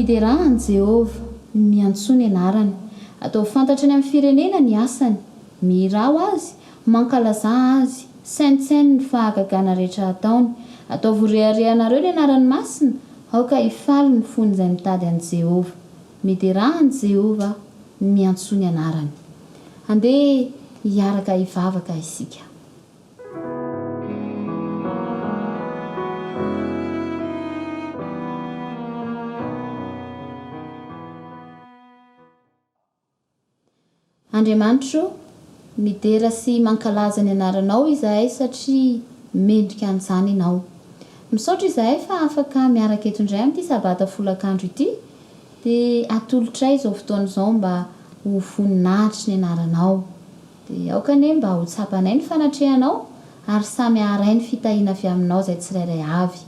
fiderahan Jehova miantsoa ny anarany, atao fantatra ny amin'ny firenena ny asany, mirao azy, mankalaza azy, saintsainy ny fahagagana rehetra ataony, atao vorearehanareo ny anarany masina, aoka hifaly ny fony izay mitady an' Jehova. Miderahan Jehova miantsoa ny anarany. Andeha hiaraka hivavaka isika. Andriamanitro, midera sy mankalaza ny anaranao izahay satria mendrika an'izany ianao. Misaotra izahay fa afaka miaraka eto indray amin'ity sabata folakandro ity, dia atolotray izao fotoana izao mba ho voninahitry ny anaranao. Dia aoka anie mba ho tsapanay ny fanatrehanao ary samy haray ny fitahiana avy aminao izay tsirairay avy.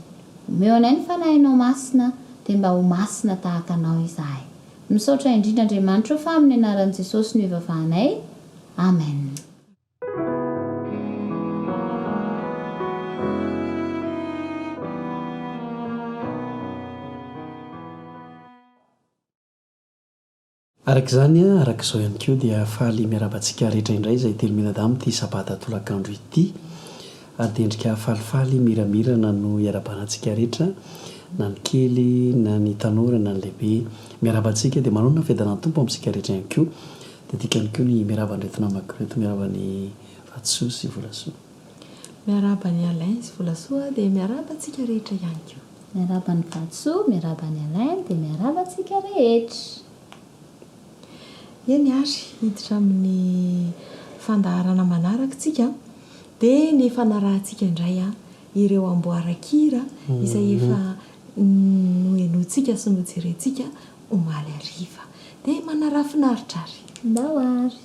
Omeo anay ny fanahinao masina dia mba ho masina tahaka anao izahay. Misaotra indrindra Andriamanitro fa amin'ny anaran'i Jesosy no ivavahanay. Amen. Arak'izany arak'izao ihany koa dia faly miarabantsika rehetra indray izay telo minadamo ity sabata tolakandro ity, ary dia endrika falifaly miramirana no iarabanantsika rehetra, na ny kely na ny tanora na ny lehibe miarabantsika dia manao na fiadanan'ny tompo amintsika rehetra ihany koa. Dia dikany koa ny miaraban'ireto namako reto, miaraban'ny Vatsoa sy Volasoa, miaraban'ny Alain sy Volasoa, dia miarabantsika rehetra ihany koa. Miaraban'ny Vatsoa, miaraban'ny Alain, dia miarabantsika rehetra. Eny ary hiditra amin'ny fandaharana manaraka tsika, dia ny fanarahantsika indray ireo amboaran-kira izay efa noenotsika sy nojerentsika omaly hariva, dia manara finaritra ary. Ndao ary.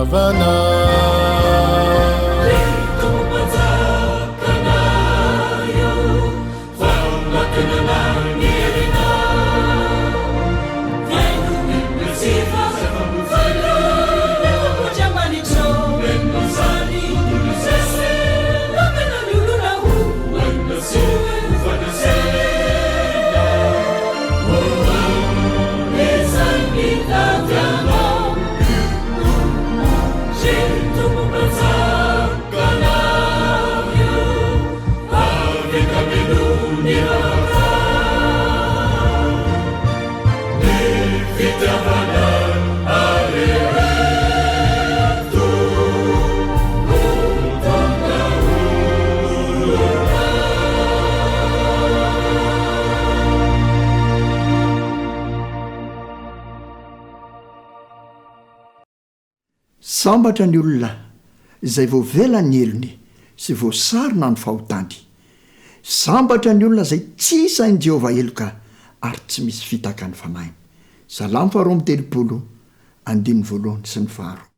fitiavana sambatra ny olona izay voavelany elony sy voasarina ny fahotany sambatra ny olona izay tsy isainy jehovah eloka ary tsy misy fitaka ny fanainy salamo faharoa amby telopolo andiny voalohany sy ny faharo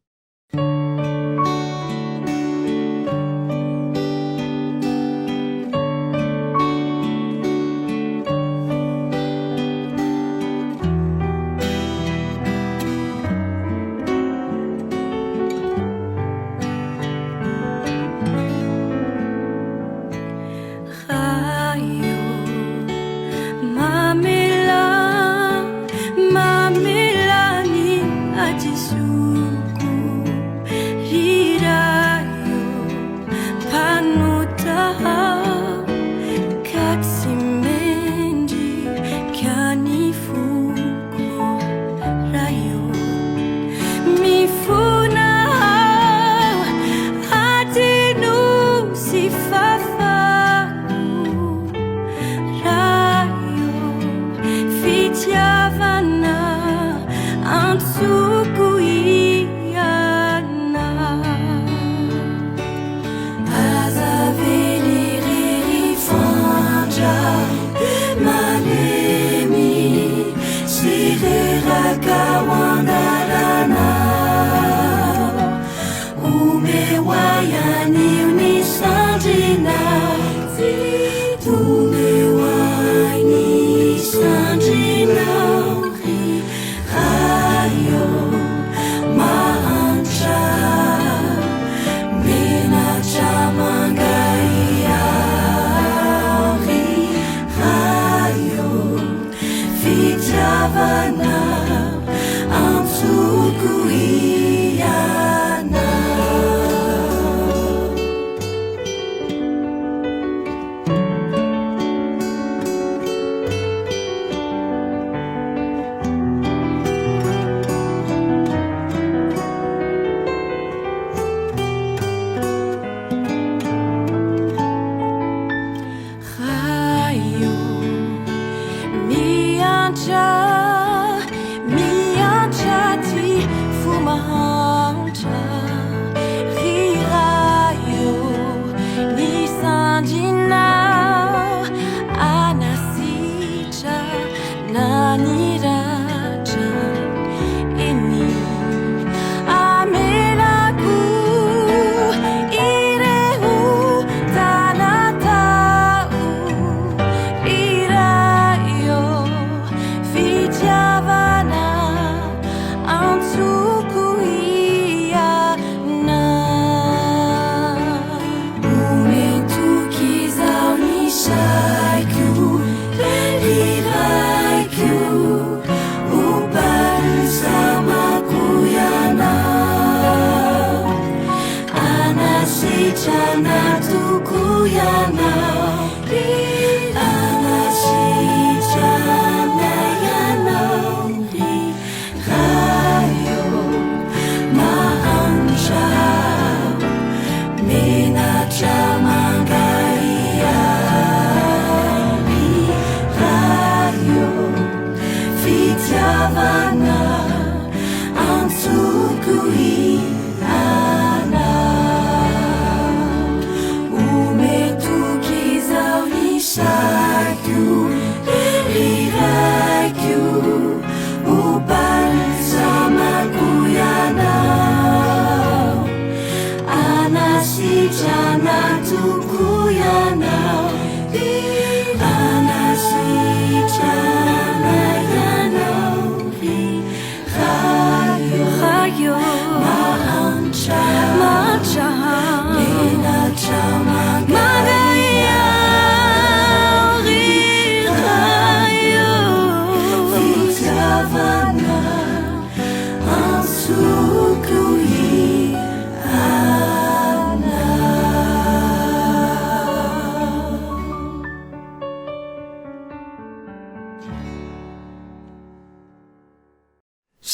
Riraiku, 'u bansa makuyana.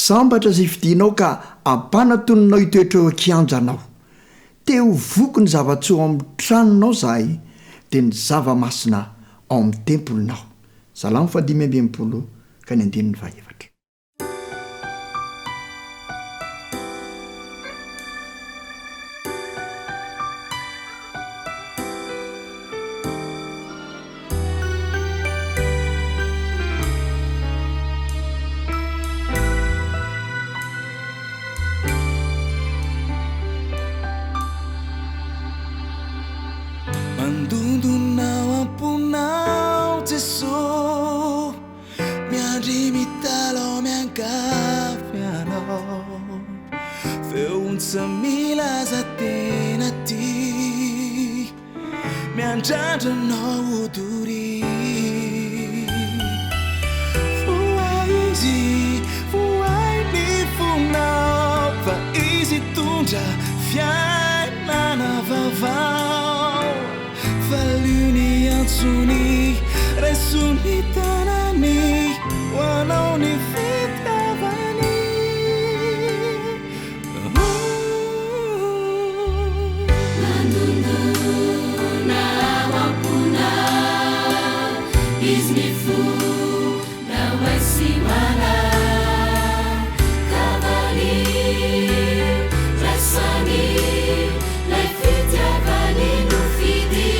sambatra zay fidinao ka ampanatononao itoetra eo akianjanao teo voko ny zava-tso ao amin'ny tranonao zahay dia ny zava-masina ao amin'ny tempolinao salamo fadimyambempolo ka ny andininy vaevatra mandondonao amponao Jesô miandry mitalao miangafianao feontsa milaza tena ty miandrandranao odory foai izy foai ny fonao fa izy tondra fiainana vavao faluni antsony resony tanany hoanao ny fitiavany mandondona amponao izy ny fo na hoasimana kavali resany lay fitiavany no fidy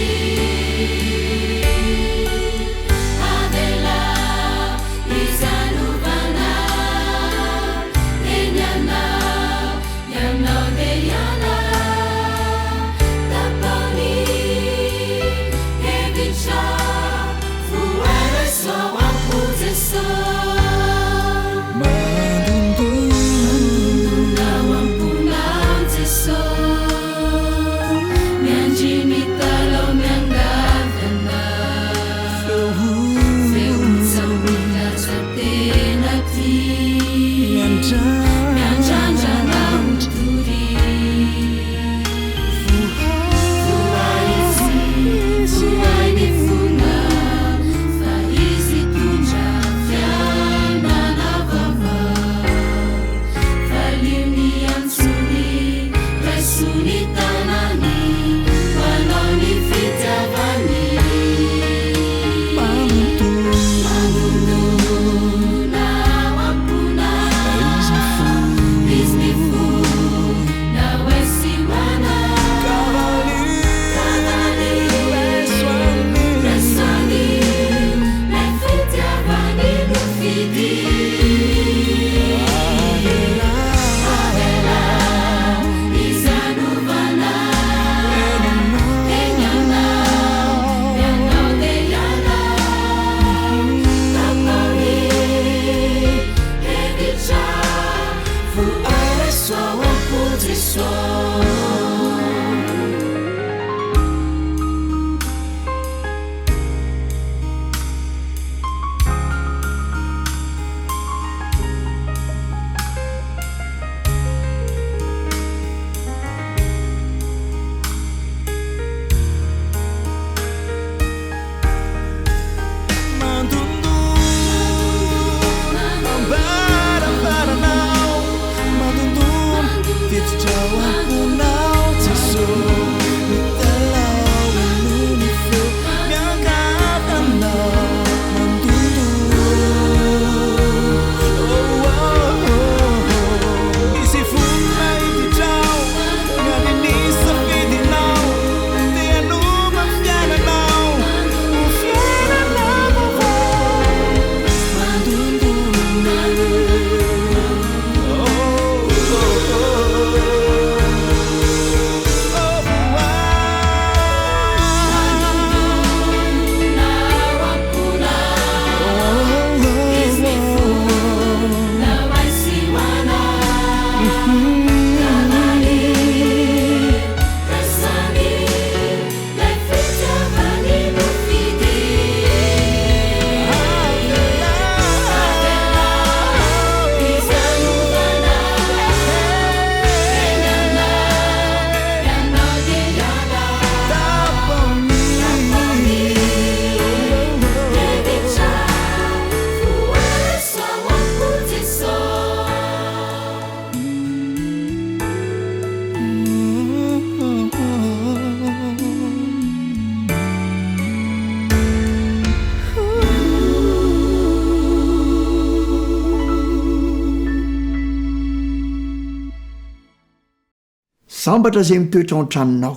sambatra izay mitoetra ao an-tranonao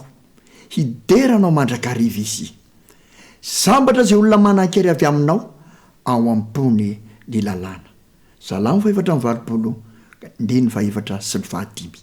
hideranao mandrakariva izy sambatra izay olona manan-kery avy aminao ao am-pony ny lalàna Salamo faevatra amin'ny valopolo ndiny faevatra sy ny fahatimy.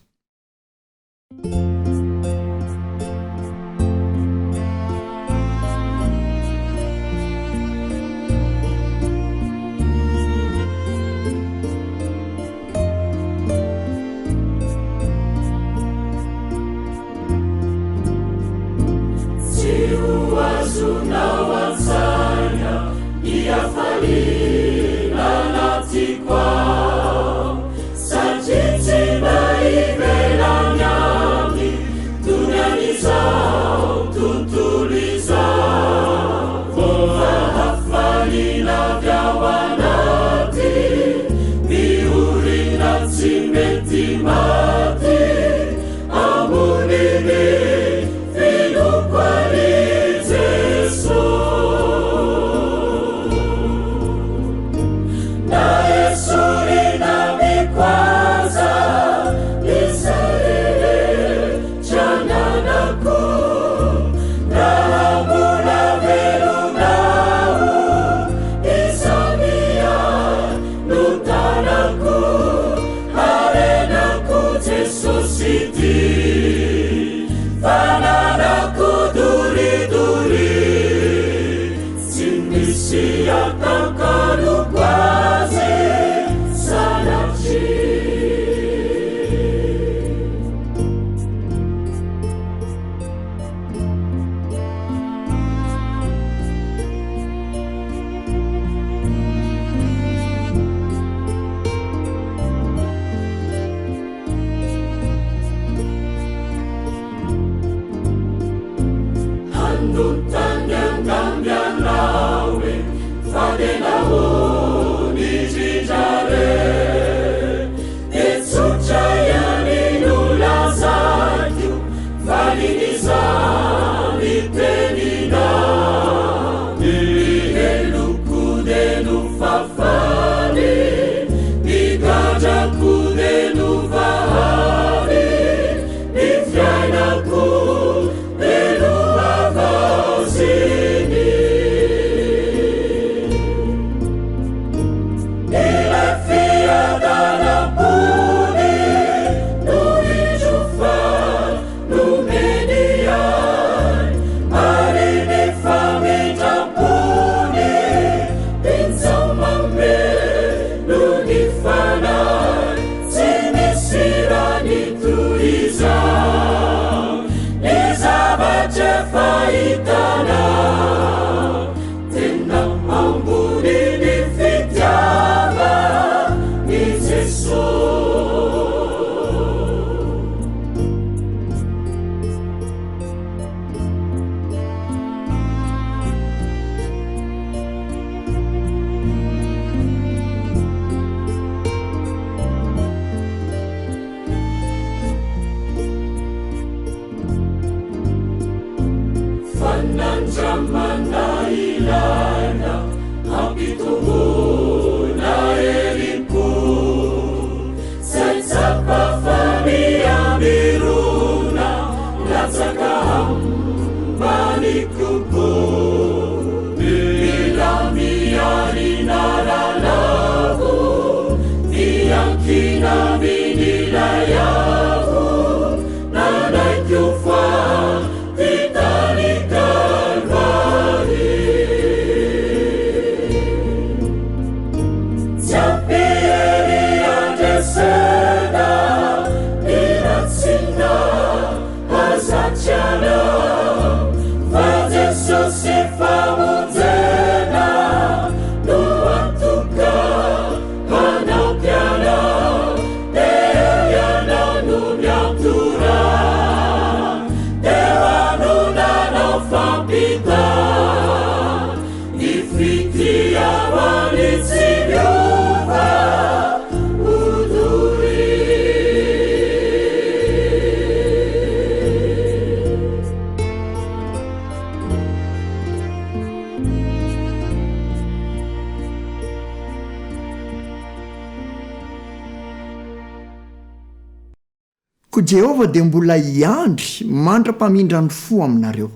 ko jehovah dia mbola hiandry mandra-pamindra ny fo aminareo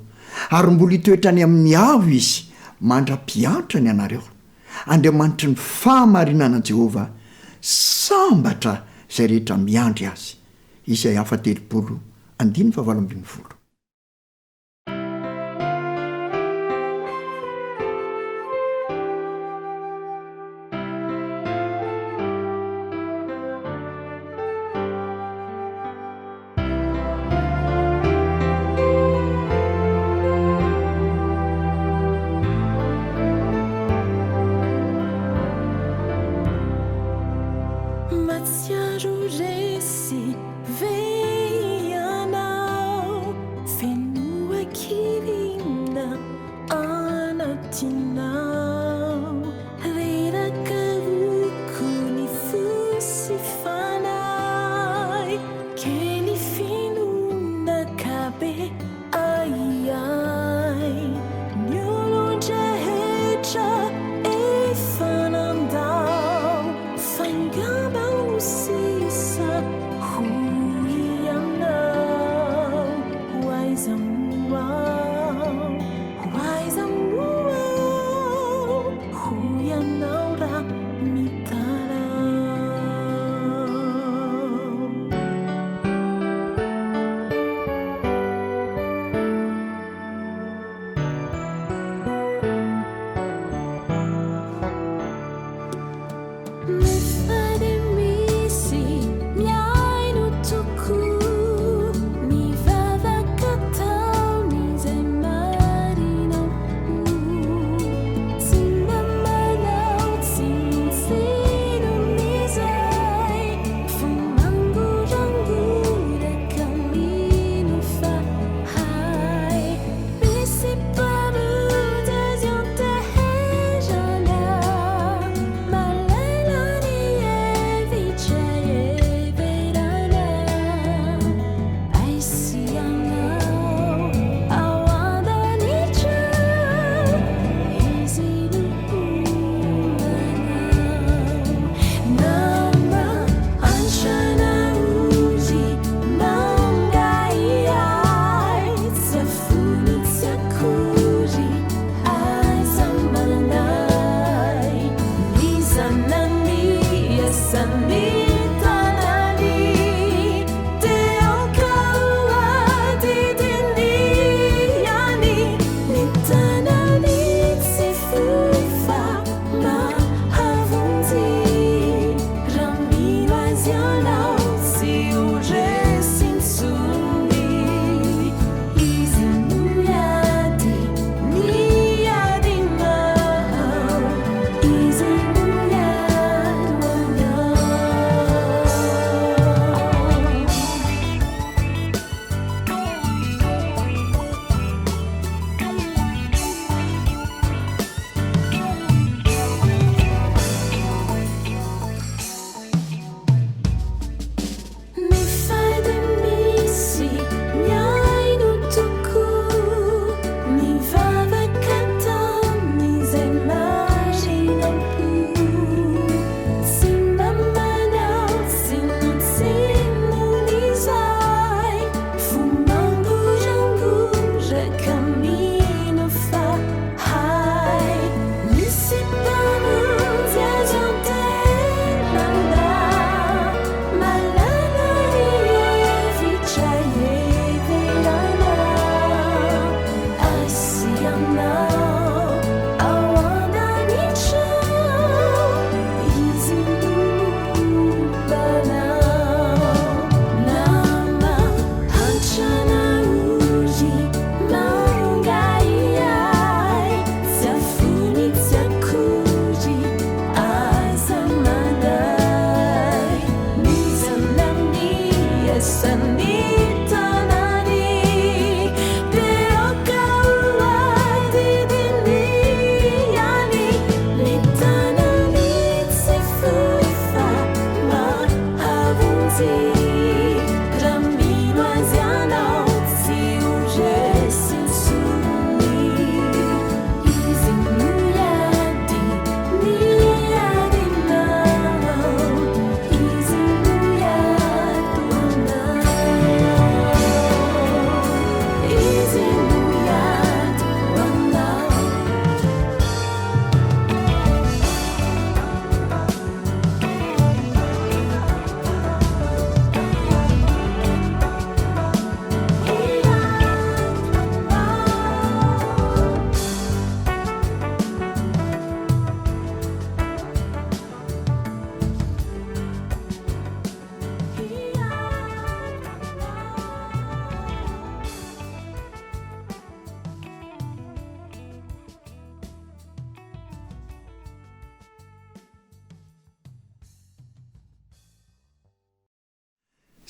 ary mbola hitoetrany amin'ny avo izy mandra-piantra ny anareo. Andriamanitry ny fahamarinana jehovah sambatra izay rehetra miandry azy. Izay hafa 3:9. Matsiaro resy ve ianao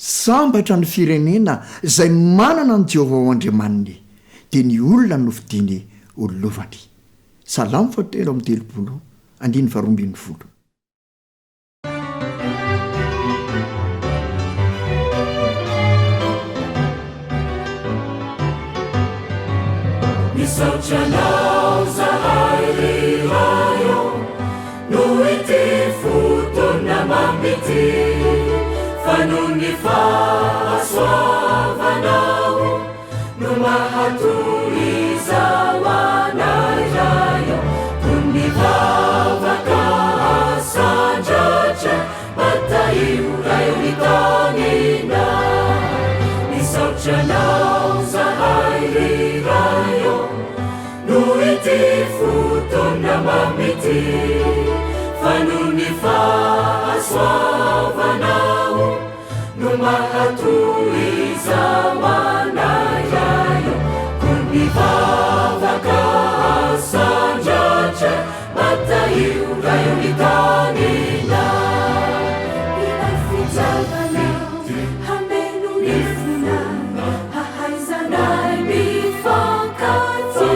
sambatra ny firenena izay manana ny jehovah ao andriamaniny dia ny olona no fidiny ololovany. Salamo 4:30 andiny 20. Misaotranao zahay rirayo no ity fotona mamity fa no ny fahasoavanao no mahatoizao anarayo no mivavaka asandratra mataio rayo mitanina. Misaotranao zahay rirayo no ity fotona mamity fa no ny fahasoavanao no mahatoizao anarayo ko mivavaka asandratra mataio rayo mitanina. Ilay fijavana hameno ny fona hahaizanay mifankaty.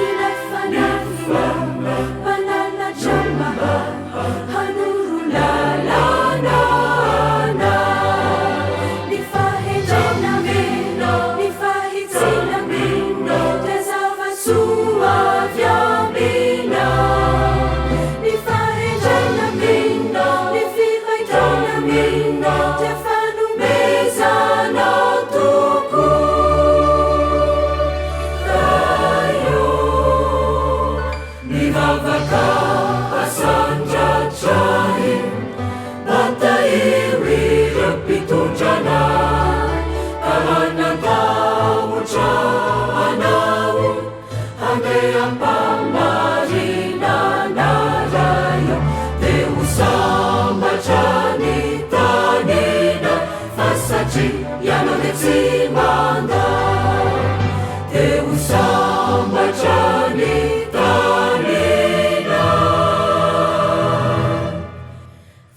Ilay fanafina banana jamaha hanoro lalànana. Ny fahendrenamena ny fahitsinamena dia zava-soa avy amina. Ny fahendrenamena ny fihoitranamena dia fanomezana toko. Rayo mivavaka asandratrahy mataio ireo mpitondranay ka hanatahotra anao handeha ampamarinana rayo dia ho sambatra ny tanina fa satria ianao dia tsy manda dia ho sambatra ny tanina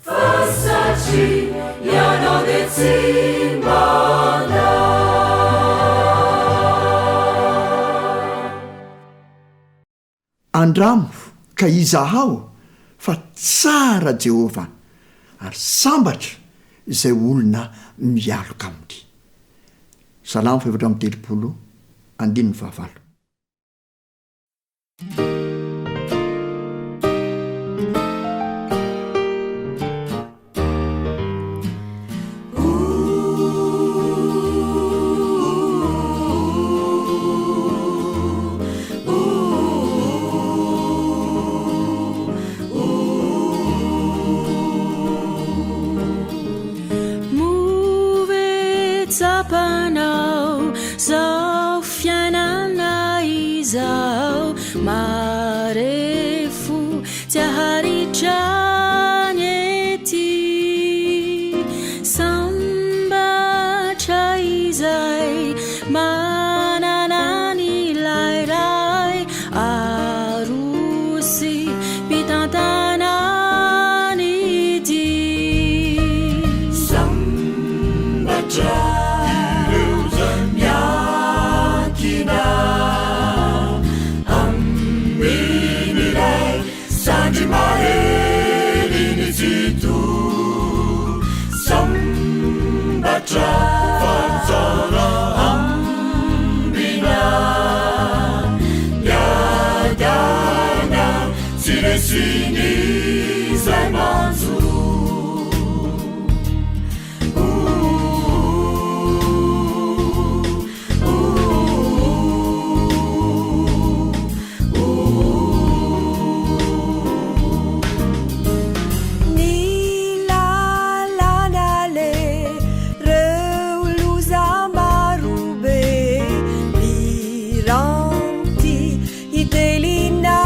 fa satria ianao dia tsy manda. Andramo ka izahao fa tsara Jehovah ary sambatra izay olona mialoka aminy. Salamo 4:30 andiny 9. Tsapanao zao fiainana izao marefo tsy haritrany ety sambatra izay manana ny lairay arosy mpitantanany dy sambatra Sandri maherini jitu sambatra fatsara ambina yadana siresini zay manzo Delina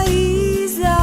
Isa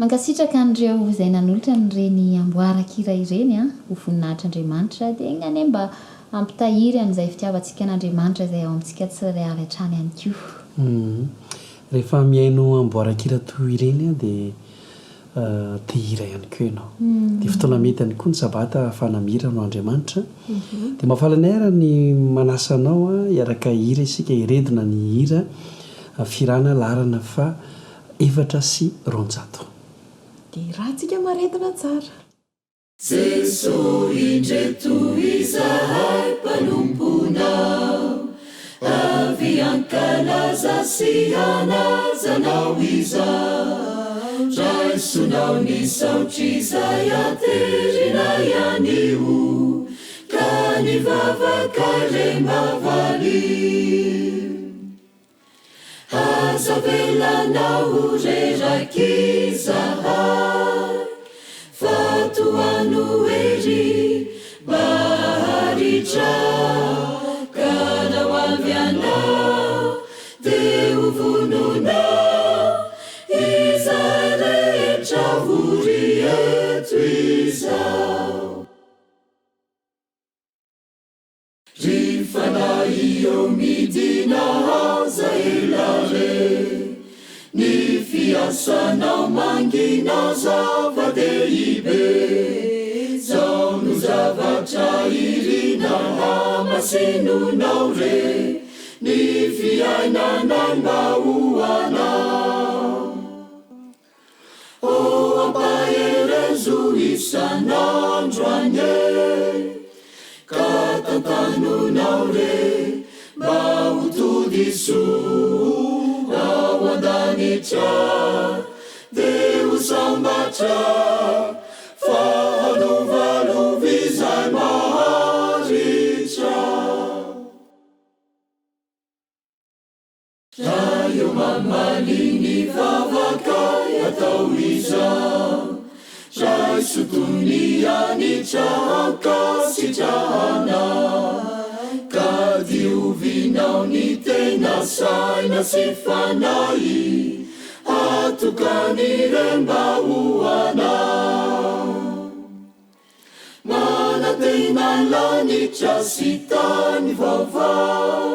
mankasitraka an'ireo izay nanolotra nyreny amboarakira ireny a ho voninahitryandriamanitra dia gnany mba ampitahiry an'izay fitiavantsika an'andriamanitra izay ao amintsika tsirairay hatrany ihany koa. Rehefa miaino amboarakira toy ireny a dia tehira ihany koa ianao. Dia fotoana mety ihany koa ny sabata fanamira no andriamanitra dia mahafalanay ara ny manasanao a hiaraka hira isika hiredona ny hira firana larana fa 700. dia raha tsika maredina tsara. Jesu indreto izahay mpanomponao avy ankalaza sy anazanao izao raisonao ny saotry izay aterina ianio ka ny vavaka le mavaly azavelanao reraky zahay fatoano ery baharitra kanao avianao de uvononao izay rehetra vory eto izao rifanaio midina haza elare ny fiasanao mangina zava-dehibe zao no zavatra irina hamasinonao re ny fiainanay mahoanao o ampaherezo isanandro anye ka tantanonao re mba ho todiso ao an-danitra de ho sambatra fa hanovalovizay maharitra raha eo mamaliny vavakay atao izao raha isotony anitra hankasitrahana ka diovinao ny tena saina sy fanay atokanirembahoana manatenanlanitra sy tany vaovao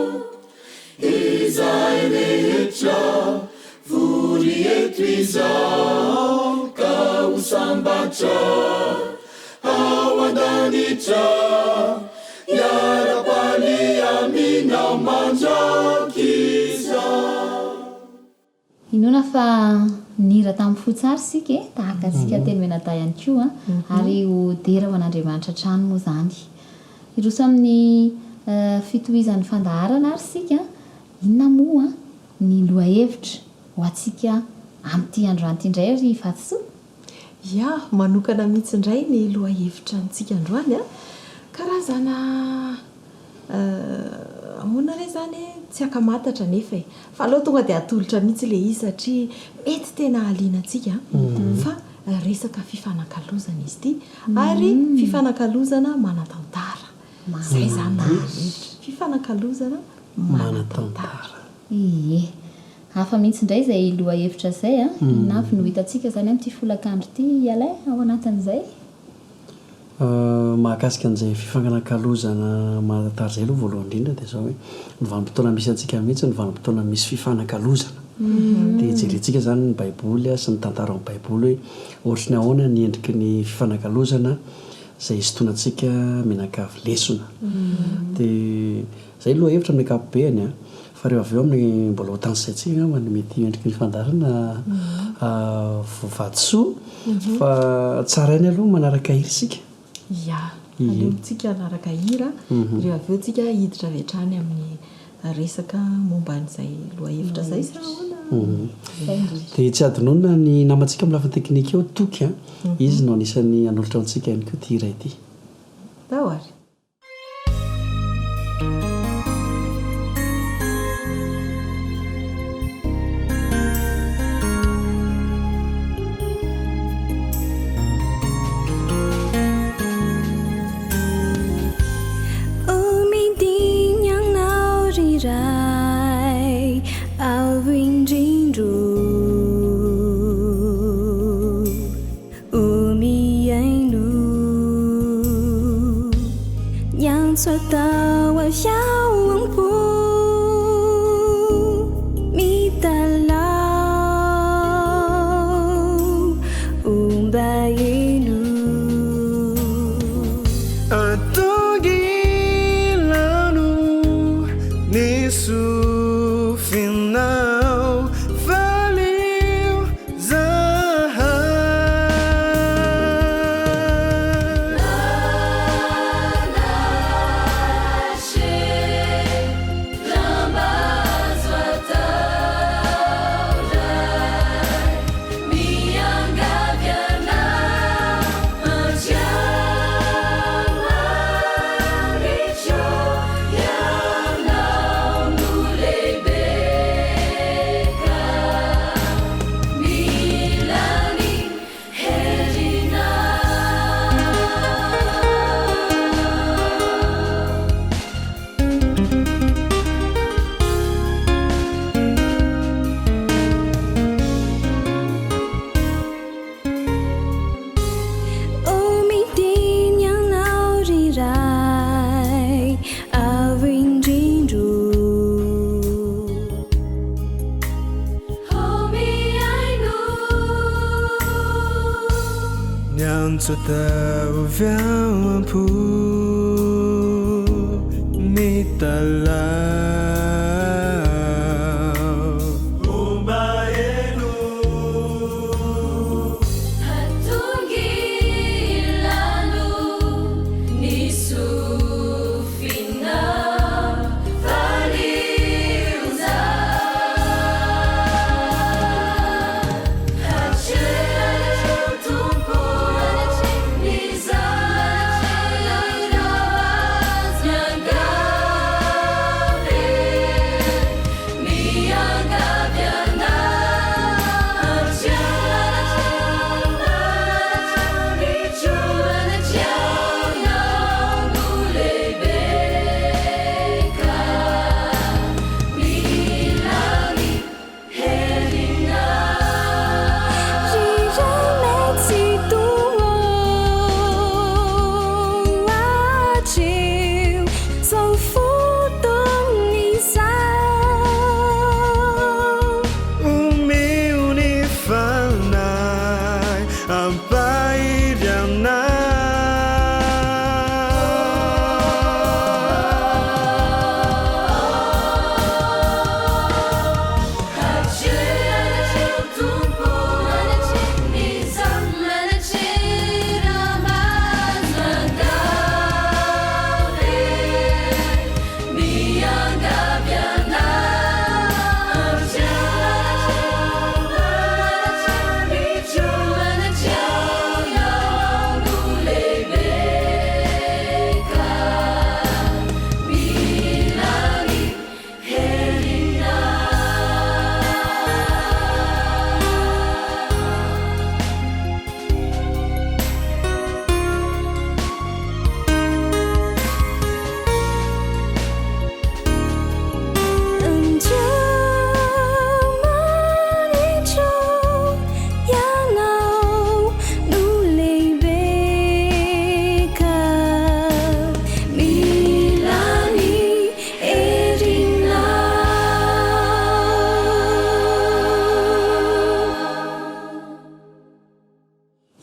izay rehetra vory eto izao ka ho sambatra ao andanitra iara-paly amina mandrakiza inona fa nira tamin'ny fotsary sika tahaka sika teny menatay ihany koa ary ho dera ho an'andriamanitra trano moa zany iroso amin'ny fitohizan'ny fandaharana ary sika inona moa ny loha hevitra ho atsika amin'ity androany indray ry Fatisoa ia manokana mihitsy indray ny loha hevitra ntsika androany karazana amonina re zany tsy akamatatra nefa fa aloha tonga dia atolotra mihitsy le izy satria mety tena aliana antsika fa resaka fifanankalozana izy ity ary fifanankalozana manatantara zay zany fifanankalozana manatantara hafa mihitsy indray zay loha hevitra zay navy no hitantsika zany amin'ity folakandro ity ialay ao anatin'izay mahakasika an'izay fifanankalozana manatantara zay aloha voalohany indrindra dia zao hoe ny vanim-potoana misy antsika mihitsy ny vanim-potoana misy fifanankalozana dia jerentsika zany ny baiboly sy ny tantara amin'ny baiboly hoe ohatry ny ahoana ny endriky ny fifanankalozana zay isotonantsika menakavy lesona dia zay loha hevitra amin'ny ankapobeny fa rehefa avy eo amin'ny mbola ho tansaitsika ngambany mety endriky ny fandarana Vadisoa fa tsara iny aloha manaraka hira isika ia aleontsika anaraka hira rehefa avy eo tsika hiditra vetrany amin'ny resaka momba n'izay loha hevitra zay sa ahoana dia tsy adinonina ny namantsika amin'ny lafiny teknika eo toky izy no anisany anolotra antsika ihany koa ty hira ity dahoary Viampu mitala umbaelu hatungilanu nisufina faliuza maniry amina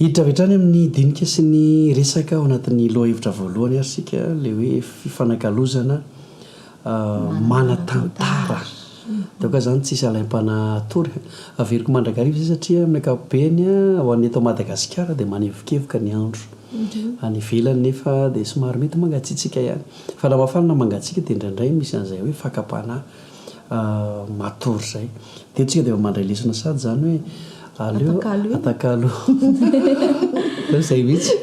hiditra vetrany amin'ny dinika sy ny resaka ao anatin'ny loha hevitra voalohany ary sika le hoe fifanakalozana manatantara daoka zany tsisy alaim-panatory averiko mandrakariva zay satria amin'ny ankapobeny ho an'ny eto Madagasikara dia manevokevoka ny andro any ivelany nefa dia somary mety mangatsiatsika ihany fa raha mafana mangatsiaka dia indraindray misy an'izay hoe fakapana matory zay dia tsika dia mandray lesona sady zany hoe atakalo zay mihitsy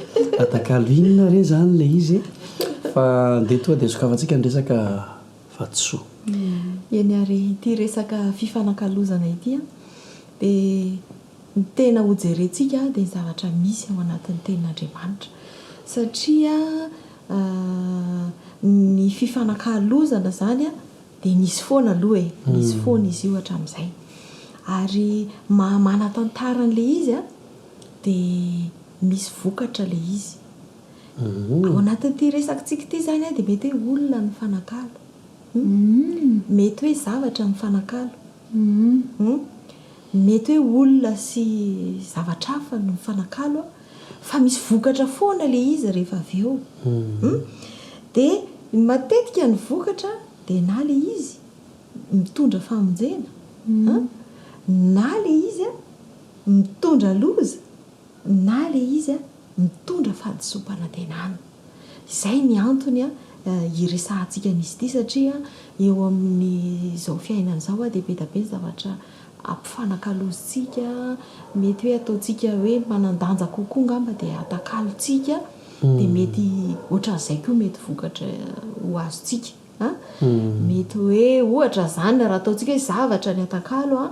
atakalo inona re zany le izy fa ndeha toa dia sokafantsika ny resaka vatosoa eny ary ity resaka fifanakalozana ity a dia ny tena hojerentsika dia ny zavatra misy ao anatin'ny tenin'Andriamanitra satria ny fifanakalozana zany a dia nisy foana aloha nisy foana izy io hatramin'izay ary manatantara n'le izy a dia misy vokatra le izy ao anatin'ity resakitsika ity zany a dia mety hoe olona ny fanakalo mety hoe zavatra ny fanakalo mety hoe olona sy zavatra hafa ny fanakalo fa misy vokatra foana le izy rehefa avy eo dia matetika ny vokatra dia na le izy mitondra famonjena na le izy a mitondra loza na le izy a mitondra fahadisom-panantenana izay ny antony a iresahantsika n'izy ity satria eo amin'ny izao fiainana izao a dia be da be zavatra ampifanakalozintsika mety hoe ataontsika hoe manandanja kokoa ngamba dia atakalotsika dia mety ohatran'izay koa mety vokatra ho azontsika mety hoe ohatra zany raha ataontsika hoe zavatra ny atakalo a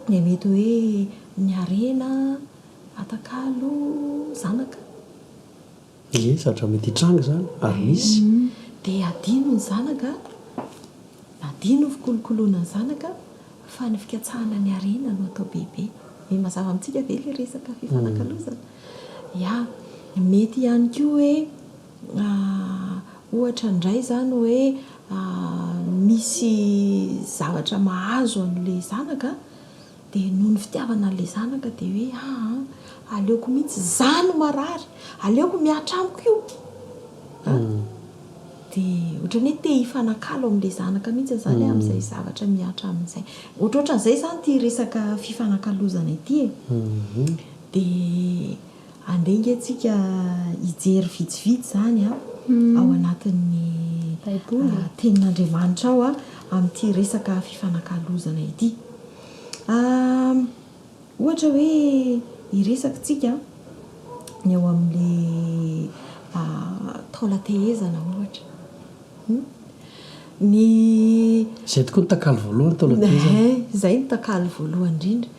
dia mety hoe ny arena atakalo zanaka zavatra mety hitranga zany ary misy dia adino ny zanaka adino ny fikolokoloana ny zanaka fa ny fikatsahana ny arena no atao bebe ny mazava amintsika ve le resaka fifanakalozana ya mety ihany koa hoe ohatra indray zany hoe misy zavatra mahazo an'le zanaka dia noho ny fitiavana an'le zanaka dia hoe aleoko mihitsy zano marary aleoko miatra amiko io dia ohatran'ny hoe te hifanakalo amin'le zanaka mihitsy zany amin'izay zavatra miatra amin'izay ohatrohatran'izay zany ty resaka fifanakalozana ity dia andenga antsika hijery vitsivitsy zany ao anatin'ny tenin'Andriamanitra ao amin'ity resaka fifanakalozana ity ohatra hoe hiresakitsika ny ao amin'le taolatehezana ohatra ny zay tokoa ny takalo voalohany taolatehezana zay ny takalo voalohany indrindra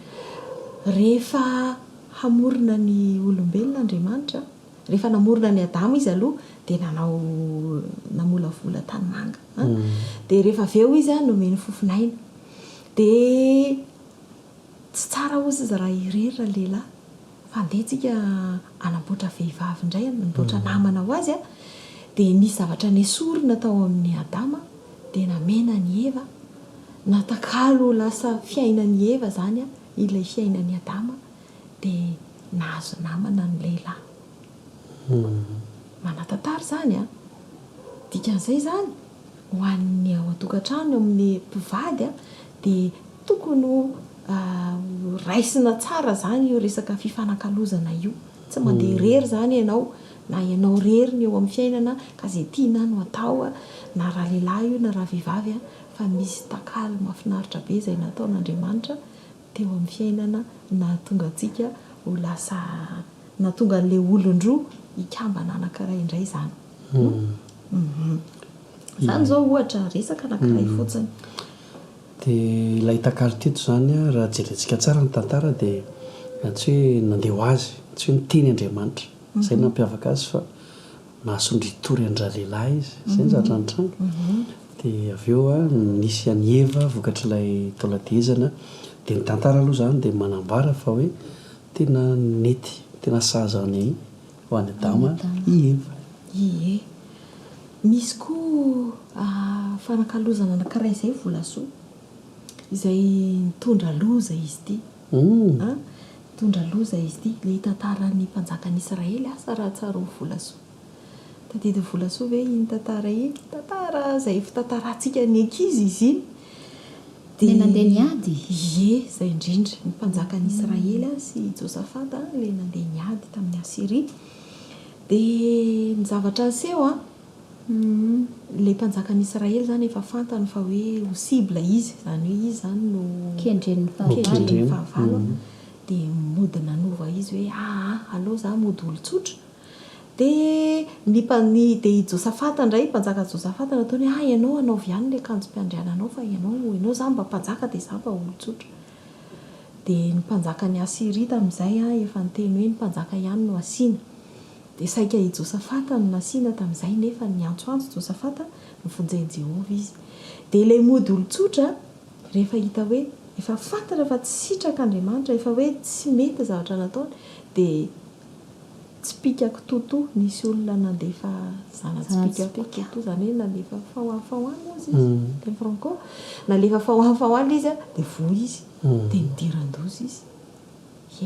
rehefa hamorona ny olombelona Andriamanitra rehefa namorona ny Adama izy aloha dia namolavola tany manga dia rehefa avy eo izy nomeny fofinaina dia tsy tsara ozy izy raha irerira lehilahy fa andehantsika anamboatra vehivavy indray anamboatra namana ho azy dia nisy zavatra nesorina tao amin'ny Adama dia namena ny Eva natakalo lasa fiainan'ny Eva zany ilay fiainan'ny Adama dia nahazo namana ny lehilahy manatantara zany a dikan'izay zany ho an'ny ao an-tokantrano amin'ny mpivady a dia tokony raisina tsara zany io resaka fifanakalozana io tsy mandeha rery zany ianao na ianao rery ny eo amin'ny fiainana ka zay tiana no atao a na raha lehilahy io na raha vehivavy a fa misy takaly mahafinaritra be izay nataon'Andriamanitra teo amin'ny fiainana na tonga antsika ho lasa na tonga an'ilay olon-droa ikambana anankiray indray zany zany zao ohatra resaka anankiray fotsiny dia ilay takaly teto zany a raha jerentsika tsara ny tantara dia tsy hoe nandeha ho azy tsy hoe niteny Andriamanitra izay nampiavaka azy fa mahasondritory an-dra lehilahy izy izay ny zatra nytrano dia avy eo a nisy any Eva vokatr'ilay taoladezana dia ny tantara aloha zany dia manambara fa hoe tena nety tena saza ny ho any Adama i Eva misy koa fanakalozana anankiray izay volasoa izay mitondra loza izy ity mitondra loza izy ity le tantaran'ny mpanjakan'Israely asa raha tsara ho volasoa tadidi volasoa hoe iny tantara iny tantara izay fitantarantsika ny ankizy izy iny dia nandeha niady izay indrindra ny mpanjakan'Israely sy Josafata le nandeha niady tamin'ny Asiria dia ny zavatra aseho a le mpanjakan'Israely zany efa fantany fa hoe possible izy zany hoe izy zany no kendren'ny fahavalo dia modina nova izy hoe aleo za mody olo-tsotra dia dia Josafata indray mpanjaka Josafata nataony ianao anaovy ihany le kanjom-piandriananao fa ianao za mba mpanjaka dia za mba olo-tsotra dia ny mpanjaka ny Asiria tamin'izay efa niteny hoe ny mpanjaka ihany no asiana dia saika i Josafata no nasiana tamin'izay nefa ny antsoantso Josafata nyfonjeny Jehovah izy dia ilay mody olo-tsotra rehefa hita hoe efa fantatra fa tsy sitrak'Andriamanitra efa hoe tsy mety zavatra nataony dia tsy pikako toto nisy olona nandefa zanatsypikako toto zany hoe nandefa fahoafahoany izy teny franco nandefa fahoafahoany izy dia voa izy dia nidiran-doza izy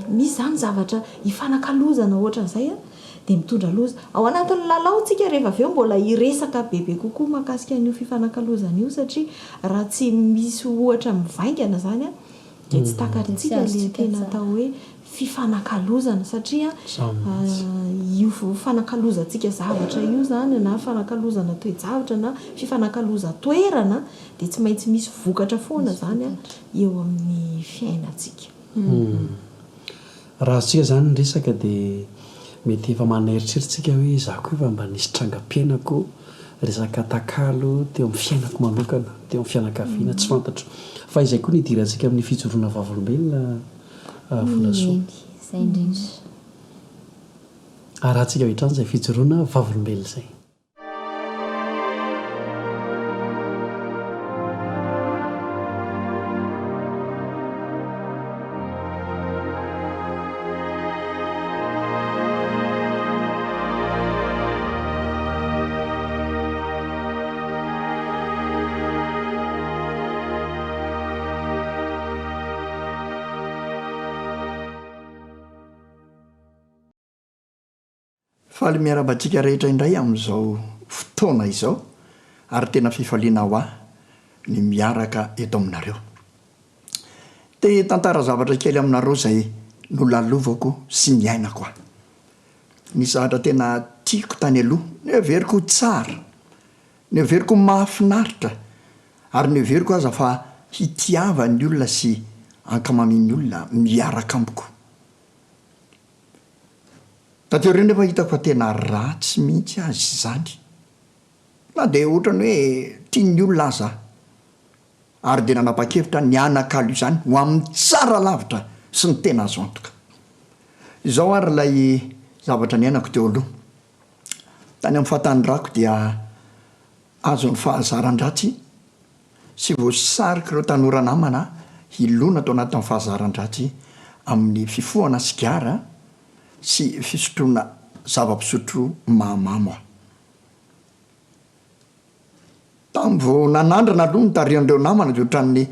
misy zany zavatra ifanakalozana ohatran'izay dia mitondra loza ao anatin'ny lalaontsika rehefa avy eo mbola iresaka bebe kokoa mahakasika an'io fifanakalozana io satria raha tsy misy ohatra mivaingana zany dia tsy takarintsika le tena atao hoe fifanakalozana satria io fanakalozantsika zavatra io zany na fanakalozana toe-javatra na fifanakaloza toerana dia tsy maintsy misy vokatra foana zany eo amin'ny fiainantsika raha tsika zany ny resaka dia mety efa maneritreritsika hoe za koa efa mba nisy trangam-piainako resaka takalo teo amin'ny fiainako manokana teo amin'ny fianakaviana tsy fantatro fa izay koa nidirantsika amin'ny fijoroana vavolombelona volasoa izay indrindra rahantsika hoetrany izay fijoroana vavolombelona izay faly miarabantsika rehetra indray amin'izao fotoana izao ary tena fifaliana ho ahy ny miaraka eto aminareo dia tantara zavatra kely aminareo izay nolalovako sy miainako ahy ny zavatra tena tiako tany aloha ny everiko tsara ny everiko mahafinaritra ary ny everiko aza fa hitiavan'ny olona sy ankamamin'ny olona miaraka amboko tateoreny rehefa hitako fa tena ratsy mihitsy azy izany na dia ohatrany hoe tian'ny olona aza ary dia nanapa-kevitra ny anakalo izany ho amin'ny tsara lavitra sy ny tena azo antoka izao ary ilay zavatra ny ainako teo aloha tany amin'ny fahatanyrako dia azo ny fahazaran-dratsy sy voasarika ireo tanora namana hilona tao anatin'ny fahazaran-dratsy amin'ny fifohana sigara sy fisotroana zava-pisotro mahamamo aho tamvo nanandrana aloha nitarian'ireo namana dia ohatran'ny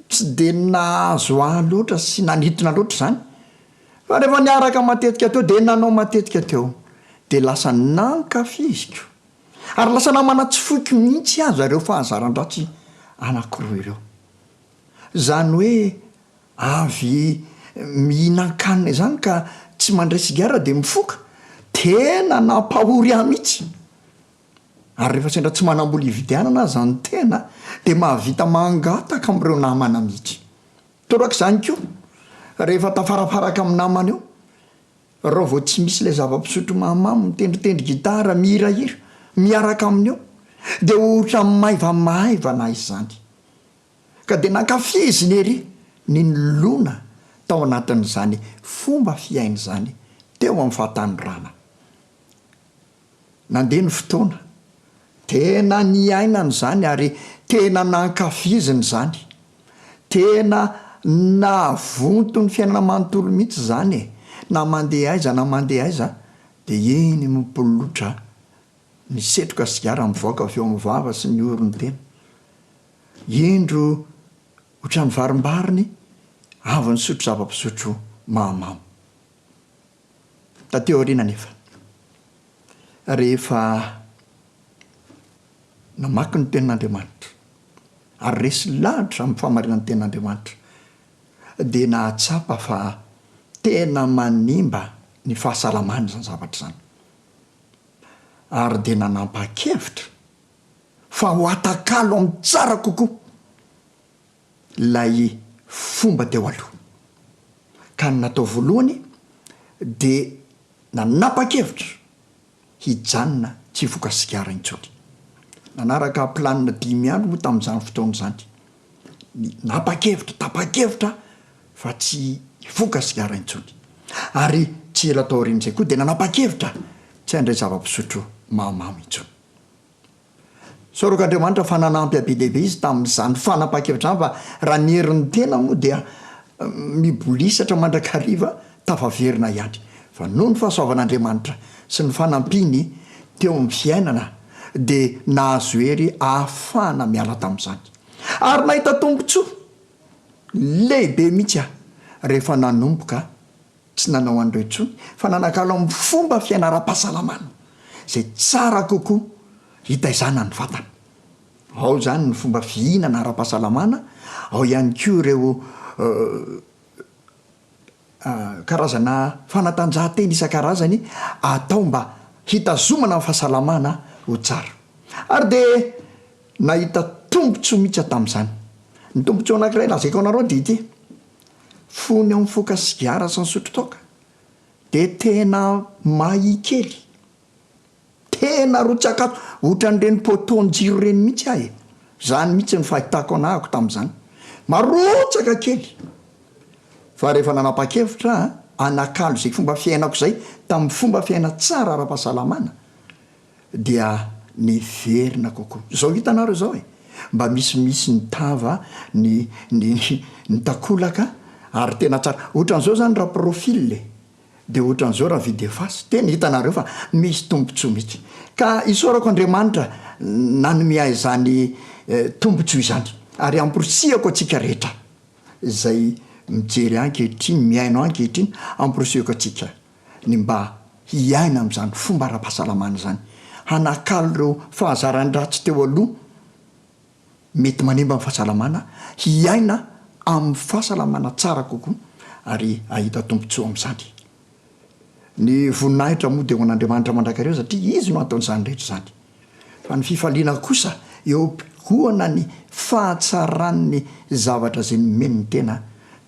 tsy dia nahazo ahy loatra sy nanitona loatra izany fa rehefa niaraka matetika teo de nanao matetika teo de lasa nankafiziko ary lasa namana tsy foiky mihitsy azo areo fahazaran-dratsy anankiroa ireo zany hoe avy mihinan-kanina zany ka tsy mandray sigara de mifoka tena nampahory ahy mihitsy ary rehefa sendra tsy manambola ividianana zany tena de mahavita mangataka am'ireo namana mihitsy toraka zany ko rehefa tafarafaraka amin'ny namana eo reo vao tsy misy ilay zava-pisotro mahamamo mitendritendry gitara mihirahira miaraka aminy eo de ohatra maivamaivana izy zany ka de nankafiziny ery ny nolona tao anatin'izany fomba fiainy zany teo amin'ny fahatanyrana nandeha ny fotoana tena ny ainany zany ary tena nankafiziny zany tena navonto ny fiainana manontolo mihitsy zany na mandeha aiza na mandeha aiza de eny mipololotra ny setroka sigara mivoaka avy eo amivava sy ny orony tena indro ohatran'ny varimbariny avy ny sotro zava-pisotro mahamamo tateo ariana nefa rehefa namaky ny tenin'Andriamanitra ary resy lahatra amin'ny famarinany tenin'Andriamanitra de nahatsapa fa tena manimba ny fahasalamany zany zavatra zany ary de nanapa-kevitra fa ho atakalo amin'ny tsara kokoa lay fomba teo aloha ka ny natao voalohany de nanapa-kevitra hijanona tsy voka sigara intsony nanaraka planina 5 andro moa tamin'izany fotoana zany napa-kevitra tapa-kevitra fa tsy voka sigara intsony ary tsy ela tao aorian'izay koa de nanapa-kevitra tsy handray zava-pisotro mahamamo intsony soroko Andriamanitra fa nanampy abe dehibe izy tamin'izany fanapa-kevitra zany fa raha ny herin'ny tena moa dia mibolisatra mandrakariva tafaverina ihany fa noho ny fahasoavan'Andriamanitra sy ny fanampiny teo amin'ny fiainana de nahazo hery ahafahana miala tamin'izany ary nahita tombotsoa lehibe mihitsy aho rehefa nanomboka tsy nanao an'ireo intsony fa nanakalo amin'ny fomba fiaina ara-pahasalamana zay tsara kokoa hitaizana ny vatana ao zany ny fomba fihinana ara-pahasalamana ao ihany koa ireo karazana fanatanjahantena isan-karazany atao mba hitazomana ny fahasalamana ho tsara ary de nahita tombotsoa mihitsy tamin'izany ny tombotsoa anankiray lazaiko anareo dity fony amin'ny foka sigara sy ny sotro toka de tena mahikely tena rotsakato ohatran'ireny potonjiro reny mihitsy ahy zany mihitsy ny fahitako anahako tamin'izany marotsaka kely fa rehefa nanapa-kevitra anakalo zay fomba fiainako zay tamin'ny fomba fiaina tsara ara-pahasalamana dia niverina kokoa zao hitanareo zao mba misimisy ny tava ny takolaka ary tena tsara ohatran'izao zany raha profile de ohatran'izao raha videfasy tena hitanareo fa misy tombotsoa mihitsy ka isorako Andriamanitra nanome ahy zany tombotsoa izany ary amporosiako atsika rehetra zay mijery ankehitriny miaino ankehitriny amporosiako atsika ny mba hiaina amin'izany fomba ara-pahasalamana zany hanakalo ireo fahazaran-dratsy teo aloha mety manimba amin'ny fahasalamana hiaina amin'ny fahasalamana tsara kokoa ary ahita tombotsoa amin'izany ny voninahitra moa de ho an'Andriamanitra mandrakareo satria izy no ataon'izany rehetra zany fa ny fifaliana kosa eo am-pikoana ny fahatsaran'ny zavatra zay nomeny ny tena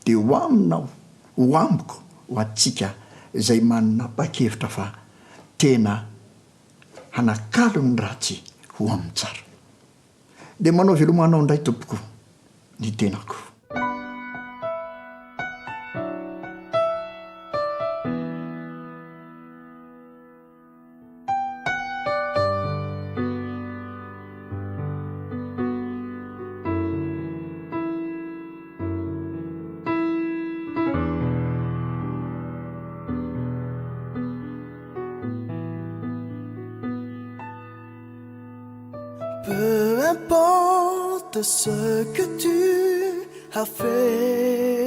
de ho aminao ho amiko ho atsika zay manapa-kevitra fa tena hanakalo ny ratsy ho amin'ny tsara de manao velomanao indray tompoko ny tenako Peu importe ce que tu as fait,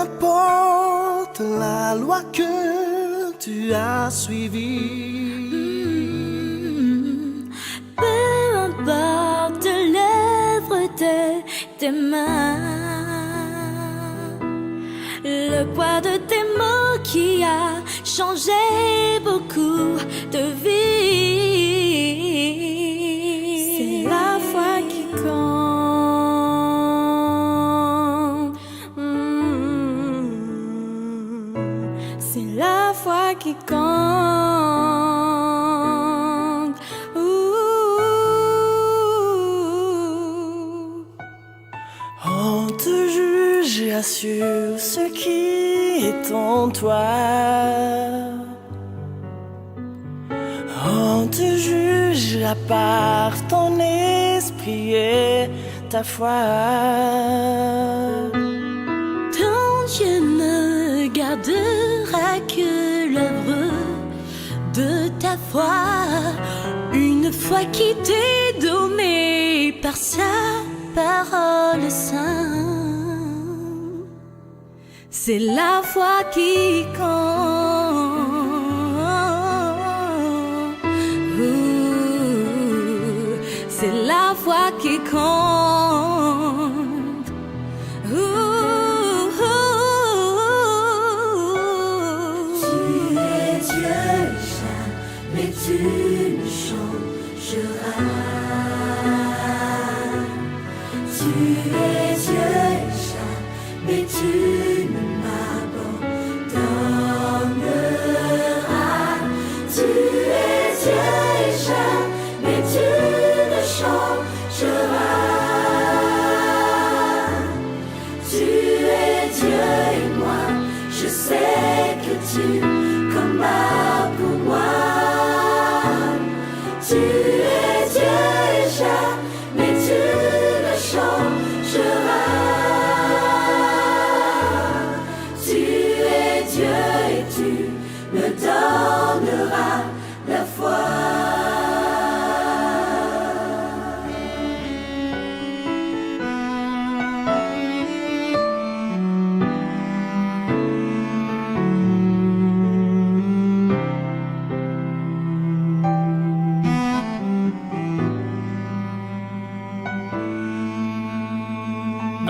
importe la loi que tu as suivie, peu importe l'œuvre de tes mains, le poids de tes mots qui a changé beaucoup de vie. C'est la foi qui compte. C'est la foi qui compte. On te juge et assure ce qui est en toi. On te juge à part ton esprit et ta foi. Ton Dieu ne gardera que l'œuvre de ta foi, une foi qui t'est donnée par sa parole sainte. C'est la foi qui compte. C'est la foi qui compte. Tu es Dieu, jamais tu ne changeras. Tu es Dieu, jamais tu ne m'abandonneras. Tu es Dieu, jamais tu ne changeras. Tu es Dieu et moi, je sais que tu combats pour moi. Tu es Dieu et jamais tu ne changeras. Tu es Dieu et tu me donneras la foi.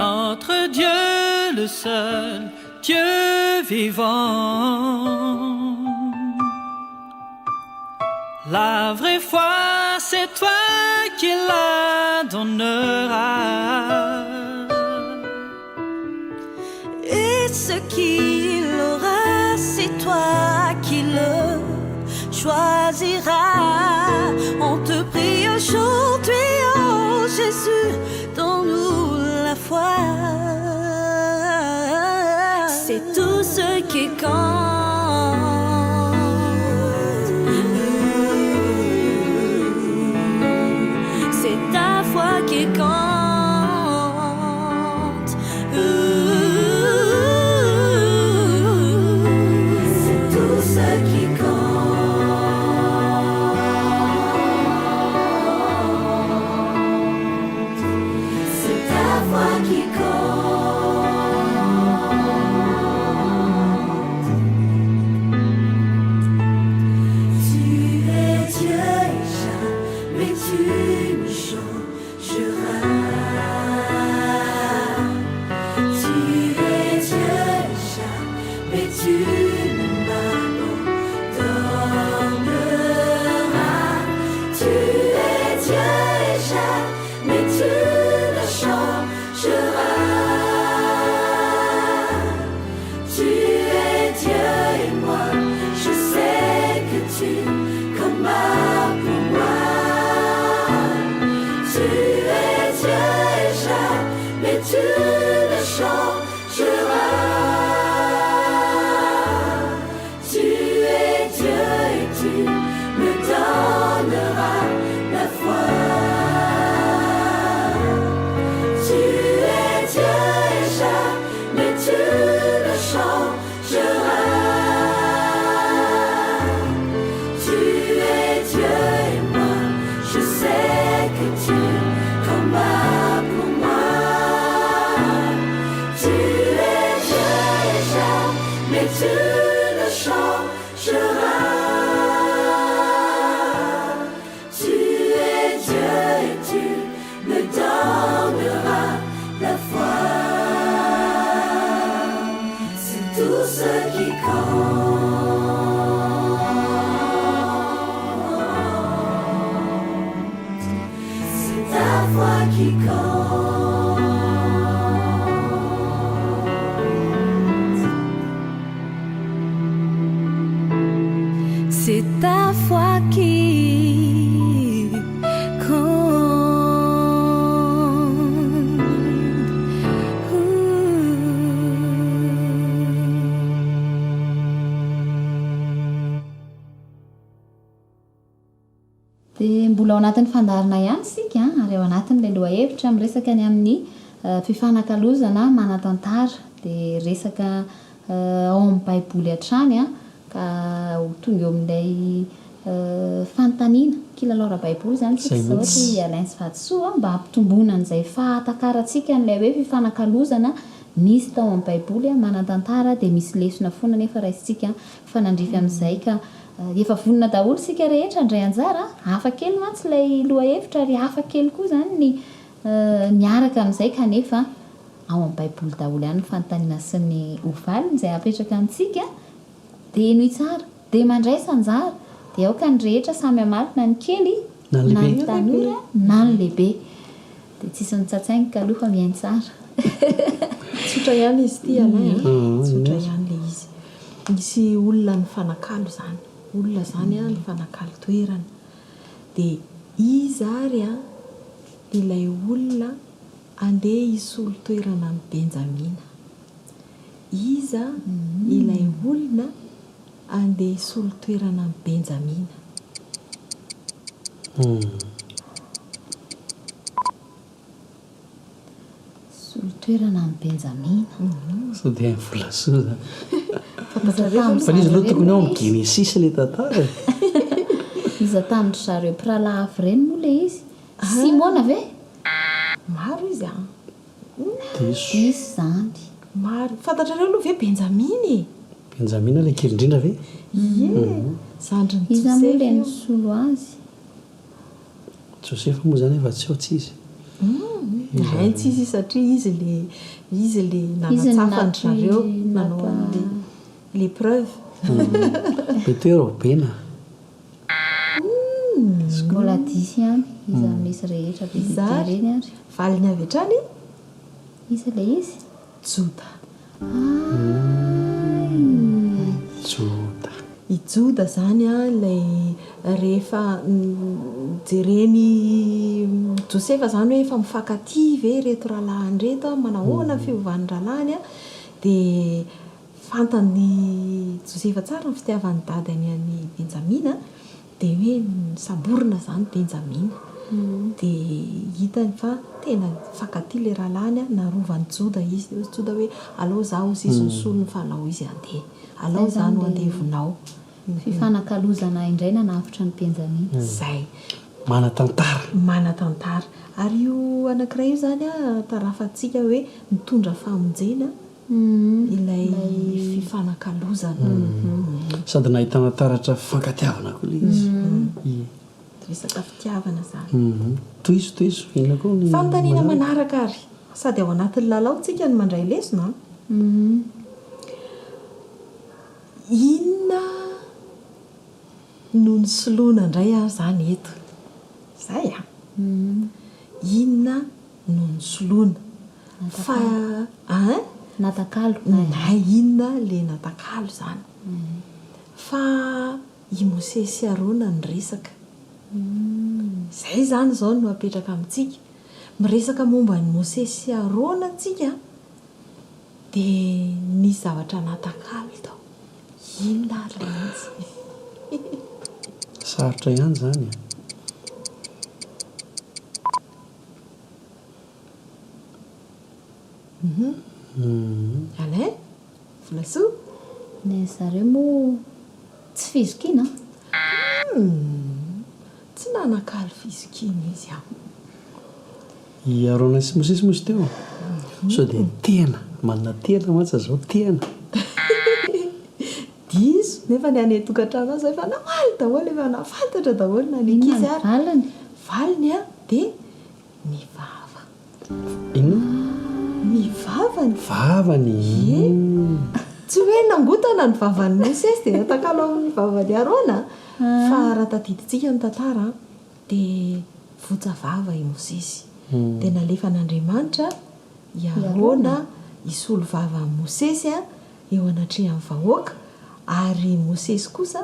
Notre Dieu, le seul Dieu vivant. La vraie foi, c'est toi qui la donneras. Et ce qu'il aura, c'est toi qui le choisiras. On te prie aujourd'hui, oh Jésus, donne-nous la foi. C'est tout ce qui compte. C'est ta foi qui compte. C'est tout ce qui compte. C'est ta foi qui compte. Tu es Dieu et jamais tu ne changeras. Tu es Dieu et jamais tu ne m'abandonneras. Tu es Dieu et jamais tu ne changeras. Tu es Dieu et moi, je sais que tu combats pour moi. Tu es Dieu et jamais tu ne changeras. Tu es Dieu et tu me donneras la foi. Tu es Dieu et jamais tu ne changeras. ne changeras. Tu es Dieu et tu me donneras la foi. C'est tout ce qui compte. C'est ta foi qui compte. C'est ta foi qui dia mbola ao anatin'ny fandarina ihany sika ary ao anatin'ilay loha-hevitra miresaka ny amin'ny fifanakalozana manatantara dia resaka ao amin'ny baiboly hatrany ka ho tonga eo amin'ilay fanontaniana kilalao ara-baiboly zany sika zao hoe alain sy vadisoa mba hampitomboana an'izay fahatakaratsika n'ilay hoe fifanakalozana nisy tao amin'ny baiboly manatantara dia misy lesona foana nefa raisitsika fanandrify amin'izay ka efa vonona daholo sika rehetra ndray anjara hafa kely mantsy ilay loha-hevitra ary hafa kely koa zany ny miaraka amin'izay kanefa ao amin'ny baiboly daholo ihany ny fanontaniana sy ny ovaliny izay apetraka amintsika dia eno tsara dia mandray sanjara dia aoka ny rehetra samy amalina ny kely na ny tanora na ny lehibe dia tsisy nitsatsaingy ka aloha fa mihainy tsara tsotra ihany izy ty alay tsotra ihany le izy misy olona ny fanakalo zany olona zany ny fanakalo toerana dia izy ary ilay olona andeha hisolo toerana ny benjamina iza ilay olona andeha hisolo toerana ny benjamina solo toerana ny benjamina so dia volasoa fa izy aloha tokony ao amin'ny genesis ilay tantara izy tamin'ny zareo mpiralahafy ireny moa ilay izy simona ve maro izy isy zany maro fantatrareo aloha ve benjaminy benjamina ilay kely indrindra ve zandry ny izy moa Joseph ilay nisolo azy josefa moa zany efa tsy otsy izy haintsy izy satria izy le nanatsafany zareo nanao an'le l'épreuve petero bena mbola disy ihany izy amin'isy rehetra beireny ary valiny avy hatrany izy ilay izy joda joda i joda zany ilay rehefa jereny josefa zany hoe efa mifankaty ve reto rahalahy reto manahoana fiovan'ny rahalahy dia fantany josefa tsara ny fitiavan'ny dadany any benjamina dia hoe saborina zany benjamina dia hitany fa tena fankaty le rahalahy narovany joda izy joda hoe alao zaho izy ny solony fa alao izy andeha alao zany ho andevonao fifanakalozana indray nanafitra ny benjamina zay manatantara ary io anankiray io zany tarafatsika hoe mitondra famonjena ilay fifanakalozana sady nahitana taratra fankatiavana koa ilay izy resaka fitiavana zany toizo ina koa ny fanontaniana manaraka ary sady ao anatin'ny lalao tsika ny mandray lesona inona no ny soloana indray zany eto zay inona no ny soloana fa natakalo na inona le natakalo zany fa i Mose sy Arona ny resaka zay zany zao no apetraka amintsika miresaka momba ny Mose sy Arona tsika dia ny zavatra natakalo tao inona le izy sarotra ihany zany alain volasoa ny zareo moa tsy fizokina tsy nanakalo fizokina izy i Arona sy Mose sy Mose teo so dia tena manana tena mantsy zao tena nefa ny any tokantrano azy efa namaly daholo efa nafantatra daholo na ny ankizy ary valiny valiny a dia mivava inona mivavany vavany tsy hoe nangotana ny vavany Mosesy dia atakalo amin'ny vavany Arona fa raha tadidintsika ny tantara dia votsavava i Mosesy dia nalefa an'Andriamanitra i Arona isolo vava amin'ny Mosesy a eo anatrehan'ny vahoaka ary Mosesy kosa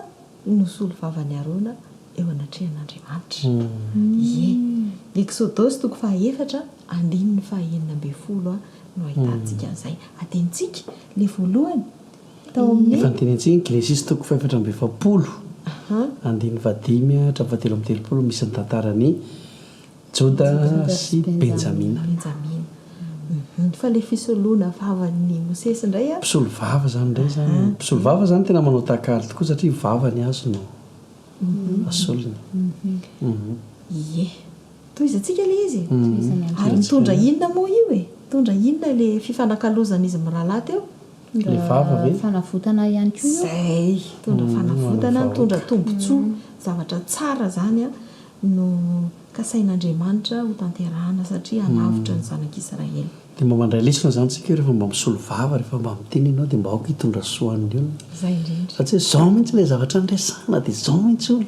nosolo vavany Arona eo anatrehan'Andriamanitra Exodosy toko 4 andininy 9 no ahitantsika an'izay atentsika le voalohany tao amin'ny efa nytenentsika Genesis toko 7:20 andiny 5 hatramin'ny 7:30 misy ny tantarany Joda sy Benjamina fa le fisoloana vavan'ny Mosesy indray a mpisolo vava zany indray zany mpisolo vava zany tena manao takaly tokoa satria vavany azo no asolony toizatsika le izy ary mitondra inona moa io mitondra inona le fifanakalozan'izy mirahalahy teo le vava ve fanavotana ihany koa zay mitondra fanavotana mitondra tombontsoa zavatra tsara zany a no kasain'Andriamanitra ho tanterahana satria hanavotra ny zanak'Israely dia mba mandray lesona zany tsika rehefa mba misolo vava rehefa mba miteny ianao dia mba aoka hitondra soan'ny olona zay indrindra satria zao mihitsy ilay zavatra ndraisana dia zao mihitsy olo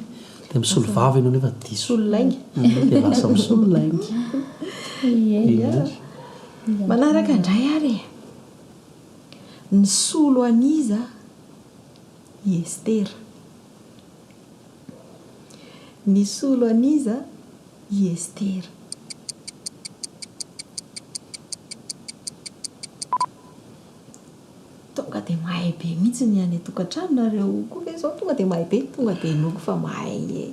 dia misolo vava ianao nefa diso sololaingy dia lasa misololaingy manaraka indray ary ny solo aniza i Estera ny solo aniza i Estera tonga dia mahay be mihitsy ny any tokantrano nareo koa zao tonga dia mahay be tonga dia noko fa mahay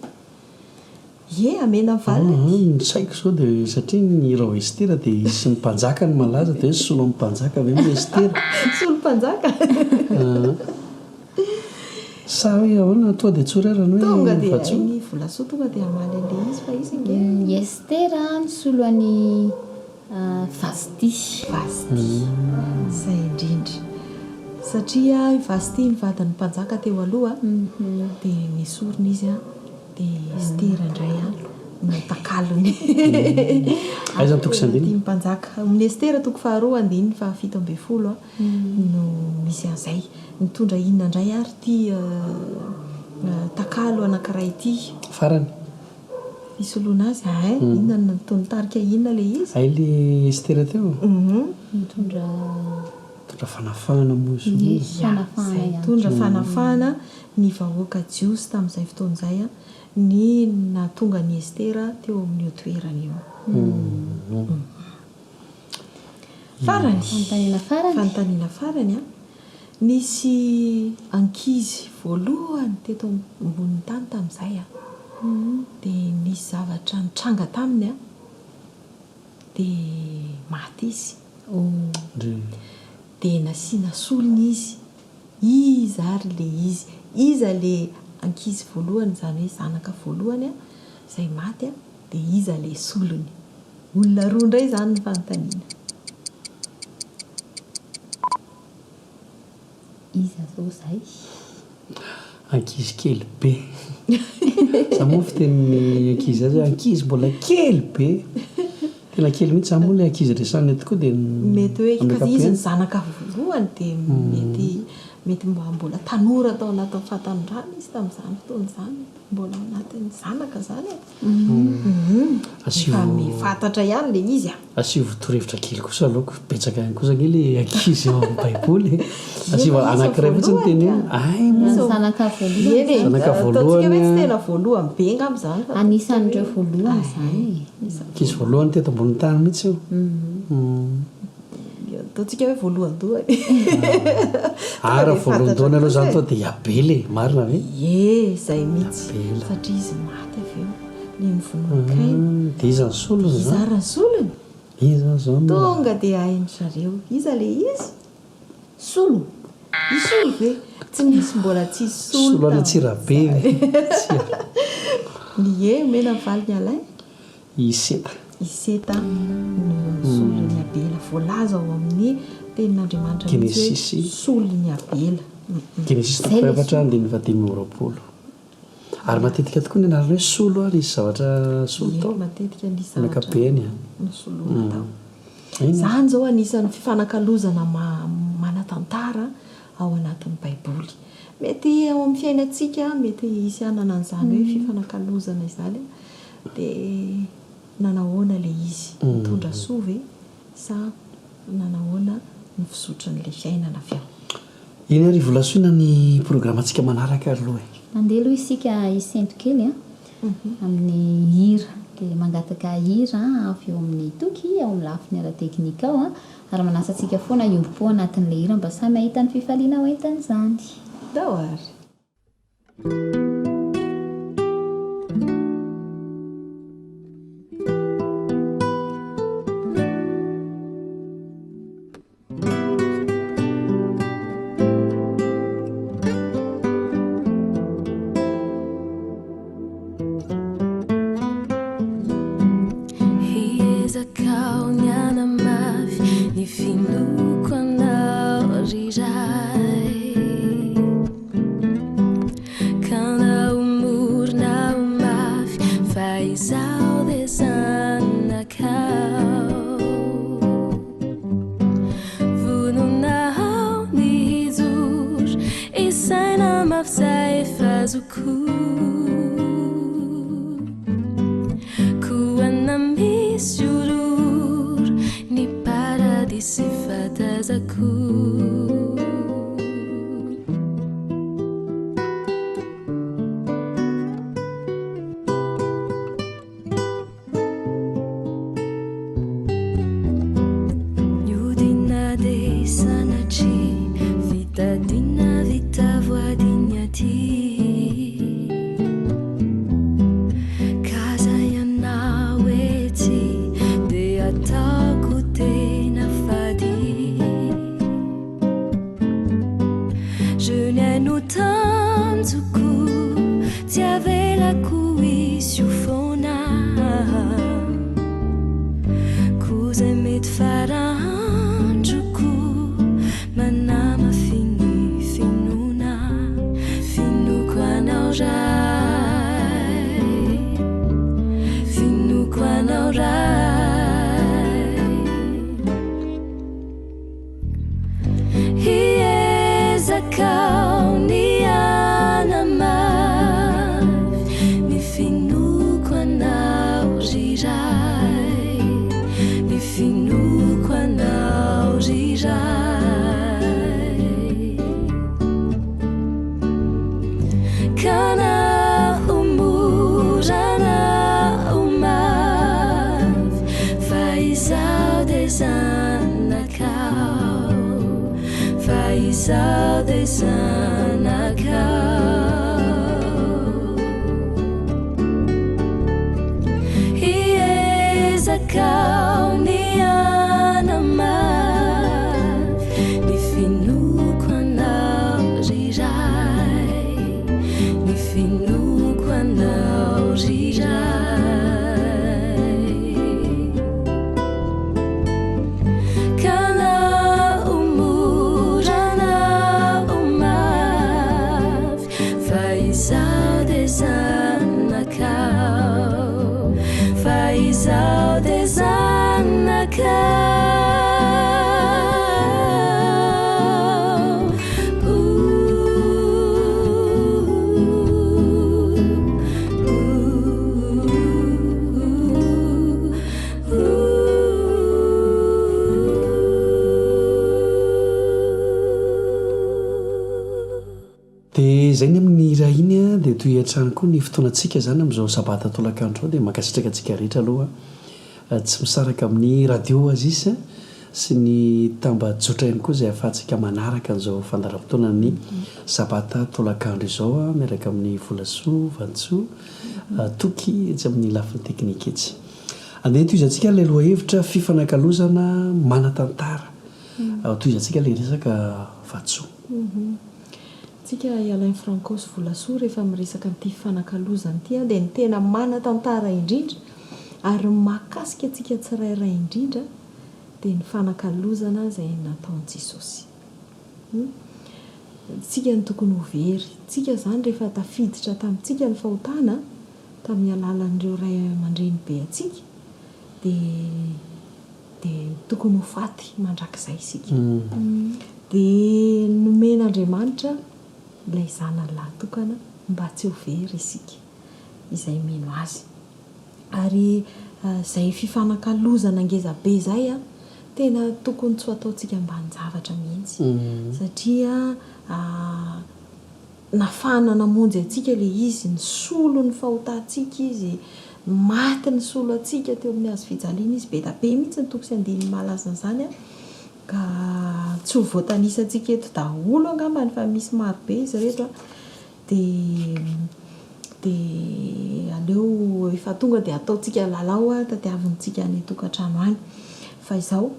amena valiny ny saiko zao dia satria ny rao Estera dia isy ny mpanjaka ny malaza dia hoe solo amin'ny mpanjaka avy amin'ny Estera solo mpanjaka sa hoe ahoana toa dia tsorarany hoe tonga dia ny volasoa tonga dia amaly an'le izy fa izy nge Estera ny soloany Vasti zay indrindra satria Vasti nivadiny mpanjaka teo aloha dia nisorona izy a dia Estera indray a no takalony aizany toko sandiny mpanjaka amin'ny Estera toko 2:7 no misy an'izay mitondra inona indray ary ty takalo anankiray ity farany isoloana azy inona nitonytarika inona le izy ay le Estera teo mitondra fanafahana moa mitondra fanafahana ny vahoaka jiosy tamin'izay fotoana izay a ny natonga ny Estera teo amin'ny toerana io fanontaniana farany a nisy ankizy voalohany teto amboniny tany tamin'izay a dia nisy zavatra nitranga taminy a dia maty izy dia nasiana solony izy ary le iza le ankizy voalohany zany hoe zanaka voalohany a izay maty a dia iza le solony olona roa indray zany ny fanontaniana iza zao zay ankizy kely be za moa fitenin'ny ankizy azy ankizy mbola kely be tena kely mihitsy za moa le ankizy resany tokoa dia mety hoe kazy izy ny zanaka voalohany dia mety mbola tanora tao anatin'ny fahatanorana izy tamin'izany fotoana zany mbola anatin'ny zanaka zany fa mifantatra ihany le izy asivo torohevitra kely kosa aloako betsaka ihany kosa ny le ankizy ao amin'ny baiboly asivo anankiray fotsiny teny zanaka voalohany hoe tsy tena voalohany be ngamy zany anisan'ireo voalohany zany ankizy voalohany teto ambony tany mihitsy io ataontsika hoe voalohany-dohany ara voalohany-dohany aloha zany toa dia iabely marina ve zay mihitsy satria izy maty avy eo le mivonokaina dia iza ny solony izara ny solony iza zao tonga dia hainy zareo iza le izy solo isolo ve tsy misy mbola tsy solo any tsirabe ny mena valiny alay iseta no solony abela voalaza ao amin'ny tenin'Andriamanitra Genesis solony abela Genesis 3:5 ary matetika tokoa ny anarana hoe solo ary izy zavatra solo tao matetika anakabeny solona tao zany zao anisan'ny fifanakalozana manatantara ao anatin'ny baiboly mety ao amin'ny fiainantsika mety isy anana an'izany hoe fifanakalozana izany dia nanahoana le izy mitondra sove sa nanahoana ny fisotranyla fiainana avy ao iny ary volasoina ny programantsika manaraka aloha mandeha aloha isika isento kely amin'ny hira dia mangataka hira avy eo amin'ny toky ao amin'ny lafiny ara-teknika ao ary manasantsika foana iompo anatin'ilay hira mba samy ahita ny fifaliana hoentan'izany daoary zay ny amin'ny raha iny a dia toy an-trano koa ny fotoanantsika zany amin'izao sabata tolakandro ao dia mankasitraka antsika rehetra aloha tsy misaraka amin'ny radio azisa sy ny tambajotra ihany koa izay ahafahantsika manaraka an'izao fandaram-potoana ny sabata tolakandro izao a miaraka amin'ny volasoa vantsoa toky tsy amin'ny lafiny teknika itsy andeha toizantsika ilay loha hevitra fifanakalozana manatantara toizantsika ilay resaka vantsoa tsika Alain Francos volasoa rehefa miresaka n'ity fifanakalozana ity dia ny tena manatantara indrindra ary mahakasika antsika tsirairay indrindra dia ny fanakalozana izay nataon'i Jesosy tsika ny tokony ho very tsika zany rehefa tafiditra tamintsika ny fahotana tamin'ny alalan'ireo ray aman-dreny be atsika de tokony ho faty mandrakizay isika dia nomen'Andriamanitra ilay zanany lahatokana mba tsy ho very isika izay mino azy ary izay fifanakalozana ngezabe izay a tena tokony tsy ho ataontsika mbanjavatra mihitsy satria nafana namonjy atsika ilay izy ny solo ny fahotantsika izy maty ny solo atsika teo amin'ny hazo fijaliana izy be da be mihitsy ny tokony sy andiny malaza n'izany a ka tsy ho voatanisantsika eto daholo angambany fa misy marobe izy reto a dia aleo efa tonga dia ataontsika lalao a tadiavintsika ny tokantrano any fa izao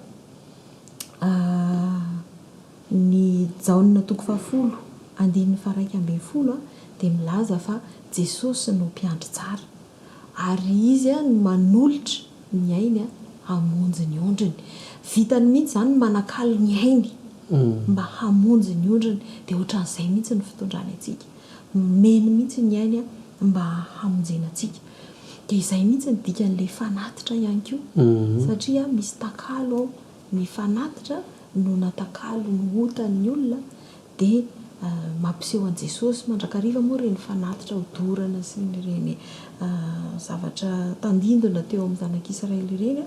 ny jaonina toko 10 andininy 112 dia milaza fa Jesosy no mpiandry tsara ary izy a manolotra ny ainy hamonjy ny ondriny vitany mihitsy zany manakalo ny ainy mba hamonjy ny ondriny dia ohatran'izay mihitsy ny fitondrany atsika meny mihitsy ny ainy mba hamonjena atsika dia izay mihitsy ny dikan'ilay fanatitra ihany koa satria misy takalo ao ny fanatitra no natakalo ny otan'ny olona dia mampiseho an' Jesosy mandrakariva moa reny fanatitra hodorana sy reny zavatra tandindona teo amin'ny zanak'Israely ireny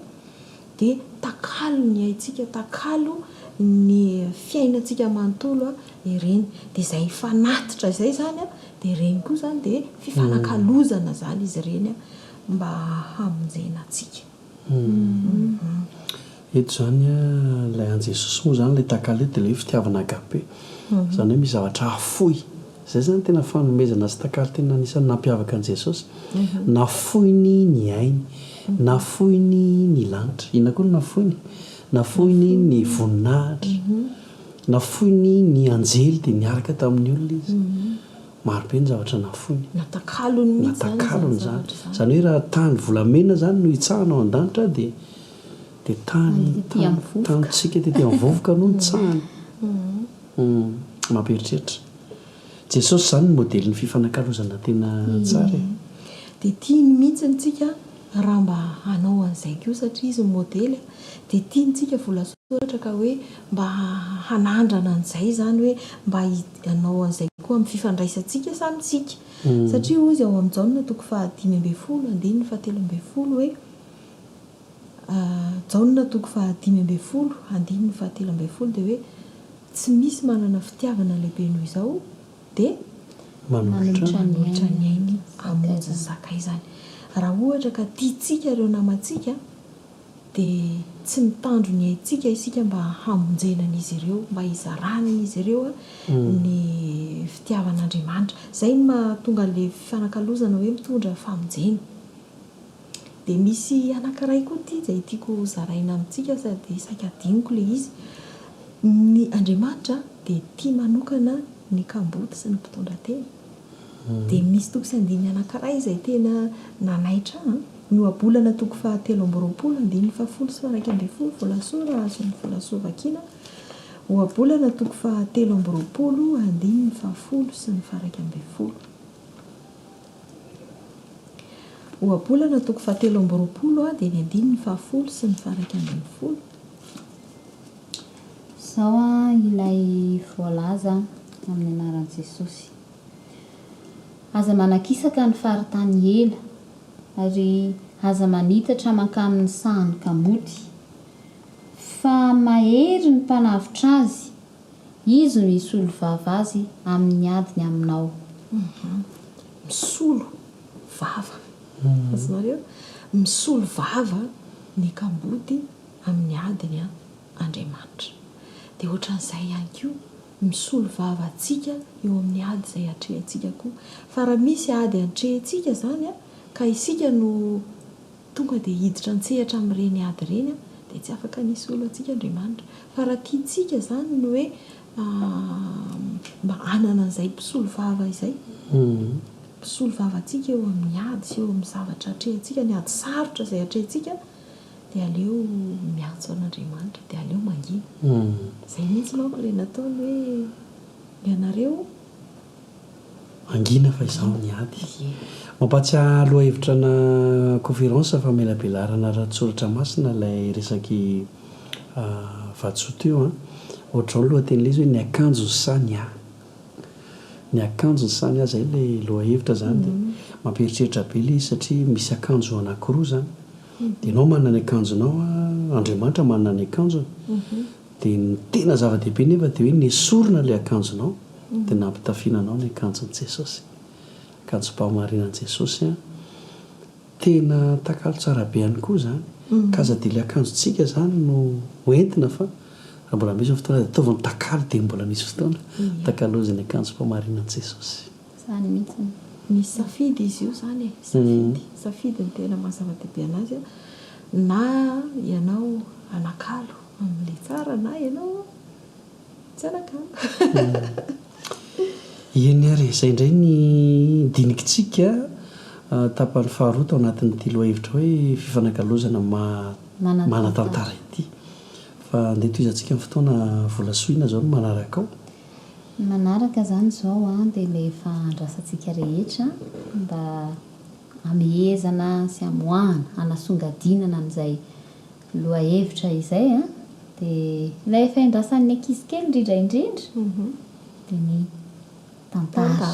dia takalo ny aintsika takalo ny fiainantsika manontolo ireny dia izay fanatitra izay zany dia ireny koa zany dia fifanakalozana zany izy ireny mba hamonjena atsika eto zany ilay an' Jesosy moa zany ilay takalo eto dia ilay fitiavana agape zany hoe misy zavatra hafoy izay zany tena fanomezana sy takalo tena anisany nampiavaka an' Jesosy nafoiny ny ainy nafoiny ny lanitra ina koa no nafoiny nafoiny ny voninahitra nafoiny ny anjely dia niaraka tamin'ny olona izy marobe ny zavatra nafoiny natakalony zany zany hoe raha tany volamena zany no hitsahana ao an-danitra dia tanytsika tety mivovoka no nitsahany mamperitreritra Jesosy zany ny modelin'ny fifanakalozana tena tsara dia tiany mihitsy ntsika raha mba hanao an'izay koa satria izy ny modely dia tiantsika volasoratra ka hoe mba hanandrana an'izay zany hoe mba hanao an'izay koa amin'ny fifandraisantsika samitsika satria ozy ao amin'ny jaonina toko 5:12 andininy 7:12 hoe jaonina toko 5:12 andininy 7:12 dia hoe tsy misy manana fitiavana lehibe noho izao dia manolotra ny ainy hamonjy ny zakay zany raha ohatra ka tiantsika ireo namantsika dia tsy mitandro ny aintsika isika mba hamonjenan'izy ireo mba hizaran'izy ireo ny fitiavan'Andriamanitra izay no mahatonga le fifanakalozana hoe mitondra famonjena dia misy anankiray koa ity izay tiako zaraina amintsika sady sakadiniko ilay izy ny Andriamanitra dia tia manokana ny kamboty sy ny mpitondra tena dia misy toko sy andiny anankiray izay tena nanaitra no abolana toko 13:20 andininy 10 sy 11 volasora azo ny volasovakiana oabolana toko 13:20 andininy 10 sy ny 11 oabolana toko 13:20 dia ny andininy 10 sy ny 11 zao ilay voalaza amin'ny anaran'i Jesosy aza manakisaka ny faritany ela ary aza manitatra mankamin'ny sahany kamboty fa mahery ny mpanavitra azy izy no hisolo vava azy amin'ny adiny aminao misolo vava azonareo misolo vava ny kamboty amin'ny adiny Andriamanitra dia ohatran'izay ihany koa misolo vava atsika eo amin'ny ady izay atrehantsika koa fa raha misy ady atrehantsika zany ka isika no tonga dia hiditra antsehatra amin'ireny ady ireny dia tsy afaka nisolo atsika Andriamanitra fa raha tiantsika zany no hoe mba hanana an'izay mpisolo vava izay mpisolo vava atsika eo amin'ny ady sy eo amin'ny zavatra atrehantsika ny ady sarotra izay atrehantsika dia aleo miantso an'Andriamanitra dia aleo mangina izay mihitsy manko ilay nataony hoe ianareo angina fa izaho ny ady mampatsiahy aloha hevitra na conférence famelabelarana rahatsoratra masina ilay resaky vatsoto io a ohatrao lohateny izy hoe ny akanjo ny sany a ny akanjo ny sany a zay lay loha hevitra zany dia mamperitreritra be ilay izy satria misy akanjo anankiroa zany dia ianao manana ny akanjonao a andriamanitra manana ny akanjony dia ny tena zava-dehibe nefa dia hoe nesorina ilay akanjonao dia nampitafiananao ny akanjon'i Jesosy akanjom-pahamarinan'i Jesosy a tena takalo tsara be ihany koa zany ka aza dia ilay akanjontsika zany no entina fa raha mbola misy fotoana dia ataovany takalo dia mbola misy fotoana takalozany akanjom-pahamarinan'i Jesosy zany mihitsy misy safidy izy io zany e safidy ny tena mahazava-dehibe anazy a na ianao anakalo amin'ilay tsara na ianao tsy anakalo eny ary izay indray ny dinikitsika tapany faharoa tao anatin'ity loha hevitra hoe fifanakalozana manatantara ity fa andeha toizantsika amin'ny fotoana volasoina zao no manaraka ao manaraka zany zao a dia lefa andrasantsika rehetra mba amehezana sy amoahana anasongadinana n'izay loha hevitra izay a dia ilay efa andrasan'ny ankizy kely indrindraindrindra dia ny tantara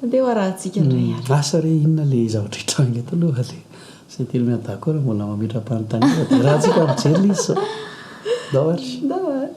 andeha hoarahantsika indray ary asa re inona le zavatra hitranga eto aloha le zay telo miadakora mbola mametram-panontaniana dia raha tsika mijery izy sao daoary daoary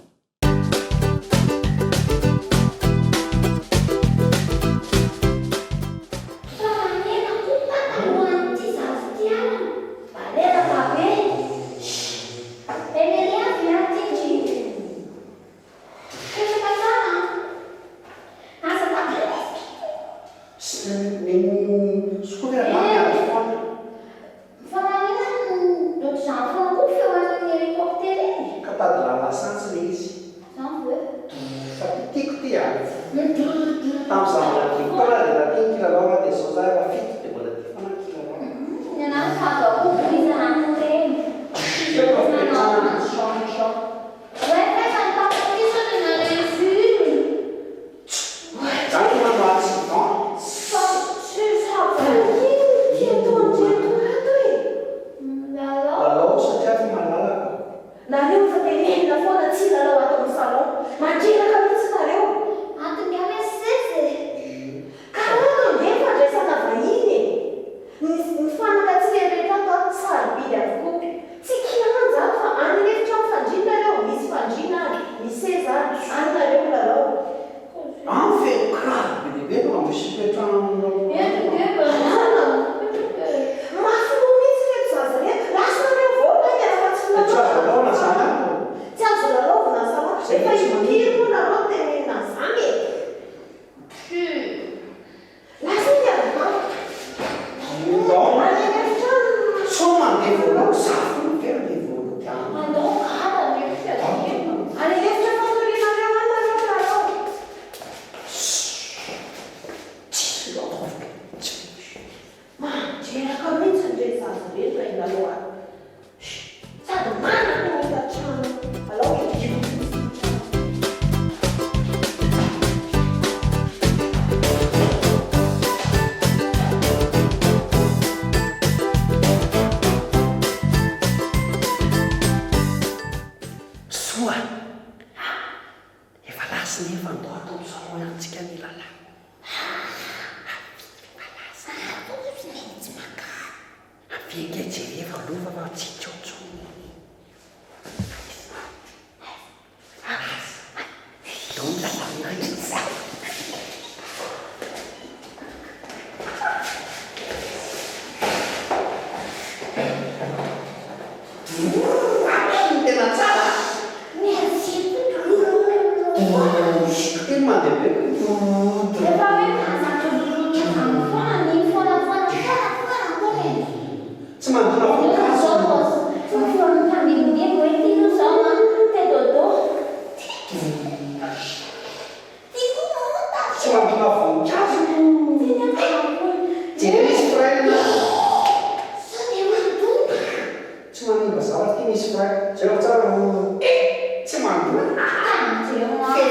Tsy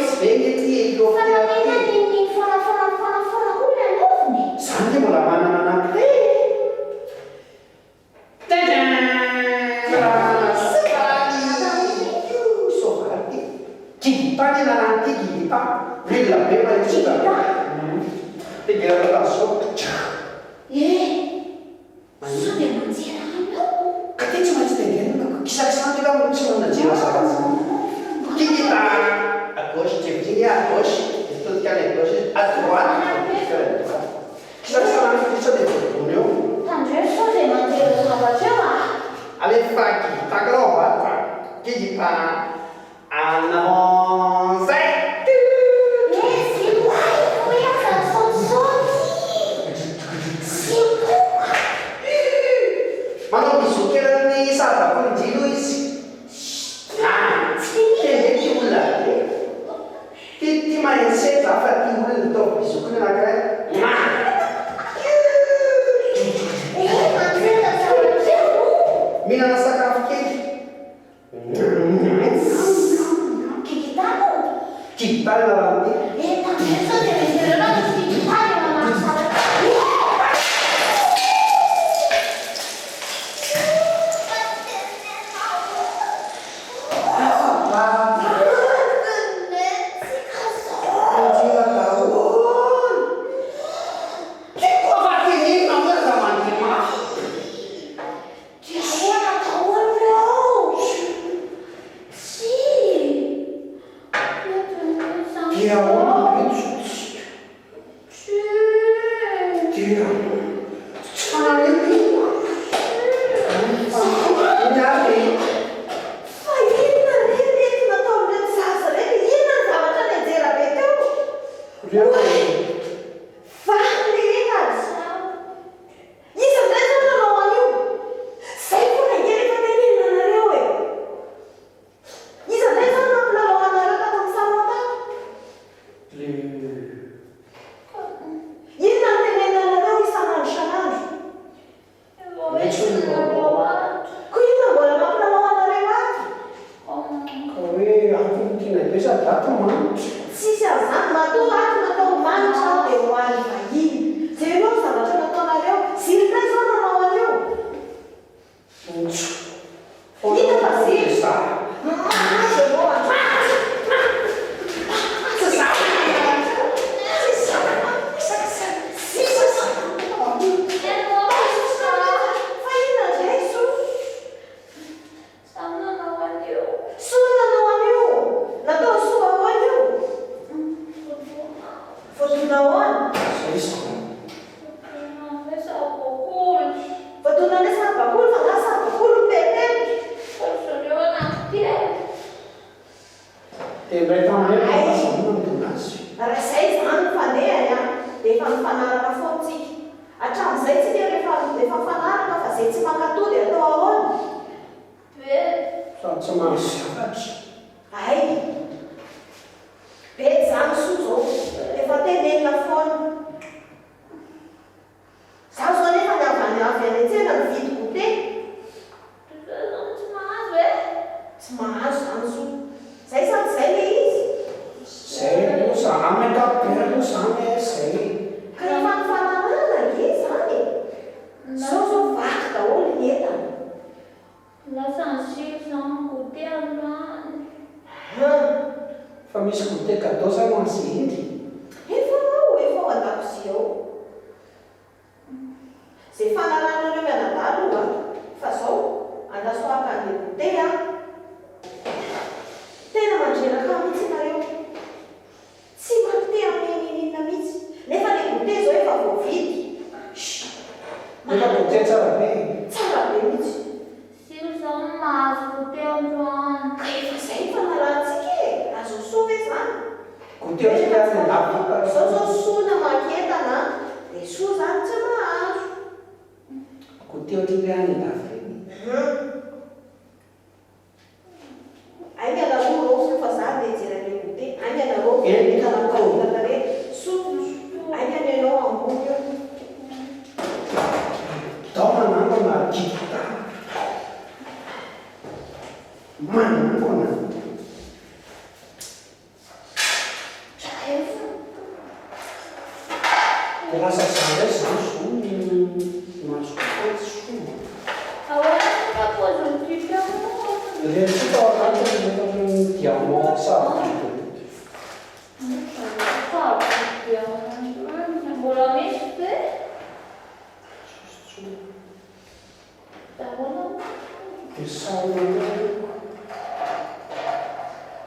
Lilla be mahitsy tegeratasao sao dia manjera anao ka ty tsy maintsy tengenina kisakisany la tsy manajera zavatsy kikita à gauche tu dis à gauche et tout cas à gauche à droite kisakisany fitsa dia volovony eo tandreo sao dia manjera zavatra eo alefa kitaka ao a kikita en avant zay manao bizokelany savakonjilo izy tendety olona ty mahesetra fa ty olona natao bizokony anakiray mihinana sakafo kely kikitany raha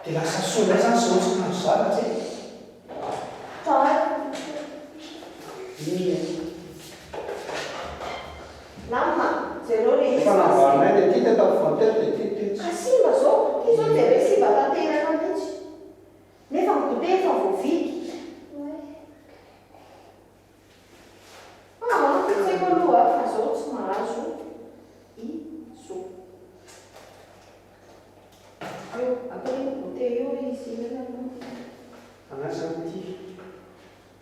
dia lasa soindray zany zao tsy mahazo zavatra Lama, zero le fanambarinay dia ty teta voatery dia ty ka simba zao, ty zao dia re simba tanteraka mihitsy. Nefa migote efa voavidy. Tseko aloha fa zao tsy mahazo izo. Eo, akory gote eo izy anasany ty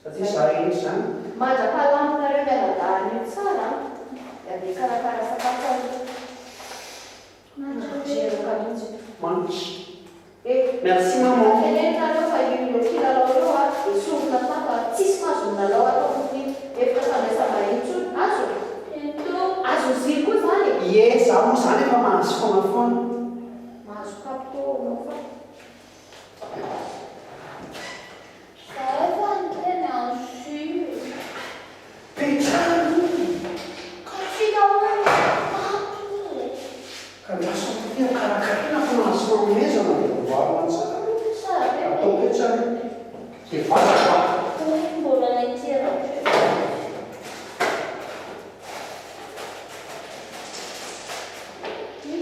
satria za rehetra zany mandrapahalamina reo mianadahany io tsara dia karakara sakafo jeraka mihitsy. manitsy merci maman tenenareo fa io kilalao reo a dia sorona tafa tsisy mahazo milalao atao efitra fandraisana intsony azo azo ziry koa zany ie za moa zany efa mahazo foana foana mahazo kapto anao fa ka miaso tio karakarina fa mahazo fanomezana dia voarina tsara atao petsana dia vazako mbola naitira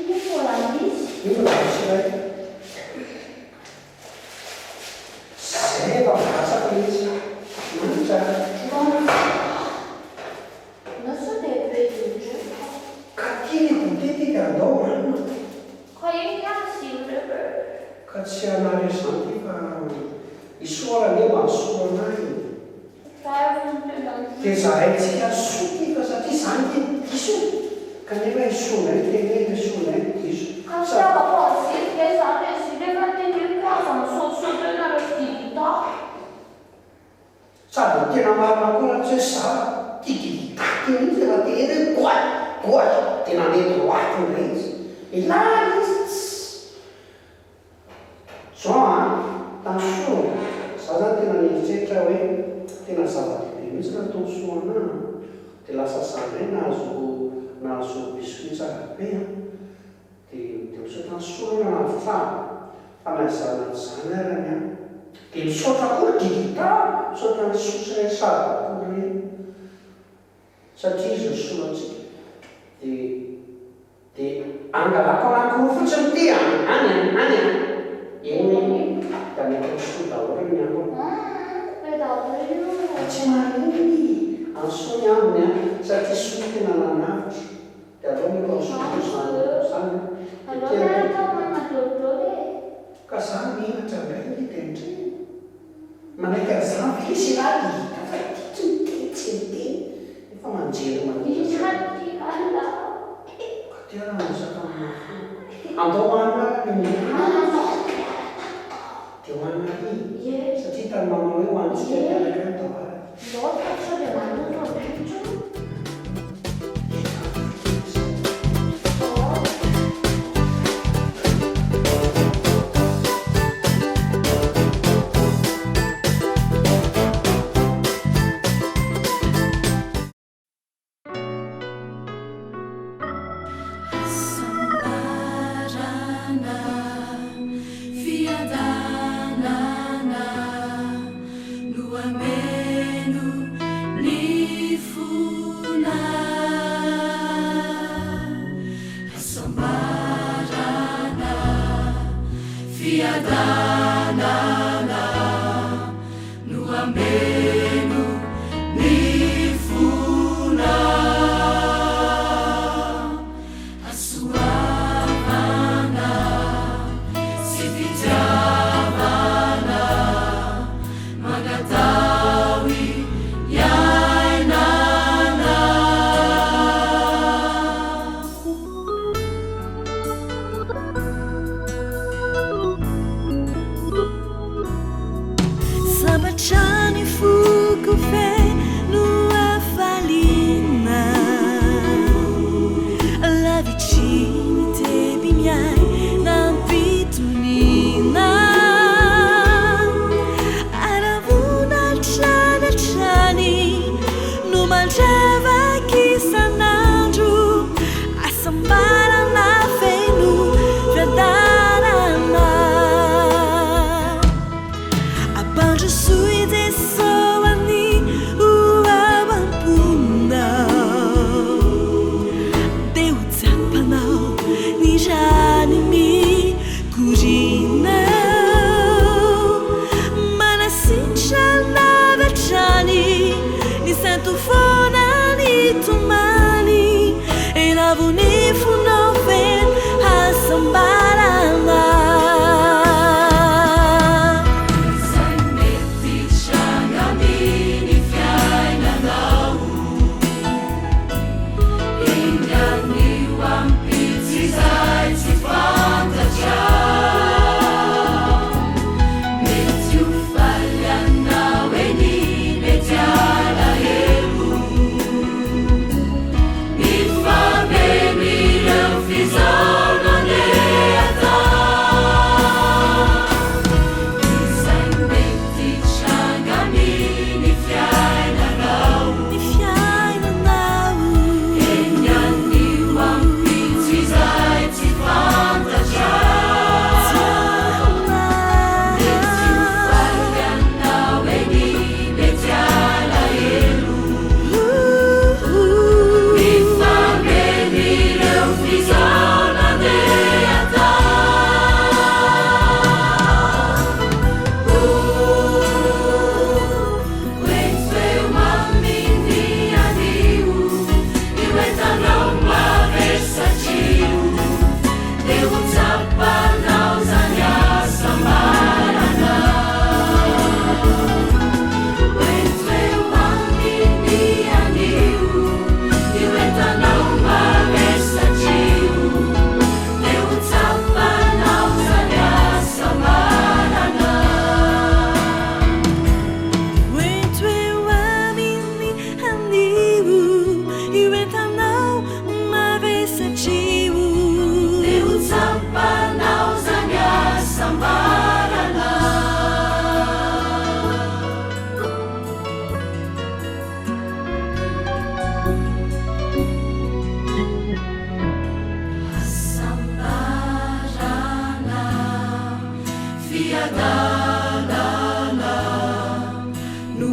mbola misy ino nasiray zay efa vazaka mihitsy manitsara naso dia bedindro ka tiany gote ty andao anina ka iny asy ka tsy anareo zany ty fa isoara ne mahasoanay dia zahaitsika so ty fa satria zany ty iso kanefa isonay tene isonay iso sady tena marina koa tsy hoe za tigita teo izy efa tena goaty tena mety hoaty ndray izy ilala izy zao a tanso za zany tena nieritreritra hoe tena zava-dehibe mihitsy natao soana dia lasa zandray nahazo biscuit tsara be dia misaotra ny soana navitra fanazana zany arany a dia misaotra koa digita misaotra ny sosray savakoa reny satria izy ny sonatsika dia angalako anankiroa fotsiny ty any eny da mety misoa daholo ny ambony tsy mariny ansony ambony a satria soa tena nanavitra dia alao meko zany ka zany mihinatra ndray ny tenitra manaiky azany visy raha fa titsy nyteny efa manjery manitsy ka tena misaka aminafo andao hoanina dia hoanina ry satria tany manao hoe hoanitsika miaraka tavara Sabachani fu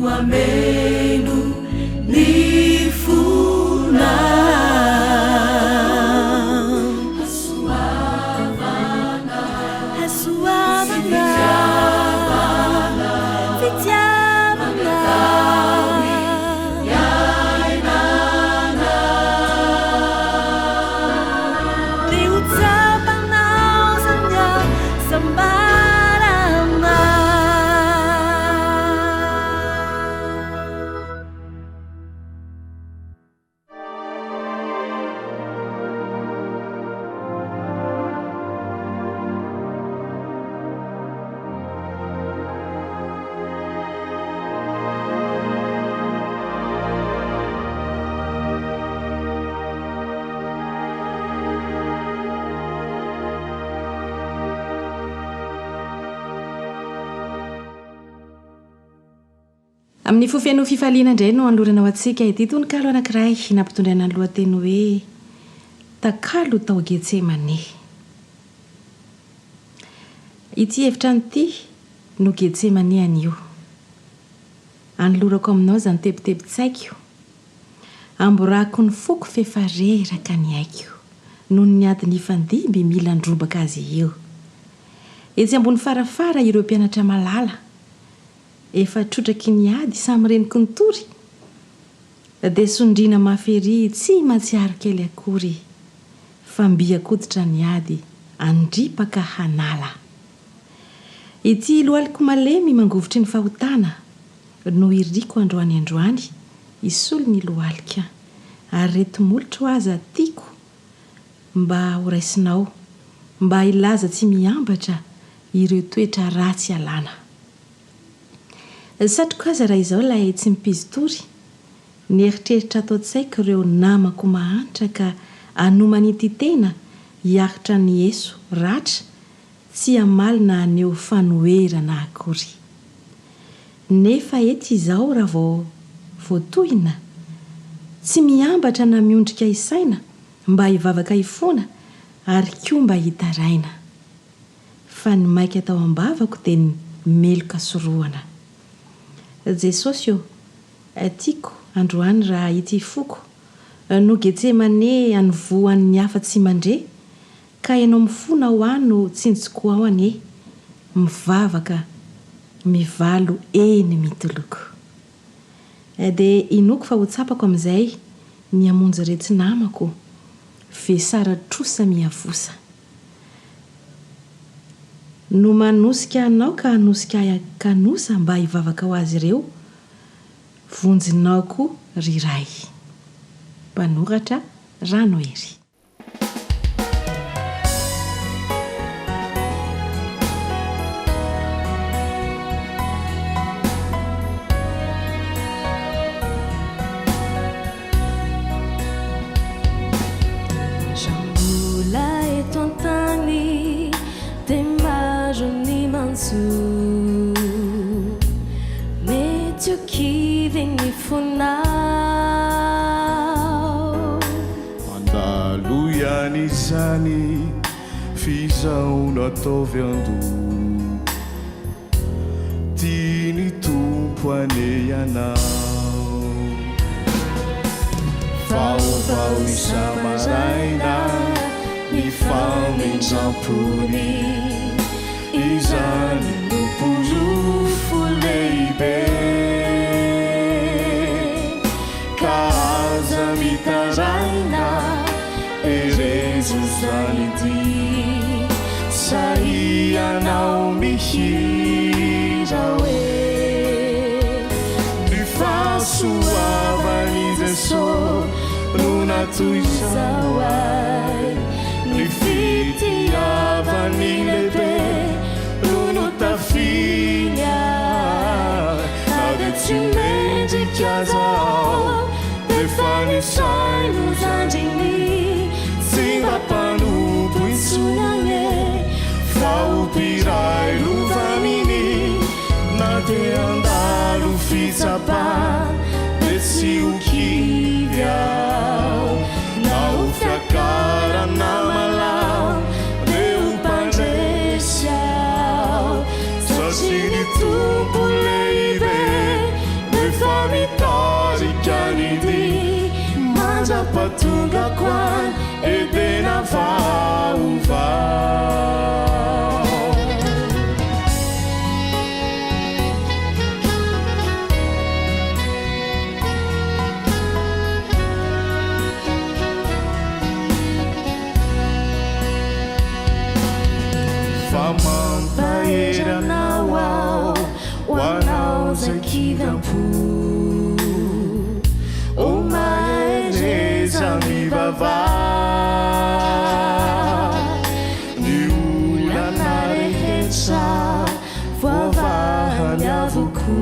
ameno ny fona hasoavana fitiavana iainana ny utsapanao sanga sambarana amin'ny fofiano fifaliana indray no anloranao atsika ity tononkalo anankiray nampitondraina ny lohateny hoe takalo tao Getsemane. Ity efitrano ity no Getsemane anio. Anolorako aminao zany tebitebitsaiko amborako ny foko fefareraka ny aiko noho ny adiny ifandimby mila ndrobaka azy eo. Etsy ambony farafara ireo mpianatra malala efa trotraky ny ady samy reniko ny tory dia sondriana mafery tsy matsiaro kely akory fa mbiakoditra ny ady andripaka hanala. Ity loaliko malemy mangovitry ny fahotana no iriko androany isolo ny loalika ary reto molotro aza tiako mba horaisinao mba ilaza tsy miambatra ireo toetra ratsy alana. Satroko aza raha izao lay tsy mipizitory ny eritreritra atao tsaiko ireo namako mahantra ka anoman'ity tena hiahitra ny Yeso ratra tsy amalina aneo fanoherana akory. Nefa ety izao raha voatohina tsy miambatra na miondrika isaina mba hivavaka ifona ary koa mba hitaraina fa ny maika atao ambavako dia ny meloka sorohana. Jesosy tiako androany raha ity foko no Getsemane anovoan'ny afa-tsy mandre ka ianao mifona ho ano tsinjoko ao ane mivavaka mivalo eny mitoloko. Dia inoko fa ho tsapako amin'izay ny amonjy retsy namako vesara trosa miavosa no manosika anao ka hanosika kanosa mba hivavaka ho azy ireo vonjinaoko riray. Mpanoratra Ranoery. Jambola eto antany dia maro ny manso mety ho kivy ny fonao andalo ihany izany fizaona ataovy ando tia ny tompo ane ianao vaovao isamaraina ny famendram-pony izany no porofo lehibe ka aza mitaraina erezo zany ity sahianao mihira hoe ny fahasoavany Jesosy no natoy izao ay ny fitiavany lehibe no notafinya na dia tsy mendrika zao dia fa ny saino zandriny tsy mba mpanompo itsonane fa opiray lovaminy na dia andalo fitsapana dia tsy ho kivy ao na ho fiakarana malao dia ho mpandresy ao satria ny tompo lehibe mandra-patongako any edena vaovao fa mampaheranao ao ho anao zakivampo o mahereza mivava ny olana rehetra voavahany avoko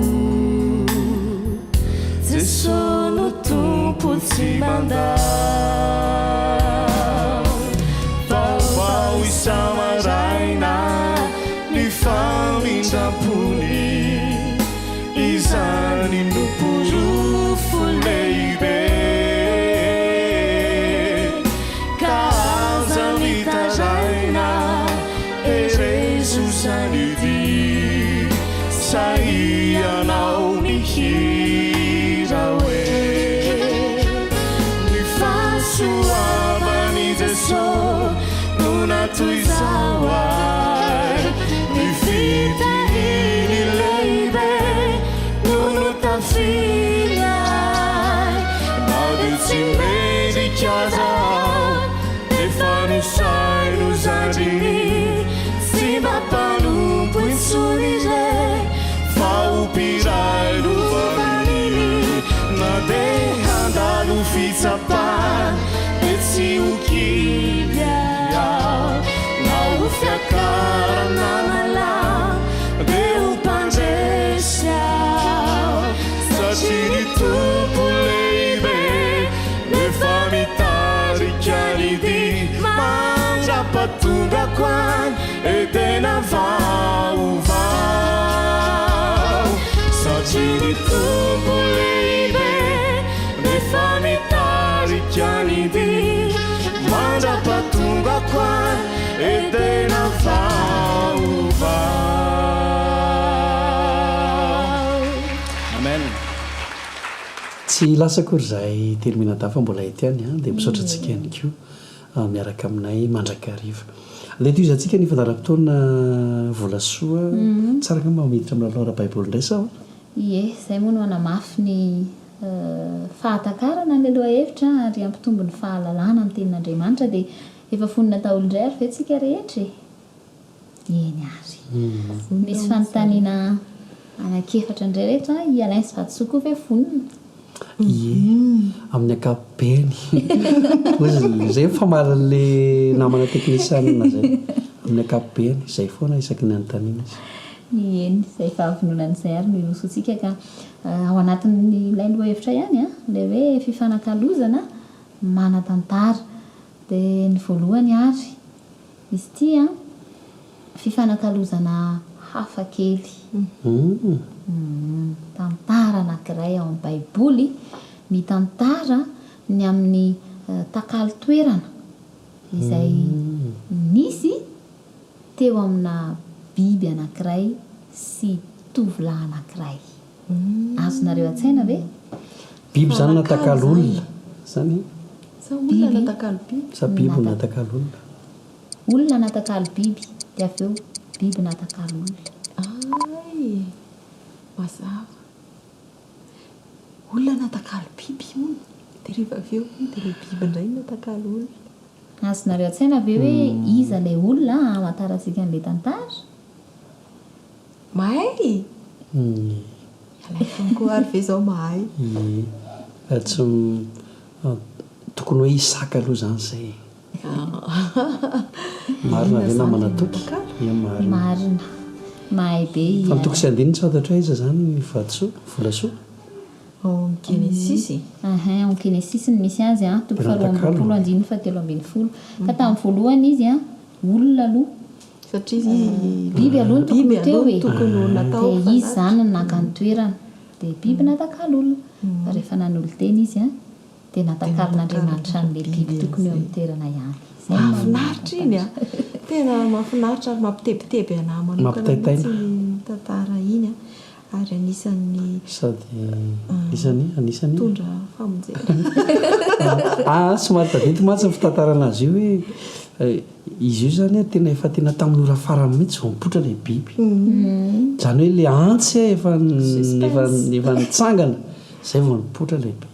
Jesosy no tompo tsy mandao vaovao isamaraina ny famindram-pony izany nomporofo lehibe ka aza mitaraina erezosany dy sahianao mihira hoe ny fahasoavany Jesosy no natoy zao ay ny fitahiny lehibe no notafiny ay na de tsy mendrika zao efa nosaino zandriny tsy mampanompo intsony zay fa opiray rovaniny na de handalo fitsapany de tsy okily ao na ho fiakarana malamo de ho mpandresy ao satria ny tompo lehibe nefa mitarika ny dy mandra-patongako any edena vaovao satria ny tompo lehibe nefa mitarika ny dy mandra-patongako any edena vaovao amen tsy lasa kory zahay terminadafa mbola etiany a dia misaotra antsika ihany koa miaraka aminay mandraka hariva le to izantsika ny fandaram-potoana vola soa tsara ka mamiditra amin'ny lalao ara-baiboly indray sao ie zay moa no anamafy ny fahatakarana ny aloha hevitra ary ampitombo ny fahalalana ny tenin'Andriamanitra dia efa fonina taolondray ary ventsika rehetra eny ary misy fanontaniana anakefatra indray rehetra ialainy sy vatosoa ve fonina ie amin'ny ankapobeny zay famaran'le namana teknisianina zay amin'ny ankapobeny zay foana isaky ny anontaniana izy eny zay fahavinonan'izay ary no ilosotsika ka ao anatin'ny ilay lohahevitra ihany a le hoe fifanakalozana manatantara dia ny voalohany ary izy ity a fifanakalozana hafa kely tantara anankiray ao amin'ny baiboly mitantara ny amin'ny takalo toerana izay nisy teo amina biby anankiray sy tovolahy anankiray azonareo an-tsaina ve biby zany natakalo olona zany sa olona natakalo biby sa biby natakalo olona natakalo biby dia avy eo biby natakalo olona ay mazava olona natakalo biby io dia rehefa avy eo dia le biby indray natakalo olona azonareo an-tsaina ve hoe iza ilay olona amantarantsika an'ilay tantara mahay alay fonko ary ve zao mahay tsy tokony hoe isaka aloha zany zay marina ve namana toky marina mahay be fa mitoko sy andiny tsy fatatra iza zany vatosoa volasoa genesisy en genesisy ny misy azy a toko faharoa andiny fa telo ambin'ny folo ka tamin'ny voalohany izy a olona aloha satria biby aloha ny tokony teo e tokony natao dia izy zany ny naka ny toerana dia biby natakalo olona fa rehefa nanolo-teny izy a dia natakalin'Andriamanitra n'ilay biby tokony eo amin'ny toerana ihany mahafinaritra iny a tena mahafinaritra ary mampitebiteby anahy manokana mihitsy tantara iny a ary anisan'ny sady anisany tondra famonjena somary tadety matsy ny fitantarana azy io hoe izy io zany tena efa tena tamin'ny ora farany mihitsy vao mipoitra le biby zany hoe le antsy efa nitsangana zay vao nipoitra le biby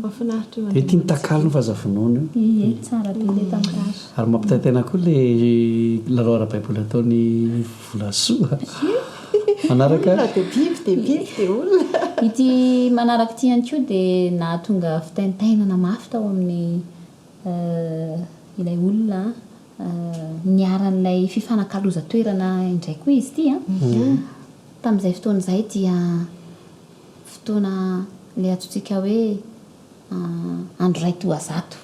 mahafinaritra de tia mitakalo ny fahazavonona io tsara be le tamindara ary mampitaitena koa le lalao ara-baiboly ataony volasoa manaraka de biby de olona ity manaraka ty ihany koa dia nahatonga fitaintainana mafy tao amin'ny ilay olona niaran'ilay fifanakaloza-toerana indray koa izy ity tamin'izay fotoana izay dia fotoana le atsotsika hoe andro ray toazato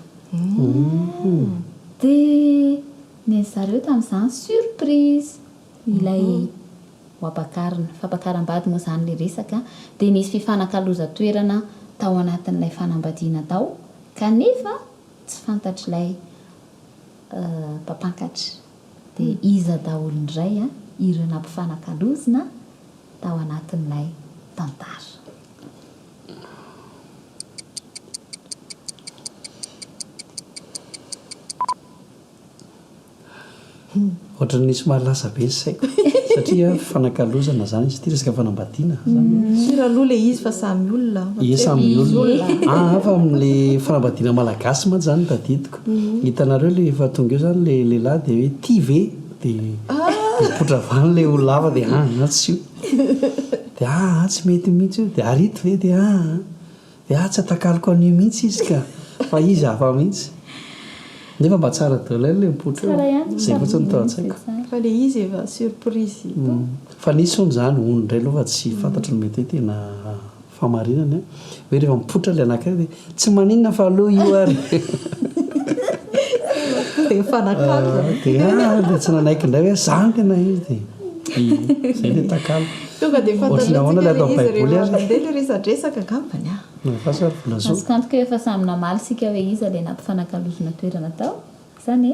dia ny zareo tamin'izany surprise ilay fampakaram-bady moa izany le resaka dia nisy fifanakaloza-toerana tao anatin'ilay fanambadiana tao kanefa tsy fantatr' ilay mpampankatra dia iza daholo indray ireo nampifanankalozina tao anatin'ilay tantara ohatrany nisy mahalasa be ny saiko satria fanakalozana zany izy ty resaka fanambadiana siraloha le izy fa samy olona samy olona fa am'le fanambadiana malagasy mantsy zany tadidiko hitanareo le efa tonga eo zany le lehilahy de hoe ty ve de mipotra vany le ololava de tsy io de tsy mety mihitsy io de arito ve de tsy atakaloko an'io mihitsy izy ka fa izy hafa mihitsy nefa mba tsara daholo le mipotra zay fotsiny tao an-tsaiko fa le izy efa surprise fa nisy ony zany ony indray aloha fa tsy fantatro ny mety hoe tena famarinana hoe rehefa mipotra le anankiray de tsy maninona fa aloha io ary de fanakalo de tsy nanaiky indray hoe zany tena izy de zay le takalo tonga de fantatranahoana le atao baiboly ary le resadresaka gambany fasary volazo azokantoko efa samy namaly sika hoe iza le nampifanakalozona toerana tao zany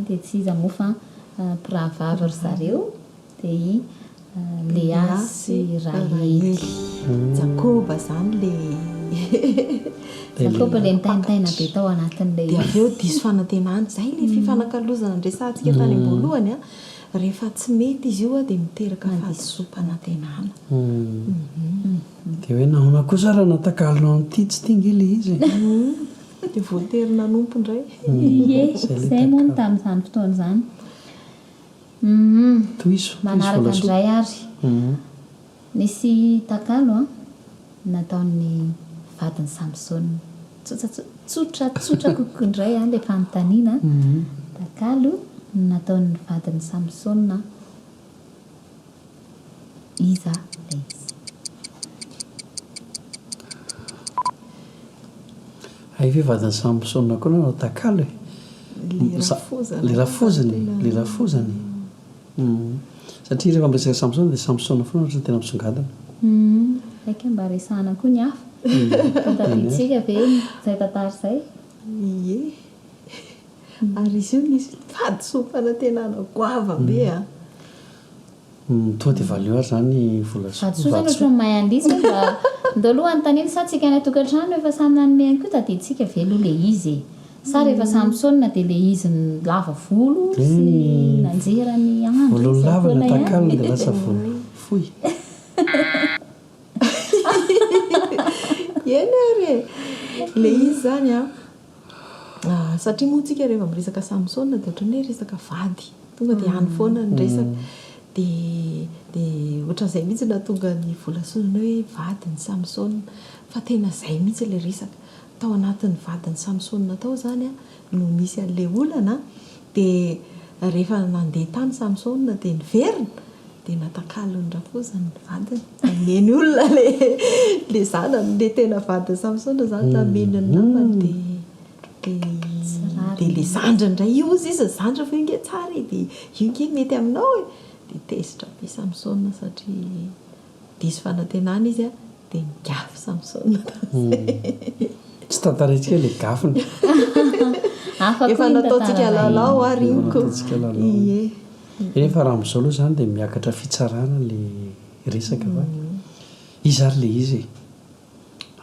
dia tsy iza moa fa mpiravavy ry zareo dia Lea sy Rahely Jakoba zany le Jakoba le mitaintaina be tao anatin'ilay dia avy eo diso fanantenana zay le fifanakalozana andresantsika tany am-boalohany rehefa tsy mety izy io dia miteraka fahadisom-panantenana dia hoe nahoana kosa raha natakalonao amin'ity tsy tingy le izy dia voaterina nompo indray zay moa no tamin'izany fotoana izany manaraka indray ary nisy takalo nataon'ny vadiny Samsona tsotra kokoa indray le fanontaniana takalo nataon'ny vadiny Samsona iza le izy ay ve vadiny Samsona koa nanao takalo le rafozany satria rehefa miresaka Samsona dia Samsona foana ohatrany tena misongadina aiky mba resahana koa ny hafa taditsika ve zay tantara zay ary izy io nisy fadisom-panantenana goava be tonga dia valio ary zany volasoa zany ohatrany mahay andisa mba ndo aloha antaniny sa tsika any tokantrano efa samy nanome koa taditsika ve aloha le izy sa rehefa Samsona dia le izy ny lava volo sy nanjerany volony lava ny takalo dia lasa volo foy eny ary le izy zany satria moa tsika rehefa miresaka Samsona dia ohatrany hoe resaka vady tonga dia any foana ny resaka dia ohatran'izay mihitsy natonga ny volasonana hoe vadiny Samsona fa tena izay mihitsy ilay resaka tao anatin'ny vadiny Samsona tao zany no misy an'ilay olana dia rehefa nandeha tany Samsona dia niverina dia natakalo ny rafozany ny vadiny neny olona le zanany le tena vadiny Samsona zany nameny ny namany dia le zandra indray io izy zandra fa inge tsara dia io inge mety aminao dia tezitra be Samsona satria diso fanantenana izy dia migafy Samsona tsy tantarantsika le gafiny efa nataontsika lalao ariniko rehefa raha amin'izao aloha zany dia miakatra fitsarana le resaka fa izy ary le izy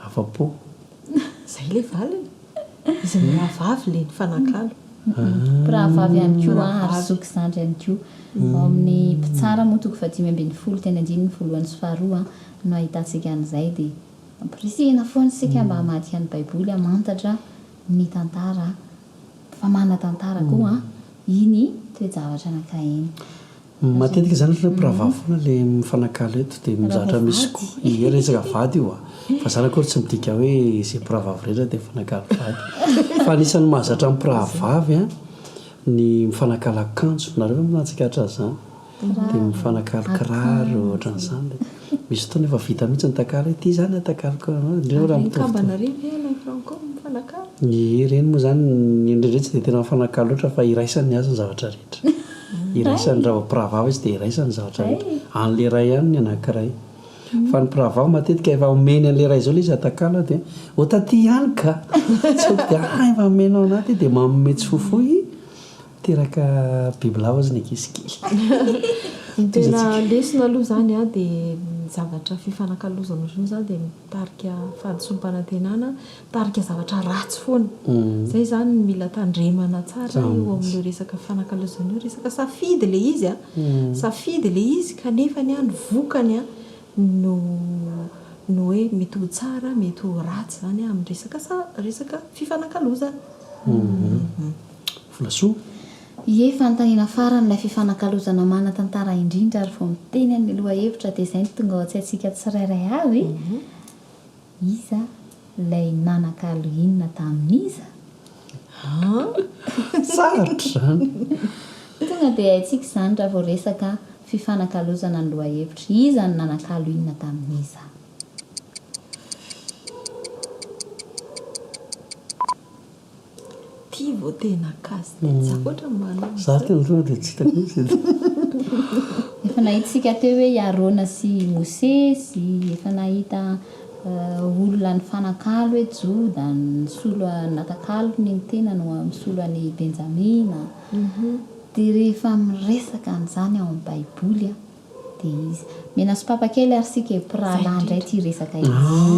afa-po zay le valiny izy miravavy le ny fanakalo mpirahavavy ihany koa ary zoky zandry ihany koa ao amin'ny mpitsara moa toko 5 teny andiny ny voalohany sy faharoa no ahitantsika an'izay dia ampirisihina foana sika mba hamaty any baiboly amantatra ny tantara fa mana tantara koa iny toejavatra anakahiny matetika zany ohatra hoe mpirahavavy foana le mifanakalo eto dia mizatra misy koa i resaka vady io fa zany akory tsy midika hoe zay mpirahavavy rehetra dia mifanakalo vady fa anisan'ny mahazatra mpirahavavy ny mifanakalo akanjo nareo fa minatsikaritra zany dia mifanakalo kiraro ohatran'izany dia misy fotoana efa vita mihitsy ny takalo ity zany atakaloko indrindra raha kambanarivo ela franco mifanakalo ireny moa zany indrindra tsy dia tena mifanakalo loatra fa iraisany ny azony zavatra rehetra iraisany raha mpirahavavy izy dia iraisany zavatra rehetra an'le ray ihany ny anankiray fa ny mpirahavavy matetika efa omeny an'le ray izao le izy atakalo dia o taty ihany ka tsy dia efa omenao anaty dia mamometsy fofoy teraka bibilava azy ny ankisikely tena lesona aloha zany dia zavatra fifanakalozana otriny zany dia mitarika fahadisom-panantenana mitarika zavatra ratsy foana zay zany mila tandremana tsara eo amin'io resaka fanakalozana io resaka safidy le izy safidy le izy kanefa ny ny vokany no hoe mety ho tsara mety ho ratsy zany amin'ny resaka fifanakalozana volasoa ie fanontaniana faran'ilay fifanakalozana mana tantara indrindra ary vao miteny amin'ny loha hevitra dia izay ny tonga ao tsy antsika tsirairay avy iza ilay nanakalo inona tamin'iza sarotra zany tonga dia haintsika izany raha vao resaka fifanakalozana ny loha hevitra iza ny nanakalo inona tamin'iza ty vao tena kasy dia tsy ahoatra manao za tena tonga dia tsy hitako mihitsy efa nahitsika teo hoe Arona sy Mosesy efa nahita olona ny fanakalo hoe Joda ny solo natakalo ny tena no misolo any Benjamina dia rehefa miresaka an'izany ao amin'ny baiboly dia izy mena sy papakely ary sika mpirahalahy indray ty resaka izy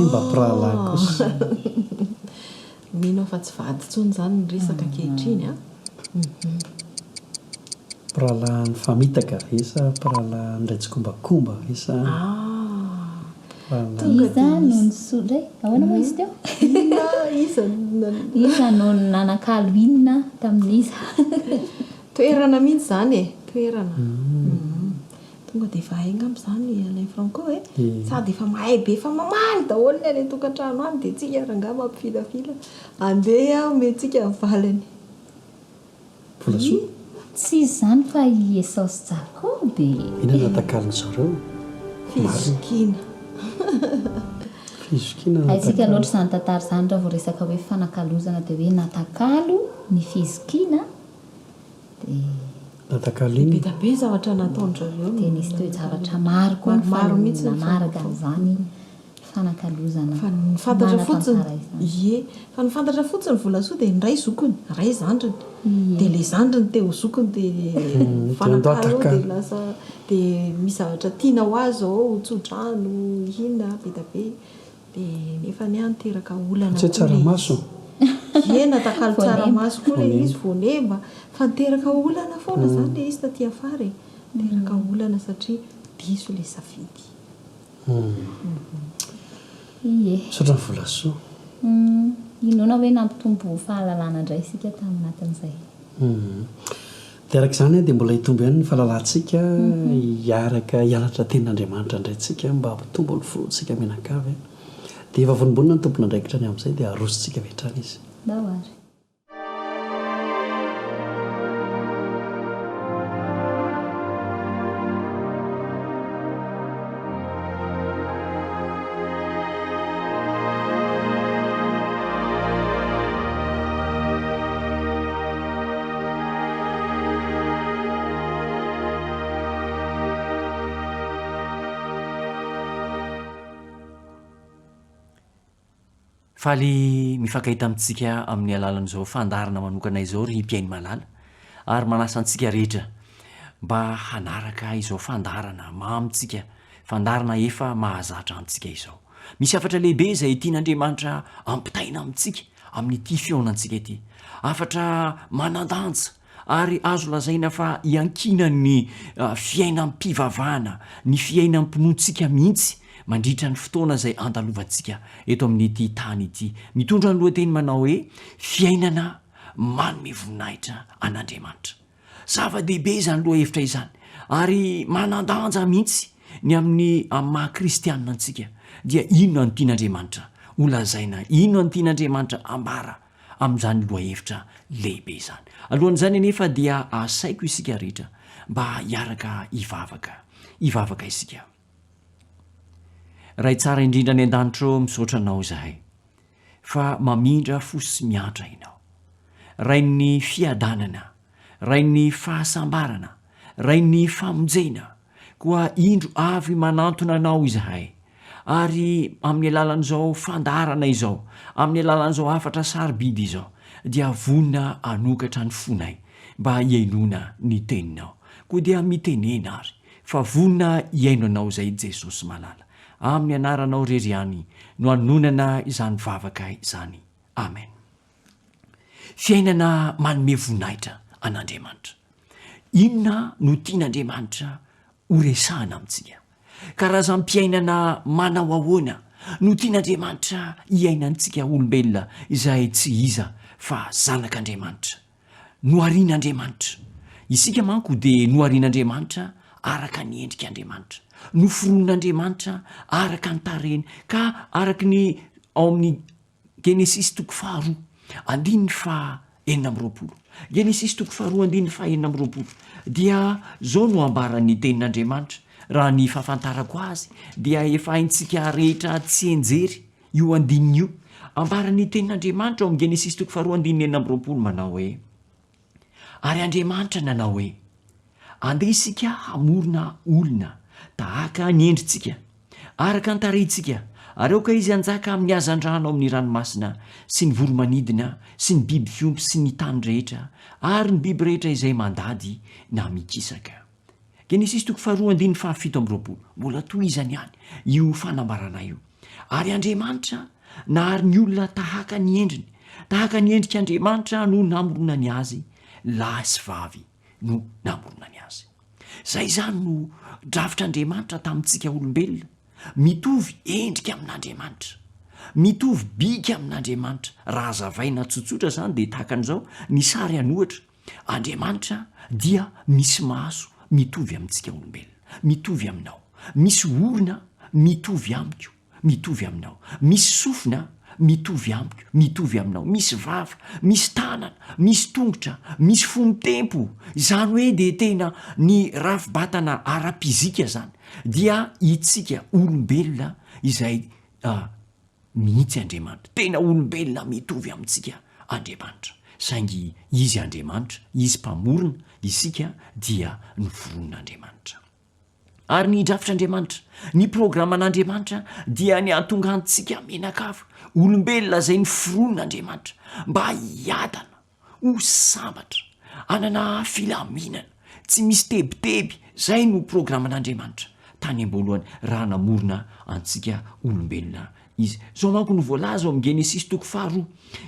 mba mpirahalahy kosa minao fa tsy vady tsony zany ny resaka kehitriny mpirahalahy ny famitaka resa mpirahalahy ndray tsy kombakomba resa iza no nisolo ahoana moa izy teo iza no nanakalo inona tamin'iza toerana mihitsy zany toerana tonga dia efa hainga am'izany alain franco sady efa mahay be efa mamaly daholo ny any tokantrano any dia tsika ranga mampifilafila andeha mentsika valany volasoa tsy izy zany fa i Esau sy Jakoby ina natakalony zareo fizokina aitsika loatra izany tantara izany raha vao resaka hoe fanakalozana dia hoe natakalo ny fizokina dia natakalo iny betabe zavatra nataon'zareo dia nisy toe zavatra maro koa maro mihitsy namaraka amin'izany fanakalozana fantatra fotsiny fa ny fantatra fotsiny volasoa dia ndray zokony ray zandriny dia le zandriny te ho zokony dia fanakalo dia lasa dia misy zavatra tiana ho azy ao tsodrano inona betabe dia nefa ny any teraka olana tsy tsaramaso natakalo tsaramaso koa le izy voanemba fa niteraka olana foana zany le izy taty afary teraka olana satria diso le safidy sotra ny volasoa inona hoe nampitombo fahalalana indray isika taminatin'izay dia araka izany dia mbola hitombo ihany ny fahalalantsika hiaraka hianatra tenin'Andriamanitra indrayntsika mba hampitombo ny fontsika menakavy dia efa vonimbonina ny tompona ndraikitra ny amin'izay dia arosontsika vetrany izy daoary faly mifankahita amintsika amin'ny alalan'izao fandarana manokana izao ry mpiainy malala ary manasa antsika rehetra mba hanaraka izao fandarana mamitsika fandarina efa mahazatra antsika izao misy afatra lehibe zay tian'andriamanitra ampitaina amintsika amin'nyity feonantsika ity afatra manandanja ary azo lazaina fa iankinany fiainam-pivavahana ny fiainam-pinoantsika mihitsy mandritra ny fotoana zay andalovantsika eto amin'n'ity tany ity mitondra ny lohateny manao hoe fiainana manome voninahitra an'andriamanitra zava-dehibe zany loha hevitra izany ary manandanja mihitsy ny amin'ny maha kristianina antsika dia inona ny tian'andriamanitra olazaina inona ny tian'andriamanitra ambara amin'izany loha hevitra lehibe izany alohan'izany anefa dia asaiko isika rehetra mba hiaraka ivavaka isika ray tsara indrindra ny an-danitro misaotra anao izahay fa mamindra fosy miatra ianao ray ny fiadanana ray ny fahasambarana ray ny famonjena koa indro avy manantona anao izahay ary amin'ny alalan'izao fandarana izao amin'ny alalan'izao afatra sarobidy izao dia vonina anokatra ny fonay mba hiainona ny teninao koa dia mitenena ary fa vonina hiaino anao izay Jesosy malala amin'ny anaranao reryany no anonana izany vavaka izany amen fiainana manome voninahitra an'andriamanitra inona no tian'andriamanitra horesahana amintsika karazam-piainana manao ahoana no tian'andriamanitra hiainantsika olombelona izay tsy iza fa zanak'andriamanitra noharian'andriamanitra isika manko dia noharian'andriamanitra araka ny endrik'andriamanitra noforonin'andriamanitra araka ny tareny ka araka ny ao amin'ny genesis 2:4 genesis 2:4 dia zao no ambaran'ny tenin'andriamanitra raha ny fahafantarako azy dia efa haintsika rehetra tsy enjery io andininy io ambaran'ny tenin'andriamanitra ao amin'ny genesis 2:4 manao hoe ary andriamanitra nanao hoe andeha isika hamorona olona tahaka ny endritsika araka ny tarehintsika ary aoka izy anjaka amin'ny hazan-drano ao amin'ny ranomasina sy ny voromanidina sy ny biby fiompy sy ny tany rehetra ary ny biby rehetra izay mandady na mikisaka genesis 2:7 mbola toizany ihany io fanambarana io ary andriamanitra nahary ny olona tahaka ny endriny tahaka ny endrik'andriamanitra no namoronany azy lahy sy vavy no namoronany azy zay zany no drafitr'andriamanitra tamintsika olombelona mitovy endrika amin'andriamanitra mitovy bika amin'andriamanitra raha zavaina tsotsotra zany dia tahaka an'izao ny sary anohatra andriamanitra dia misy maso mitovy amintsika olombelona mitovy aminao misy orona mitovy amiko mitovy aminao misy sofina mitovy amiko mitovy aminao misy vava misy tanana misy tongotra misy fomitempo izany hoe dia tena ny rafibatana ara-pizika zany dia itsika olombelona izay mihitsy andriamanitra tena olombelona mitovy amintsika andriamanitra saingy izy andriamanitra izy mpamorona isika dia ny voron'andriamanitra ary ny drafitr'andriamanitra ny programan'andriamanitra dia ny atongantsika menakava olombelona zay ny foron'andriamanitra mba hiadana ho sambatra anana filaminana tsy misy tebiteby zay no programan'andriamanitra tany am-boalohany raha namorona antsika olombelona izy zao manko no voalaza ao amin'ny genesis 2:4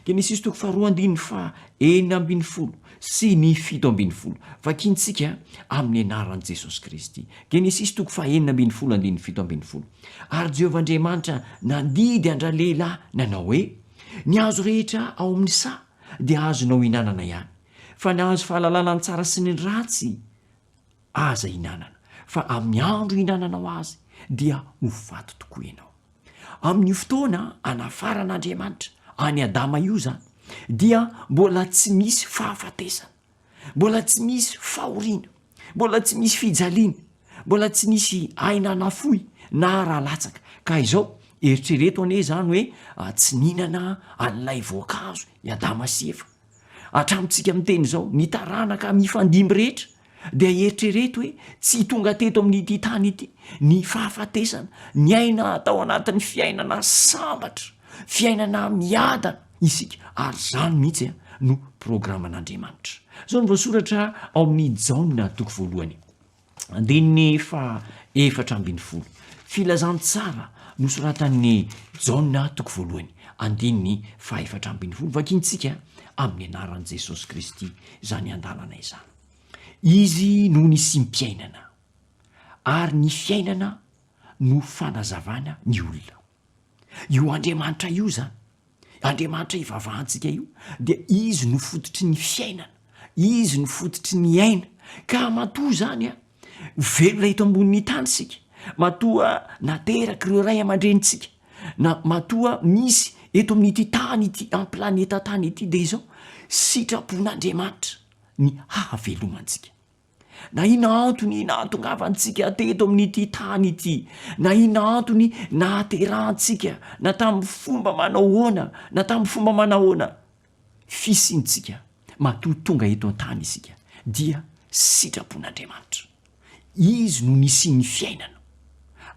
genesis 2:9 sy ny 7 vakintsika amin'ny anaran'i Jesosy Kristy genesis 2:9 ary Jehovah-Andriamanitra nandidy andra-lehilahy nanao hoe ny azo rehetra ao amin'ny sa dia azonao hinanana ihany fa ny azo fahalalana ny tsara sy ny ratsy aza hinanana fa amin'ny andro hinananao azy dia ho faty tokoa ianao amin'ny fotoana anafaran'andriamanitra any adama io zany dia mbola tsy misy fahafatesana mbola tsy misy fahoriana mbola tsy misy fijaliana mbola tsy misy aina nafoy na raha latsaka ka izao eritrereto ane zany hoe tsy ninana an'ilay voankazo i adama sy eva atramitsika miteny zao nitaranaka mifandimby rehetra dia eritrereto hoe tsy tonga teto amin'n'ity tany ity ny fahafatesana ny aina atao anatin'ny fiainana sambatra fiainana miadana isika ary zany mihitsy no programan'andriamanitra zao ny voasoratra ao amin'ny Jaona 1:14 filazantsara nosoratan'ny jaona toko voalohany andininy fahefatrambiny folo vakintsika amin'ny anaran'i jesosy kristy zany andalana izany izy no nisy mpiainana ary ny fiainana no fanazavana ny olona io andriamanitra io zany andriamanitra ivavahantsika io dia izy no fototry ny fiainana izy no fototry ny aina ka matoa zany a velona eto ambonin'ny tany sika matoa nateraka ireo ray aman-drenitsika na matoa misy eto amin'ity tany ity am planeta tany ity de izao sitrapon'andriamanitra ny hahavelomantsika na ina antony nahatongavantsika teto amin'ity tany ity na ina antony nahaterahantsika na tamin'ny fomba manaohoana na tamin'ny fomba manahoana fisintsika matoa tonga eto an-tany isika dia sitrapon'andriamanitra izy no nisy ny fiainana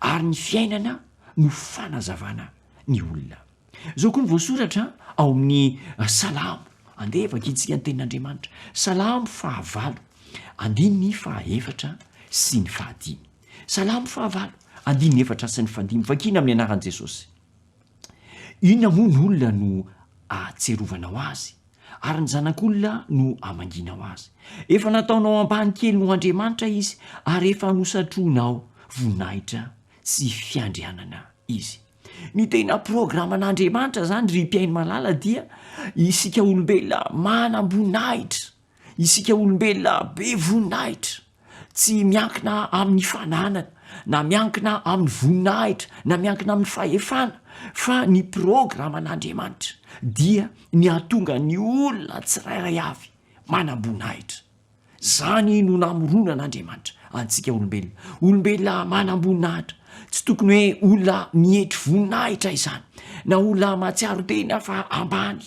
ary ny fiainana no fanazavana ny olona zao koa ny voasoratra ao amin'ny salamo andevakitsika ny tenin'andriamanitra salamo fahavalo andininy fahaefatra sy ny fahadimy salamo fahavalo andininy efatra sy ny fahadimy vakina amin'ny anaran'i jesosy inona moa ny olona no atserovana ho azy ary ny zanak'olona no amangina ho azy efa nataonao ambany kely no andriamanitra izy ary efa nosatroanao voninahitra sy fiandrianana izy ny tena programan'andriamanitra zany ry mpiaino malala dia isika olombelona manam-boninahitra isika olombelona be voninahitra tsy miankina amin'ny fananana na miankina amin'ny voninahitra na miankina amin'ny fahefana fa ny programan'andriamanitra dia ny atonga ny olona tsirairay avy manam-boninahitra zany no namoronan'andriamanitra antsika olombelona manam-boninahitra tsy tokony hoe olona mihetry voninahitra izany na olona mahatsiaro tena fa ambany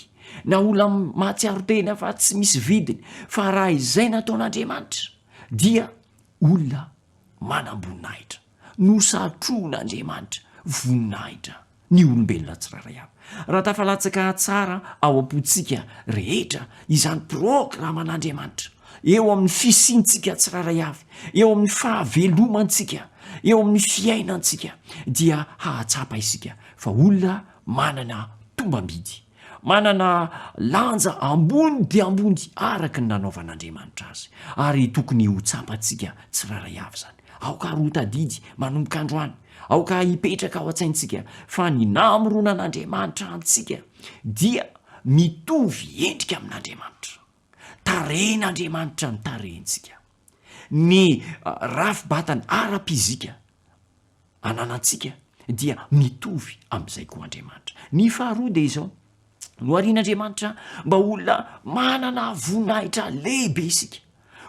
na olona mahatsiaro tena fa tsy misy vidiny fa raha izay nataon'andriamanitra dia olona manam-boninahitra no satroan'andriamanitra voninahitra ny olombelona tsiraray avy raha tafalatsaka tsara ao am-potsika rehetra izany programan'andriamanitra eo amin'ny fisintsika tsiraray avy eo amin'ny fahavelomantsika eo amin'ny fiainantsika dia hahatsapa isika fa olona manana tombambidy manana lanja ambony de ambony araka ny nanaovan'andriamanitra azy ary tokony ho tsapantsika tsiraray avy zany aoka rotadidy manomboka androany aoka hipetraka ao an-tsaintsika fa ny namoronan'andriamanitra antsika dia mitovy endrika amin'andriamanitra taren'andriamanitra ny tarentsika ny rafibatany ara-pizika ananantsika dia mitovy amin'izay koa andriamanitra ny faharoa de izao no arian'andriamanitra mba olona manana voninahitra lehibe isika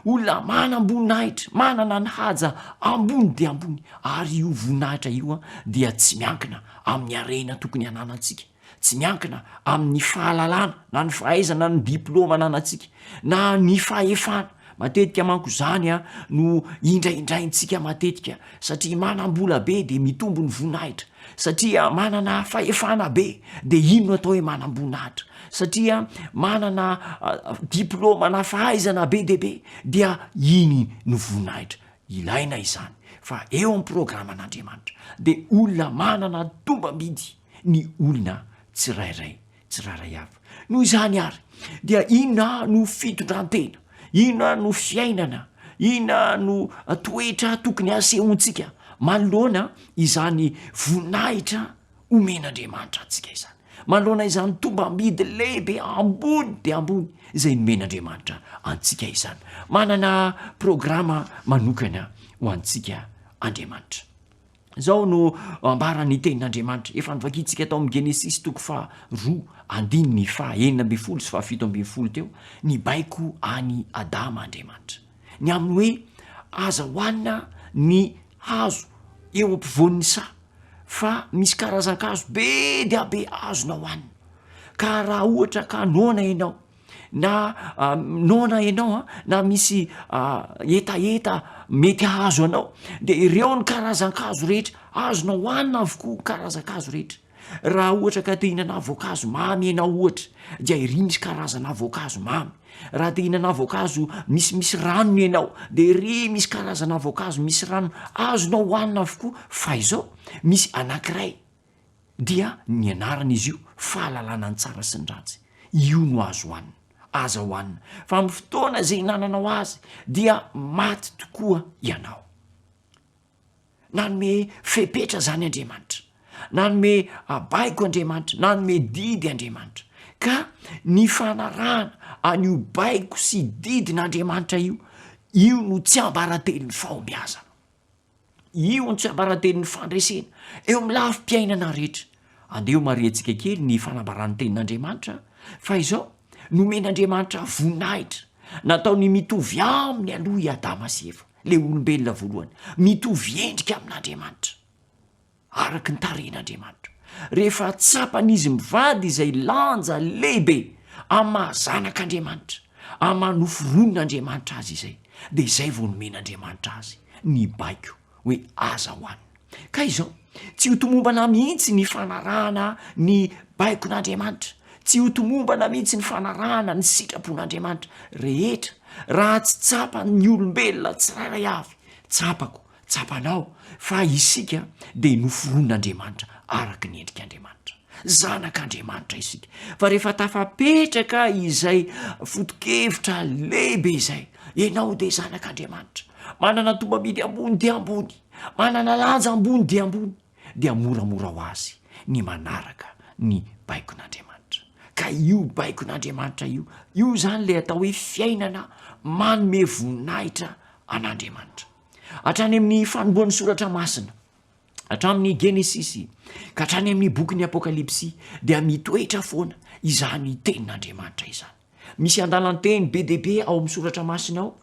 olona manam-boninahitra manana ny haja ambony de ambony ary io voninahitra io dia tsy miankina amin'ny arena tokony ananantsika tsy miankina amin'ny fahalalana na ny fahaizana ny diploma ananantsika na ny fahefana matetika manko zany no indraindraintsika matetika satria manam-bola be de mitombo ny voninahitra satria manana fahefana be de ino no atao hoe manam-boninahitra satria manana diploma na fahaizana be dehibe dia iny no voninahitra ilaina izany fa eo amin'ny programan'andriamanitra de olona manana tombambidy ny olona tsirairay avy noho izany ary dia inona no fitondrantena inona no fiainana inona no toetra tokony asehontsika manoloana izany voninahitra omen'andriamanitra antsika izany manoloana izany tombambidy lehibe ambony de ambony izay nomen'andriamanitra antsika izany manana programa manokana ho antsika andriamanitra zao no ambarany tenin'andriamanitra efa nivakitsika tao amin'ny genesis toko fa 2 andininy fa 9 sy fa 7 teo ny baiko any adama andriamanitra ny amin'ny hoe aza hoanina ny hazo eo ampivoan'ny sa fa misy karazan-kazo be dia be azona hoanina ka raha ohatra ka nona ianao na nona ianao na misy etaeta mety hazo anao de ireo ny karazan-kazo rehetra azona hoanina avokoa karazan-kazo rehetra raha ohatra ka te hinana voankazo mamy ianao ohatra dia iry misy karazana voankazo mamy raha te hinana voankazo misimisy ranony ianao de ry misy karazana voankazo misy rano azonao hoanina avokoa fa izao misy anankiray dia ny anarana izy io fahalalana ny tsara sy ny ratsy io no azo hoanina aza hoanina fa amin'ny fotoana zay hinananao azy dia maty tokoa ianao nanome fepetra zany Andriamanitra nanome abaiko Andriamanitra nanome didy Andriamanitra ka ny fanarahana an'io baiko sy didin'Andriamanitra io no tsy ambaratelon'ny fahombiazana io no tsy ambaratelon'ny fandresena eo amin'ny lafim-piainana rehetra andeo marentsika kely ny fanambarany tenin'Andriamanitra fa izao nomen'Andriamanitra voninahitra nataony mitovy aminy aloha i Adama sy Eva le olombelona voalohany mitovy endrika amin'Andriamanitra araky ny taren'Andriamanitra rehefa tsapan'izy mivady izay lanja lehibe amin'ny mahazanak'Andriamanitra amin'ny manoforonon'Andriamanitra azy izay de izay vao nomen'Andriamanitra azy ny baiko hoe aza hoanina ka izao tsy ho tomombana mihitsy ny fanarahana ny baikon'Andriamanitra tsy ho tomombana mihitsy ny fanarahana ny sitrapon'Andriamanitra rehetra raha tsy tsapa ny olombelona tsirairay avy tsapanao fa isika de noforonon'Andriamanitra araky ny endrik'Andriamanitra zanak'Andriamanitra isika fa rehefa tafapetraka izay fotokevitra lehibe izay ianao de zanak'Andriamanitra manana tombamidy ambony de ambony manana lanja ambony de ambony dia moramora ho azy ny manaraka ny baikon'Andriamanitra ka io baikon'Andriamanitra io zany le atao hoe fiainana manome voninahitra an'Andriamanitra hatrany amin'ny fanomboan'ny soratra masina hatramin'ny Genesisy ka hatrany amin'ny bokyny Apokalipsy dia mitoetra foana izany tenin'Andriamanitra izany misy andalanteny be dehibe ao amin'ny soratra masina ao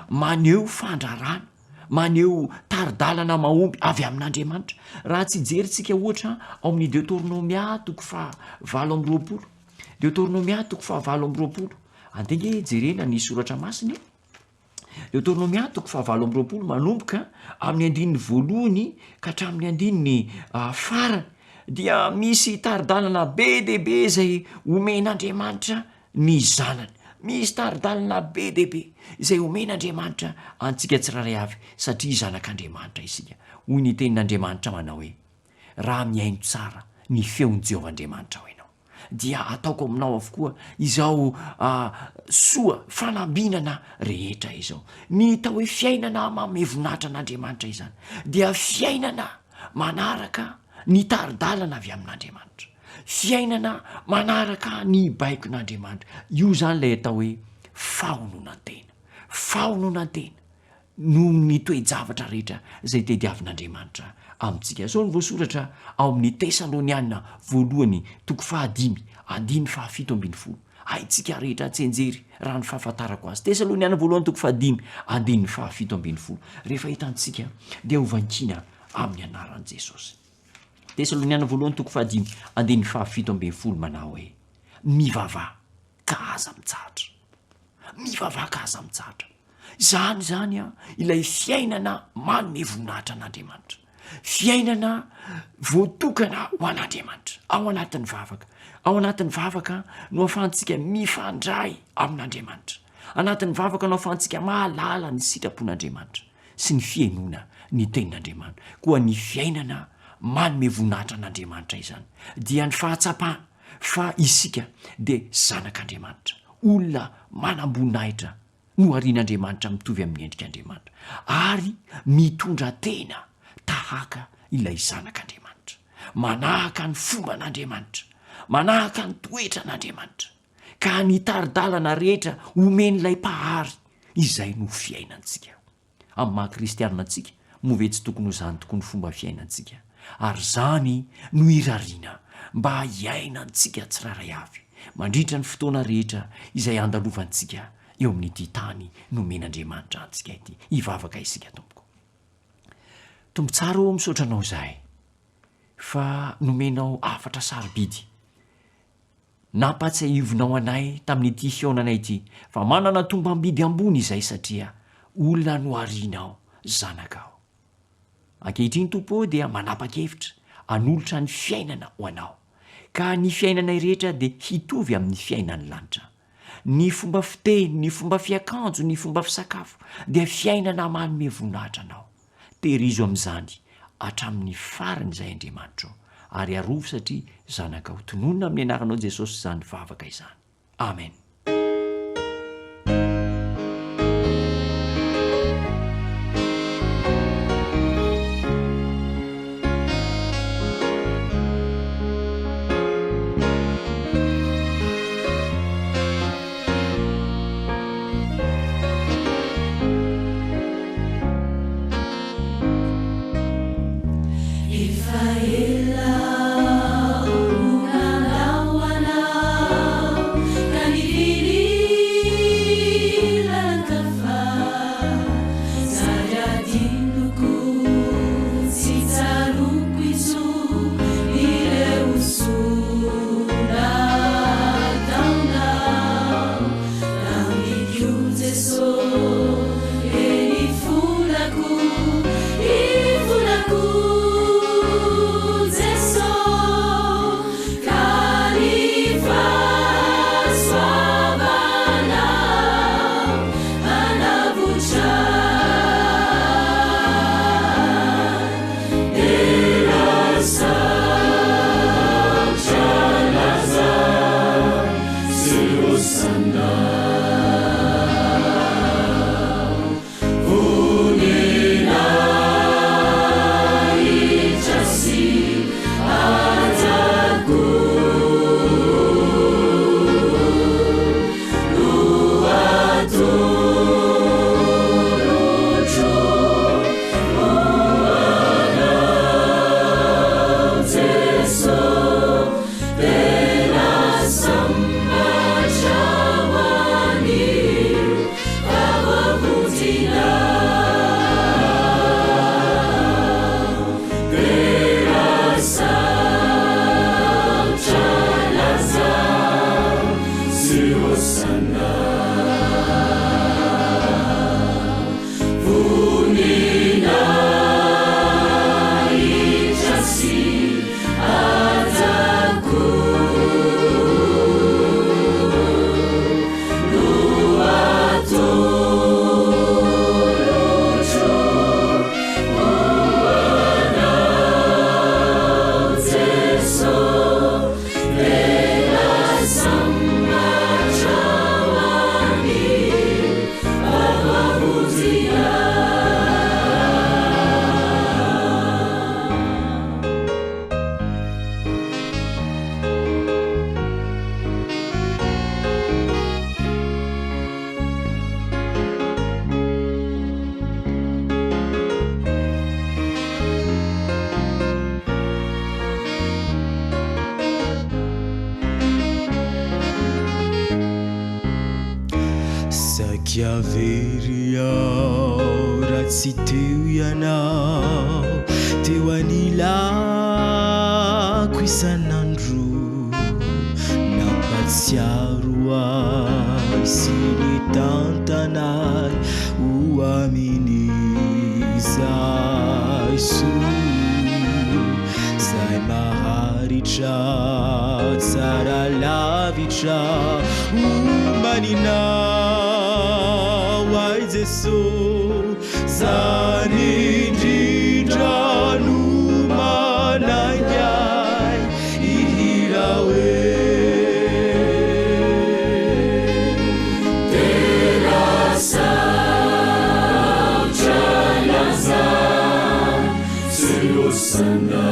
maneho fandrarana maneho taridalana mahomby avy amin'Andriamanitra raha tsy jerintsika ohatra ao amin'ny Deutéronomia toko fa 7 Deutéronomia toko fa 7 andenge jerena ny soratra masina Deutéronomia toko fa 7 manomboka amin'ny andininy voalohany ka hatramin'ny andininy farany dia misy taridalana be dehibe izay omen'Andriamanitra ny zanany misy taridalana be dehibe izay omen'Andriamanitra antsika tsiraray avy satria zanak'Andriamanitra isika hoy ny tenin'Andriamanitra manao hoe raha miaino tsara ny feon'i Jehovahandriamanitra ho ianao dia ataoko aminao avokoa izao soa fanambinana rehetra izao ny tao hoe fiainana manome voninahitra an'Andriamanitra izany dia fiainana manaraka ny taridalana avy amin'Andriamanitra fiainana manaraka ny baikon'Andriamanitra io zany lay atao hoe fahononantena no ny toe-javatra rehetra zay tediavin'Andriamanitra amintsika zao ny voasoratra ao amin'ny Tesaloniana voalohany toko fa 5:7 haitsika rehetra tsenjery raha ny fahafantarako azy Tesaloniana voalohany toko fa 5:7 rehefa hitantsika dia hovankina amin'ny anaran'i Jesosy Tesaloniana voalohany toko fa 5:7 manao hoe mivavah ka aza mitsahatra zany ilay fiainana manome voninahitra an'Andriamanitra fiainana voatokana ho an'Andriamanitra ao anatin'ny vavaka no ahafahantsika mifandray amin'Andriamanitra anatin'ny vavaka no ahafahantsika mahalala ny sitrapon'Andriamanitra sy ny fiainona ny tenin'Andriamanitra koa ny fiainana manome voninahitra an'Andriamanitra izany dia ny fahatsapana fa isika de zanak'Andriamanitra olona manam-boninahitra no arian'Andriamanitra mitovy amin'ny endrik'Andriamanitra ary mitondra tena tahaka ilay zanak'Andriamanitra manahaka ny fomban'Andriamanitra manahaka ny toetra n'Andriamanitra ka ny taridalana rehetra omen'ilay mpahary izay no fiainantsika amin'ny maha-kristianina antsika move tsy tokony ho zany tokony fomba fiainantsika ary zany no irariana mba hiainantsika tsiraray avy mandritra ny fotoana rehetra izay andalovantsika eo amin'ity tany nomen'Andriamanitra antsika ity hivavaka isika tompo tsara o misaotra anao zahay fa nomenao afatra sarobidy nampatsiahivinao anay tamin'ity fionanay ity fa manana tombambidy ambony izay satria olona no arianao zanakao ankehitriny tompo dia manapa-kevitra anolotra ny fiainana ho anao ka ny fiainanay rehetra dia hitovy amin'ny fiainany lanitra ny fomba fiteny ny fomba fiakanjo ny fomba fisakafo dia fiainana manome voninahitra anao tehirizo amin'izany hatramin'ny farany izay andriamanitro ary arovo satria zanaka ho tononona amin'ny anaranao jesosy izany vavaka izany amen. Chiaveriao razzi teu ianao teu anila quisanandru nampatsiaro ai sini tantanai uaminizai su zai maharitra tsara lavitra umanina Jesus zani ndindra no manangai ihirawe terasa chalaza sirosana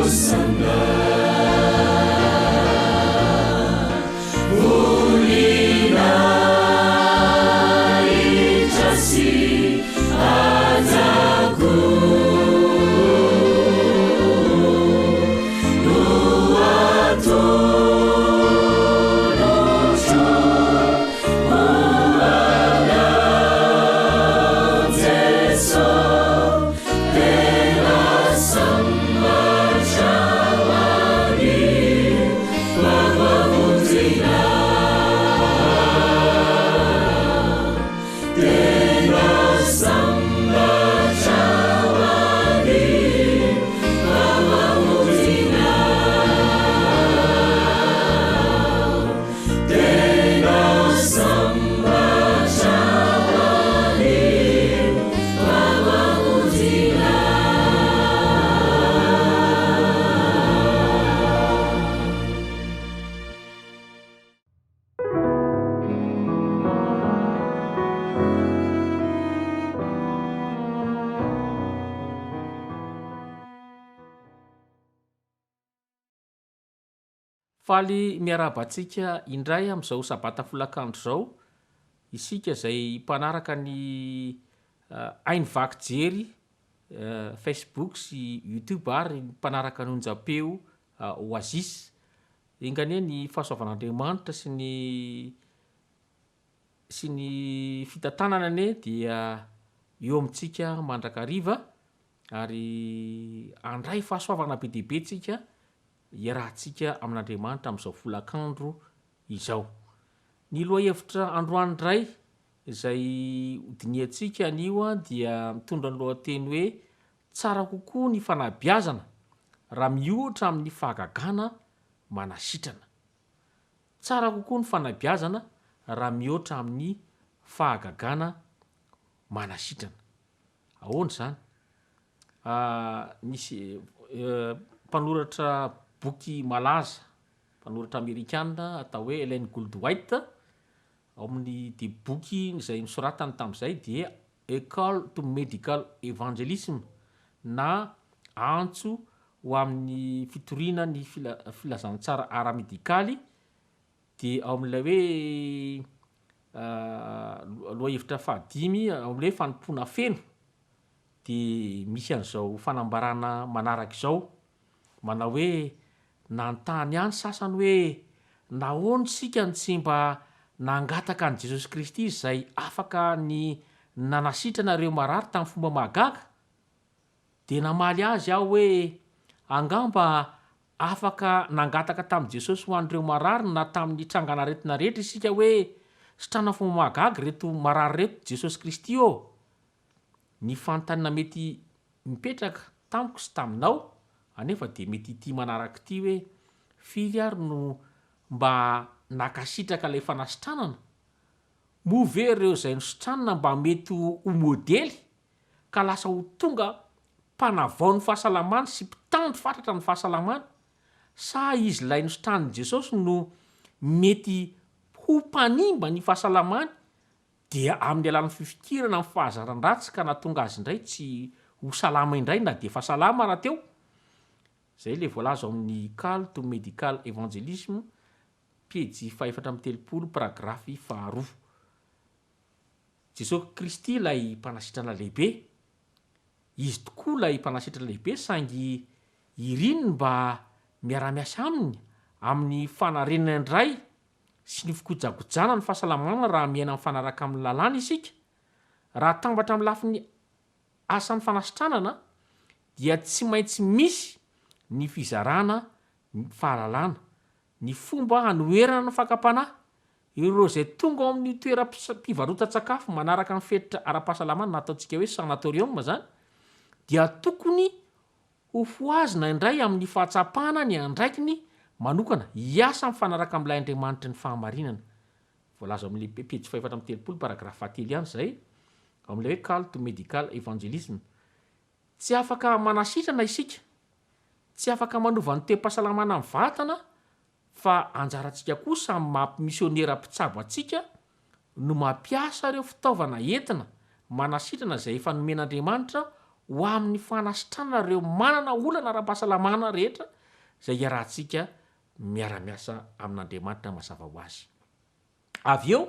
Sana faly miarabantsika indray am'izao sabata folakandro zao isika zay mpanaraka ny ainy vaky jery Facebook sy YouTube ary mpanaraka nonjapeo oazis ingania ny fahasoavan'andriamanitra sy ny fitatanana ane dia eo amintsika mandrakariva ary andray fahasoavana be dehibe tsika iarahantsika amin'andriamanitra amin'izao folakandro izao ny loha hevitra androandray izay hodiniantsika anio a dia mitondra ny lohateny hoe tsara kokoa ny fanabeazana raha mihoatra amin'ny fahagagana manasitrana. Tsara kokoa ny fanabeazana raha mihoatra amin'ny fahagagana manasitrana. Ahoana zany? Nisy mpanoratra boky malaza, mpanoratra amerikanina atao hoe Ellen Goldwhite, ao amin'ny de boky izay nisoratany tamin'izay dia École to Medical Evangelism na antso ho amin'ny fitoriana ny filazantsara ara-medikaly de ao amin'ilay hoe loha hevitra fahadimy ao amin'ilay fanompoana feno de misy an'izao fanambarana manaraka izao manao hoe nantany ihany sasany hoe nahoany sika ny tsy mba nangataka an' Jesosy Kristy izay afaka ny nanasitrana reo marary tamin'ny fomba mahagaga de namaly azy aho hoe angamba afaka nangataka tamin'i Jesosy ho an'ireo marary na tamin'ny trangana retina rehetra isika hoe sitrana fomba mahagaga reto marary reto Jesosy Kristy ô. Ny fanontaniana mety mipetraka tamiko sy taminao anefa de mety ity manaraka ity hoe firy ary no mba nakasitraka ilay fanasitranana move reo zay nositranana mba mety ho modely ka lasa ho tonga mpanavao ny fahasalamany sy mpitandro fatratra ny fahasalamany sa izy lay nositraniny Jesosy no mety ho mpanimba ny fahasalamany dia amin'ny alalan'ny fifikirana amin'ny fahazaran-dratsy ka natonga azy indray tsy ho salama indray na de fa salama raha teo. Zay le voalaza amin'ny École to Medical Evangelism pejy 430 paragrafy 2. Jesosy Kristy lay mpanasitrana lehibe, izy tokoa lay mpanasitrana lehibe saingy irininy mba miara-miasa aminy amin'ny fanarenana indray sy ny fikojakojana ny fahasalamana raha miaina amin'ny fanaraka amin'ny lalàna isika. Raha tambatra amin'ny lafin'ny asan'ny fanasitranana dia tsy maintsy misy ny fizarana ny fahalalana, ny fomba hanoerana ny fakapanahy ireo zay tonga ao amin'ny toeram-pivarotan-tsakafo manaraka ny fetitra ara-pahasalamana na ataontsika hoe sanatorium zany dia tokony ho foazina indray amin'ny fahatsapana ny andraikiny manokana hiasa mifanaraka amin'ilay Andriamanitra ny fahamarinana. Voalaza amin'le pejy 430 paragrafy 3 ihany zay amin'ilay hoe École to Medical Evangelism. Tsy afaka manasitrana isika, tsy afaka manova ny toepahasalamana amin'ny vatana fa anjarantsika kosa mampimissionera mpitsabo atsika no mampiasa reo fitaovana entina manasitrana izay efa nomen'Andriamanitra ho amin'ny fanasitranana reo manana olana ara-pahasalamana rehetra izay iarahantsika miara-miasa amin'Andriamanitra mazava ho azy. Avy eo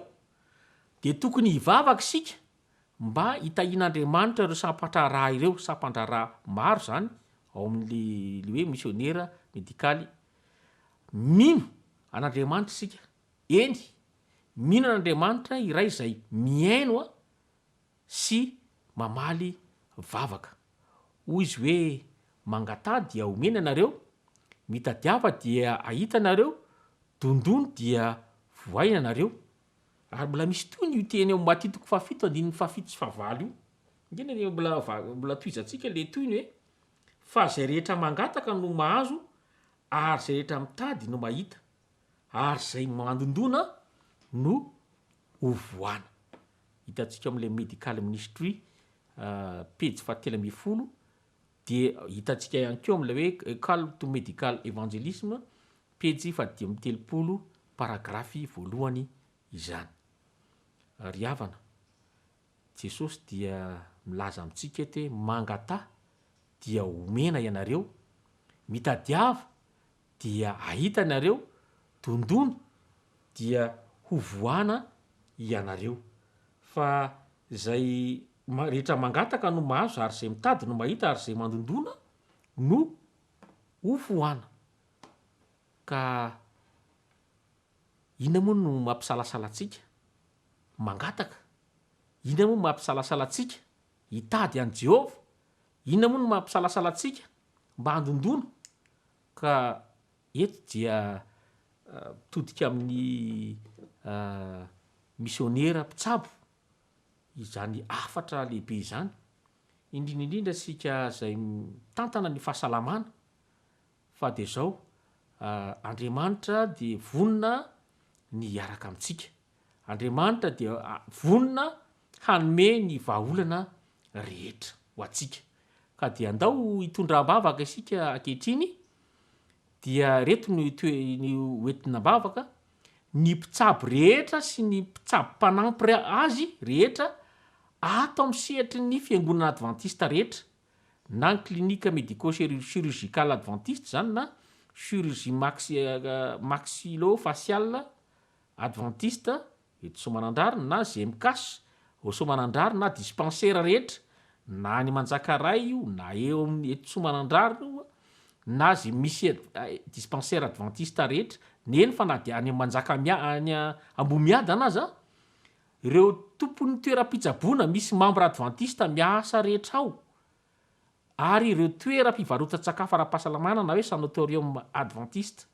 de tokony hivavaka isika mba hitahian'Andriamanitra ireo sampatra ireo sampandraraha maro zany ao amin'le hoe missionera medikaly. Mino an'Andriamanitra isika, eny mino an'Andriamanitra iray izay miaino sy mamaly vavaka. Hoy izy hoe mangatà dia omena anareo, mitadiava dia ahita anareo, dondony dia voaina anareo. Ary mbola misy toy ny teny ao Matitiko 7:7-9 io. Ngena mbola toizantsika le toy ny hoe fa zay rehetra mangataka no mahazo ary zay rehetra mitady no mahita ary zay mandondona no hovoana. Hitantsika amin'ilay Medical Ministry pejy 710 dia hitantsika ihany koa amin'ilay hoe École to Medical Evangelism pejy 430 paragrafy 1 izany. Ry havana, Jesosy dia milaza amintsika eto hoe mangatà dia omena ianareo, mitadiava dia ahita anareo, dondona dia ho voana ianareo fa zay rehetra mangataka no mahazo ary zay mitady no mahita ary zay mandondona no ho foana ka ina moa no mampisalasalatsika mangataka ina moa no mampisalasalatsika hitady an' Jehova ina moa no mampisalasalatsika mba handondona ka eto dia todika amin'ny misionera mpitsabo izany afatra lehibe izany indrindraindrindra sika zay tantana ny fahasalamana fa de zao Andriamanitra de vonina ny hiaraka amintsika Andriamanitra de vonina hanome ny vahaolana rehetra ho atsika ka dia andao hitondram-bavaka isika ankehitriny dia reto ny hoentinam-bavaka ny mpitsabo rehetra sy ny mpitsabo mpanampy azy rehetra ato amin'ny sehatry ny fiangonana adventiste rehetra na ny klinika médico-chirurgical adventiste zany na chirurgie maxillo-facial adventiste eto Somanandrary na GMCAS au Somanandrary na dispensaire rehetra na ny Manjakaray io na eo amin'ny eto Somanandrary io na zay misy dispensaire adventiste rehetra neny fa na de any any Ambomiadana aza ireo tompon'ny toeram-pitsaboana misy membre adventiste miasa rehetra ao ary ireo toeram-pivarotan-tsakafo ara-pahasalamana na hoe sanatorium adventiste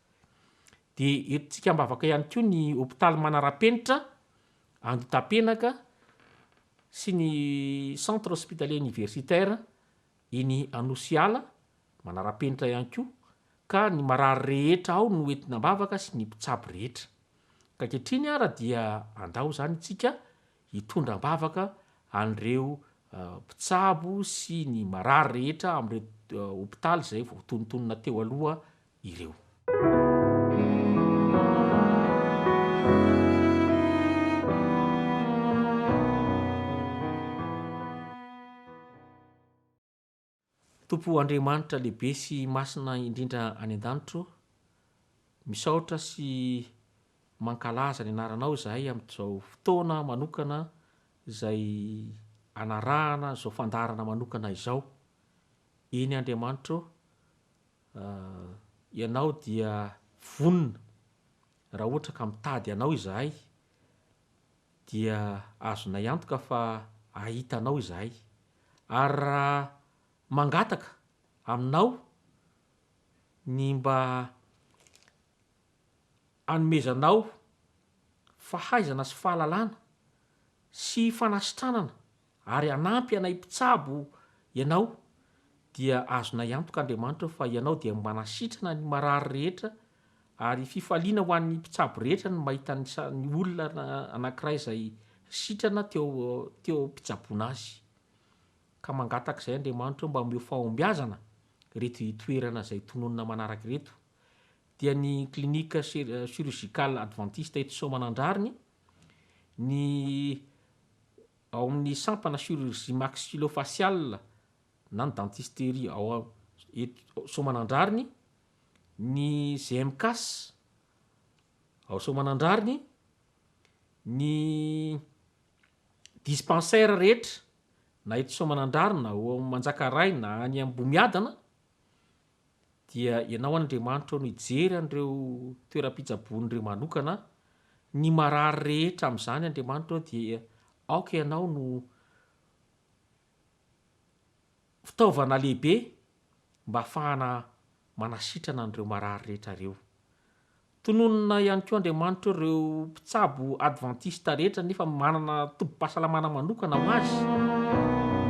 de etontsika ambavaka ihany koa ny hôpitaly manara-penitra Andotapenaka sy ny centre hospitalier universitaire iny Anosiala manara-penitra ihany koa ka ny marary rehetra ao no entinam-bavaka sy ny mpitsabo rehetra ka kehitriny ara dia andao zany tsika hitondram-bavaka an'ireo mpitsabo sy ny marary rehetra amin'ireo hôpitaly zay vao tonontonona teo aloha ireo. Tompo Andriamanitra lehibe sy masina indrindra any an-danitro misaotra sy mankalaza ny anaranao zahay amin'izao fotoana manokana zay anarahana zao fandarana manokana izao eny Andriamanitro ianao dia vonina raha ohatra ka mitady anao izahay dia azonay antoka fa ahitanao izahay ary raha mangataka aminao ny mba anomezanao fahaizana sy fahalalana sy fanasitranana ary anampy anay mpitsabo ianao dia azonay antoka Andriamanitra fa ianao dia manasitrana ny marary rehetra ary fifaliana ho an'ny mpitsabo rehetra ny mahita ny olona anankiray zay sitrana teo mpitsaboana azy ka mangataka izay Andriamanitra mba omeo fahombiazana reto toerana zay tononona manaraka reto dia ny klinika chirurgical adventiste eto Somanandrariny ny ao amin'ny sampana chirurgie maxillo-facial na ny dentisterie ao eto Somanandrariny ny GMCAS ao Somanandrariny ny dispensaire rehetra na eto Somanandrariny na ao Manjakaray na any Ambomiadana dia ianao Andriamanitra no hijery an'ireo toeram-pitsaboan'ireo manokana ny marary rehetra amin'izany Andriamanitra dia aoka ianao no fitaovana lehibe mba ahafahana manasitrana an'ireo marary rehetra ireo. Tononona ihany koa Andriamanitra ireo mpitsabo adventiste rehetra nefa manana tombom-pahasalamana manokana ho azy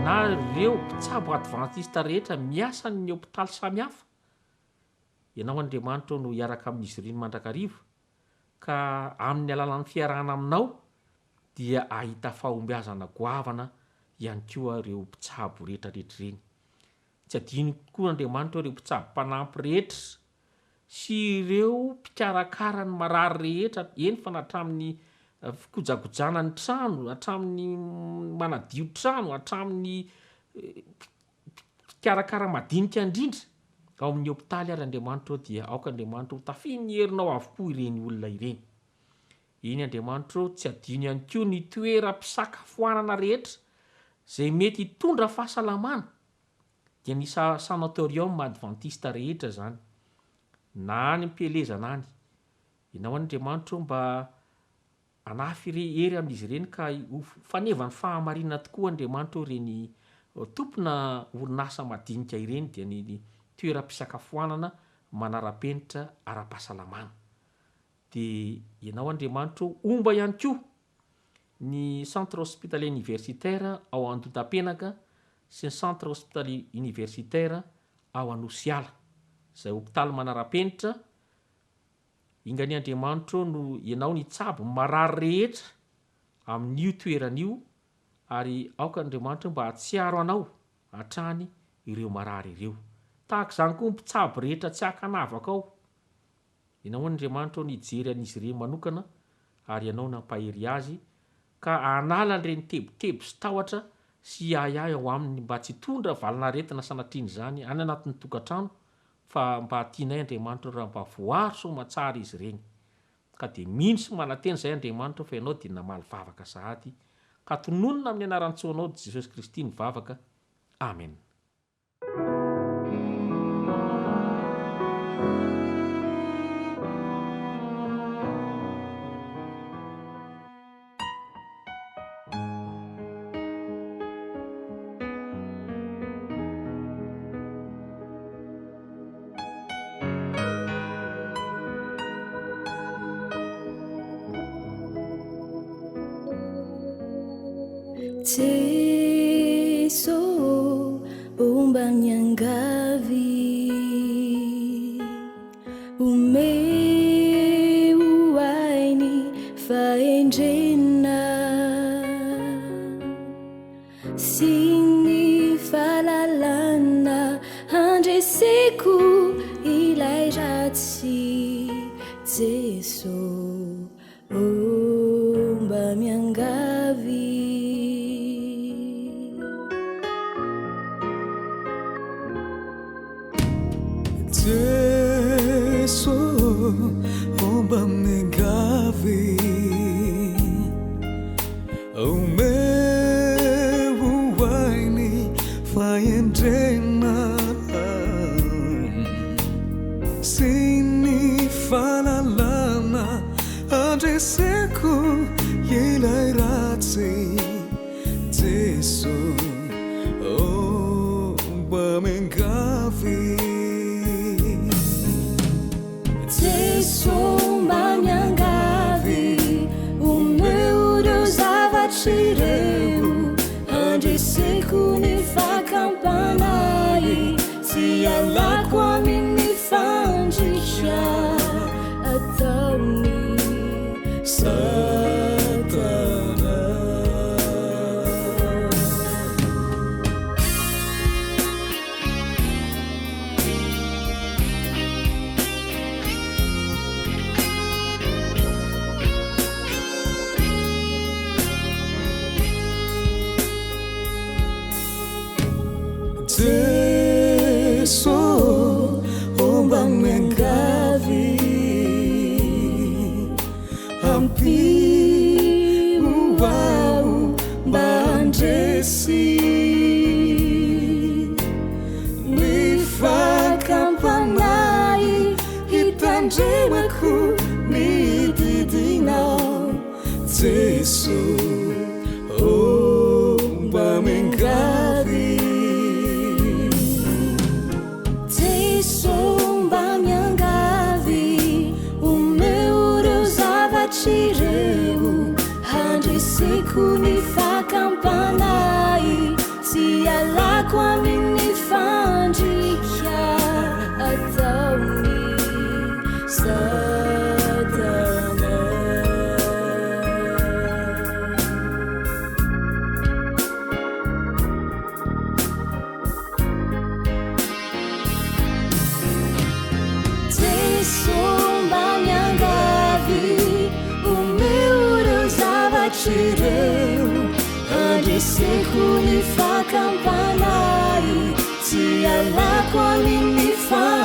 na ireo mpitsabo adventiste rehetra miasa ny hôpitaly samihafa ianao Andriamanitra no hiaraka amin'izy ireny mandrakariva ka amin'ny alalan'ny fiarahana aminao dia ahita fahombiazana goavana ihany koa ireo mpitsabo rehetra reny. Tsy adino koa Andriamanitra ireo mpitsabo mpanampy rehetra sy ireo mpikarakara ny marary rehetra eny fa hatramin'ny fikojagojana ny trano hatramin'ny manadio trano hatramin'ny pikarakara madinika indrindra ao amin'ny hôpitaly ary Andriamanitra ao dia aoka Andriamanitra ho tafinyherinao avokoa ireny olona ireny. Iny Andriamanitra tsy adino ihany koa ny toeram-pisakafoanana rehetra zay mety hitondra fahasalamana dia ny sanatorium adventiste rehetra zany na any am-pielezana any. Ianao Andriamanitra mba anafy ery amin'izy ireny ka faneva ny fahamarinana tokoa Andriamanitra ireny tompona orinasa madinika ireny dia ny toeram-pisakafoanana manara-penitra ara-pahasalamana. Dia ianao Andriamanitra omba ihany koa ny centre hospitalier universitaire ao Andotapenaka sy ny centre hospitalier universitaire ao Anosiala, izay hôpitaly manara-penitra. Ingany Andriamanitra no ianao ny tsabo marary rehetra amin'io toeran'io ary aoka Andriamanitra mba hatsiaro anao hatrany ireo marary ireo. Tahaka izany koa mpitsabo rehetra tsy hakanavaka ao. Ianao Andriamanitra ny jery an'izy ireny manokana ary ianao nampahery azy ka anala ireny tebotebo sy tahotra sy ahay ao aminy mba tsy tondra valinaretina sanatriny izany any anatin'ny tokantrano fa mba tianay Andriamanitra raha mba voary somatsara izy ireny. Ka dia mino sy mananteny izay Andriamanitra fa ianao dia namaly vavaka sahady ka tononona amin'ny anarantsonao Jesosy Kristy ny vavaka. Amen. Jesu umbanyangavi umeuaini faenjena sini falalana andreseku ilairati Jesu umbamyangavi Jesu umbamyangavi umeuaini faenjena sini falalana andreseku ilairati Jesu umbamyangavi Sombanyangavi umeu Deus avatireu andreseku ni fakampanai se alako amini fandrikia atauni Satana Jesu umbamyangavi ampi uau bandresi nifakampanai hitandremaku mididinao Jesu umbamyangavi Tireu andreseku ni fakampanai se alako amini fandrikia atauni Satana Tireu andreseku ni fakampanai se alako amini fandrikia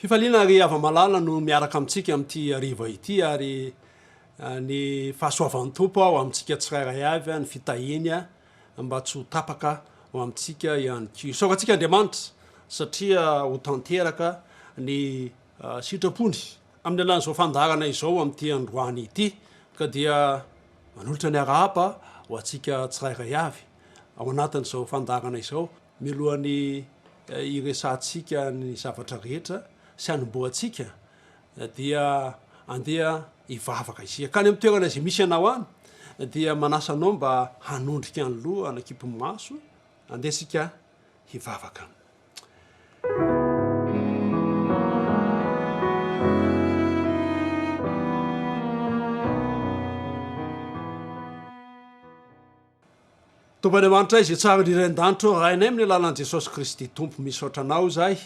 fifaliana ry ava-malala no miaraka amintsika amin'ity ariva ity ary ny fahasoavan'ny tompo ao amintsika tsirairay avy ny fitahiny a mba tsy ho tapaka ho amintsika ihany ko sokatsika andriamanitra satria ho tanteraka ny sitrapony amin'ny alan'izao fandarana izao amin'ity androany ity ka dia manolotra ny arahapa ho atsika tsirairay avy ao anatin'izao fandarana izao milohan'ny iresantsika ny zavatra rehetra sy anomboantsika dia andeha ivavaka isia ka ny amin'ny toerana izay misy anao any dia manasanao mba hanondrika any loha anakipomaso andesika hivavaka tompoandriamanitra izy tsara nirain-danitro rahainay amin'ny alalan'i Jesosy Kristy tompo misaotranao zay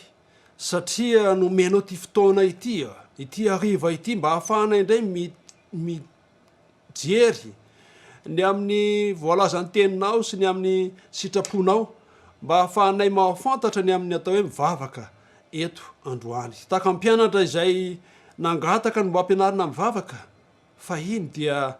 satria nomenao ty fotoana ity ariva ity mba hahafahanay indray mijery ny amin'ny voalazan'ny teninao sy ny amin'ny sitraponao mba hahafahanay mahafantatra ny amin'ny atao hoe mivavaka eto androany taka mpianatra izay nangataka no mba ampianarina mivavaka fa iny dia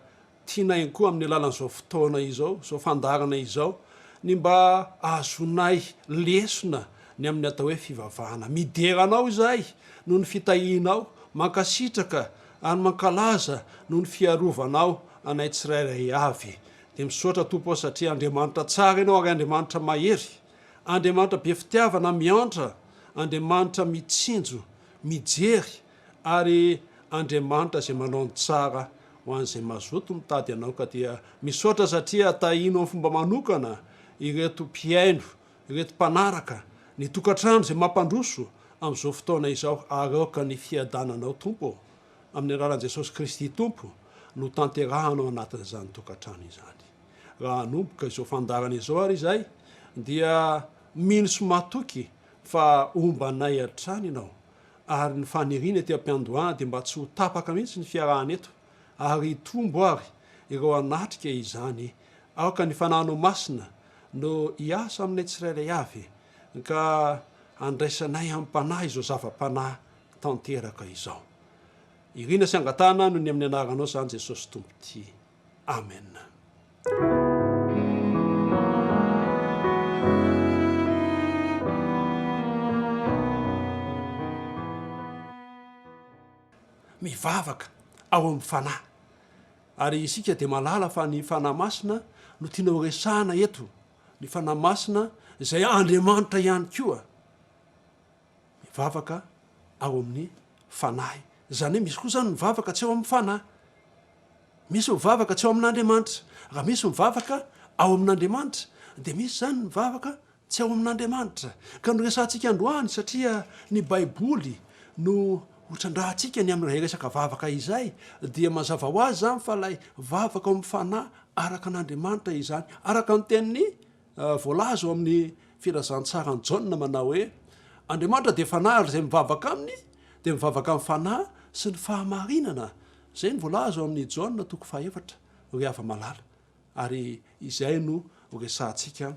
tianainy koa amin'ny alalan'izao fotoana izao zao fandarana izao ny mba azonay lesona ny amin'ny atao hoe fivavahana mideranao zay noho ny fitahinao mankasitraka ary mankalaza noho ny fiarovanao anay tsirairay avy de misotra tompo ao satria andriamanitra tsara ianao ary andriamanitra mahery andriamanitra be fitiavana miantra andriamanitra mitsinjo mijery ary andriamanitra zay manao ny tsara ho an'izay mazoto mitady anao ka dia misaotra satria tahino amin'ny fomba manokana ireto mpiaino ireto mpanaraka ny tokantrano zay mampandroso amin'izao fotoana izao ary aoka ny fiadananao tompo amin'ny alalan'i Jesosy Kristy tompo no tanterahanao anatin'izany tokantrano izany raha anomboka izao fandarana izao ary izay dia mino sy matoky fa ombanay atrany ianao ary ny faniriana ty ampiandohana dia mba tsy ho tapaka mihitsy ny fiarahana eto ary tombo ary ireo anatrika izany aoka ny fananao masina no hiasa aminay tsirairay avy ka andraisanay amin'ny mpanahy izao zava-panahy tanteraka izao irina sy angatana no ny amin'ny anaranao zany Jesosy tompo ty amen mivavaka ao amin'ny fanahy ary isika de malala fa ny fanahy masina no tianao resahana eto ny fanahy masina zay andriamanitra ihany koa mivavaka ao amin'ny fanahy zany hoe misy koa zany mivavaka tsy ao amin'ny fanahy misy mivavaka tsy ao amin'andriamanitra raha misy mivavaka ao amin'andriamanitra de misy zany mivavaka tsy ao amin'andriamanitra ka no resantsika androany satria ny baiboly no hotrandrahantsika ny amin'ny resaka vavaka izay dia mazava ho azy zany fa lay vavaka ao amin'ny fanahy araka an'andriamanitra izany araka ny teniny voalaza ao amin'ny firazantsara ny Jaona manao hoe andriamanitra de fanahy ary zay mivavaka aminy de mivavaka amin'ny fanahy sy ny fahamarinana zay ny voalaza ao amin'ny Jaona toko 4 ry ava-malala ary izay no resantsika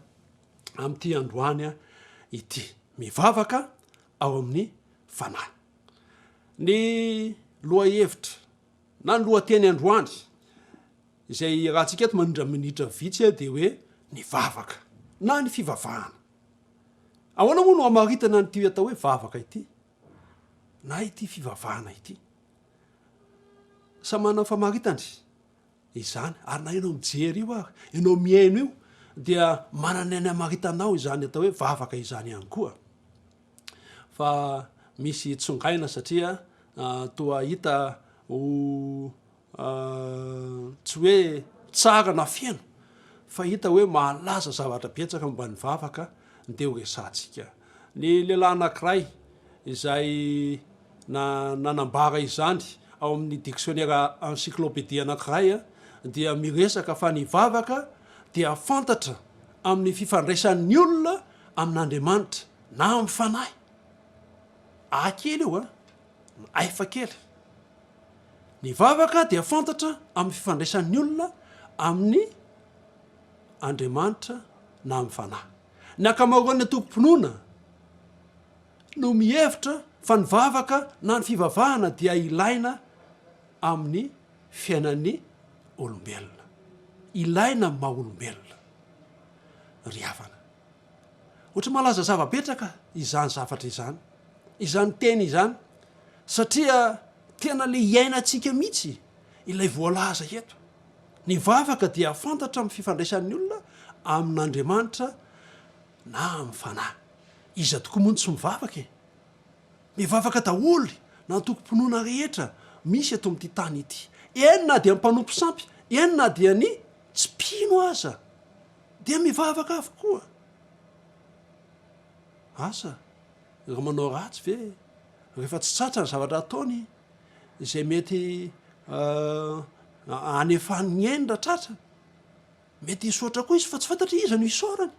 amin'ity androany ity mivavaka ao amin'ny fanahy ny lohahevitra na ny lohateny androany izay rahantsika eto manindra minitra vitsy de hoe ny vavaka na ny fivavahana ahoana moa no amaritana nyty atao hoe vavaka ity na ity fivavahana ity samana famaritany izany ary na ianao mijery io ary ianao miaino io dia manana ny amaritanao izany atao hoe vavaka izany ihany koa fa misy tsongaina satria toa hita ho tsy hoe tsara na fieno fa hita hoe mahalaza zavatra betsaka momba ny vavaka de ho resantsika ny lehilahy anankiray izay nanambara izany ao amin'ny dictionnaire encyclopédie anankiray dia miresaka fa ny vavaka dia fantatra amin'ny fifandraisan'ny olona amin'andriamanitra na amin'ny fanahy akely io aifa kely ny vavaka dia fantatra amin'ny fifandraisan'ny olona amin'ny andriamanitra na amin'ny fanahy ny akamaroan'ny tompompinoana no mihevitra fa ny vavaka na ny fivavahana dia ilaina amin'ny fiainan'ny olombelona ilaina amin'ny maha olombelona ry havana ohatra malaza zavapetraka izany zavatra izany izany teny izany satria tena le iainantsika mihitsy ilay voalaza eto ny vavaka dia fantatra amin'ny fifandraisan'ny olona amin'andriamanitra na amin'ny fanahy iza toko mony tsy mivavaka e mivavaka daholy na tokom-ponoana rehetra misy eto amin'ity tany ity enina dia mpanompo sampy enina dia ny tsy mpino aza dia mivavaka avokoa asa raha manao ratsy ve rehefa tsy tratra ny zavatra ataony izay mety anefan'ny enina tratra mety hisotra koa izy fa tsy fantatra iza no hisaorany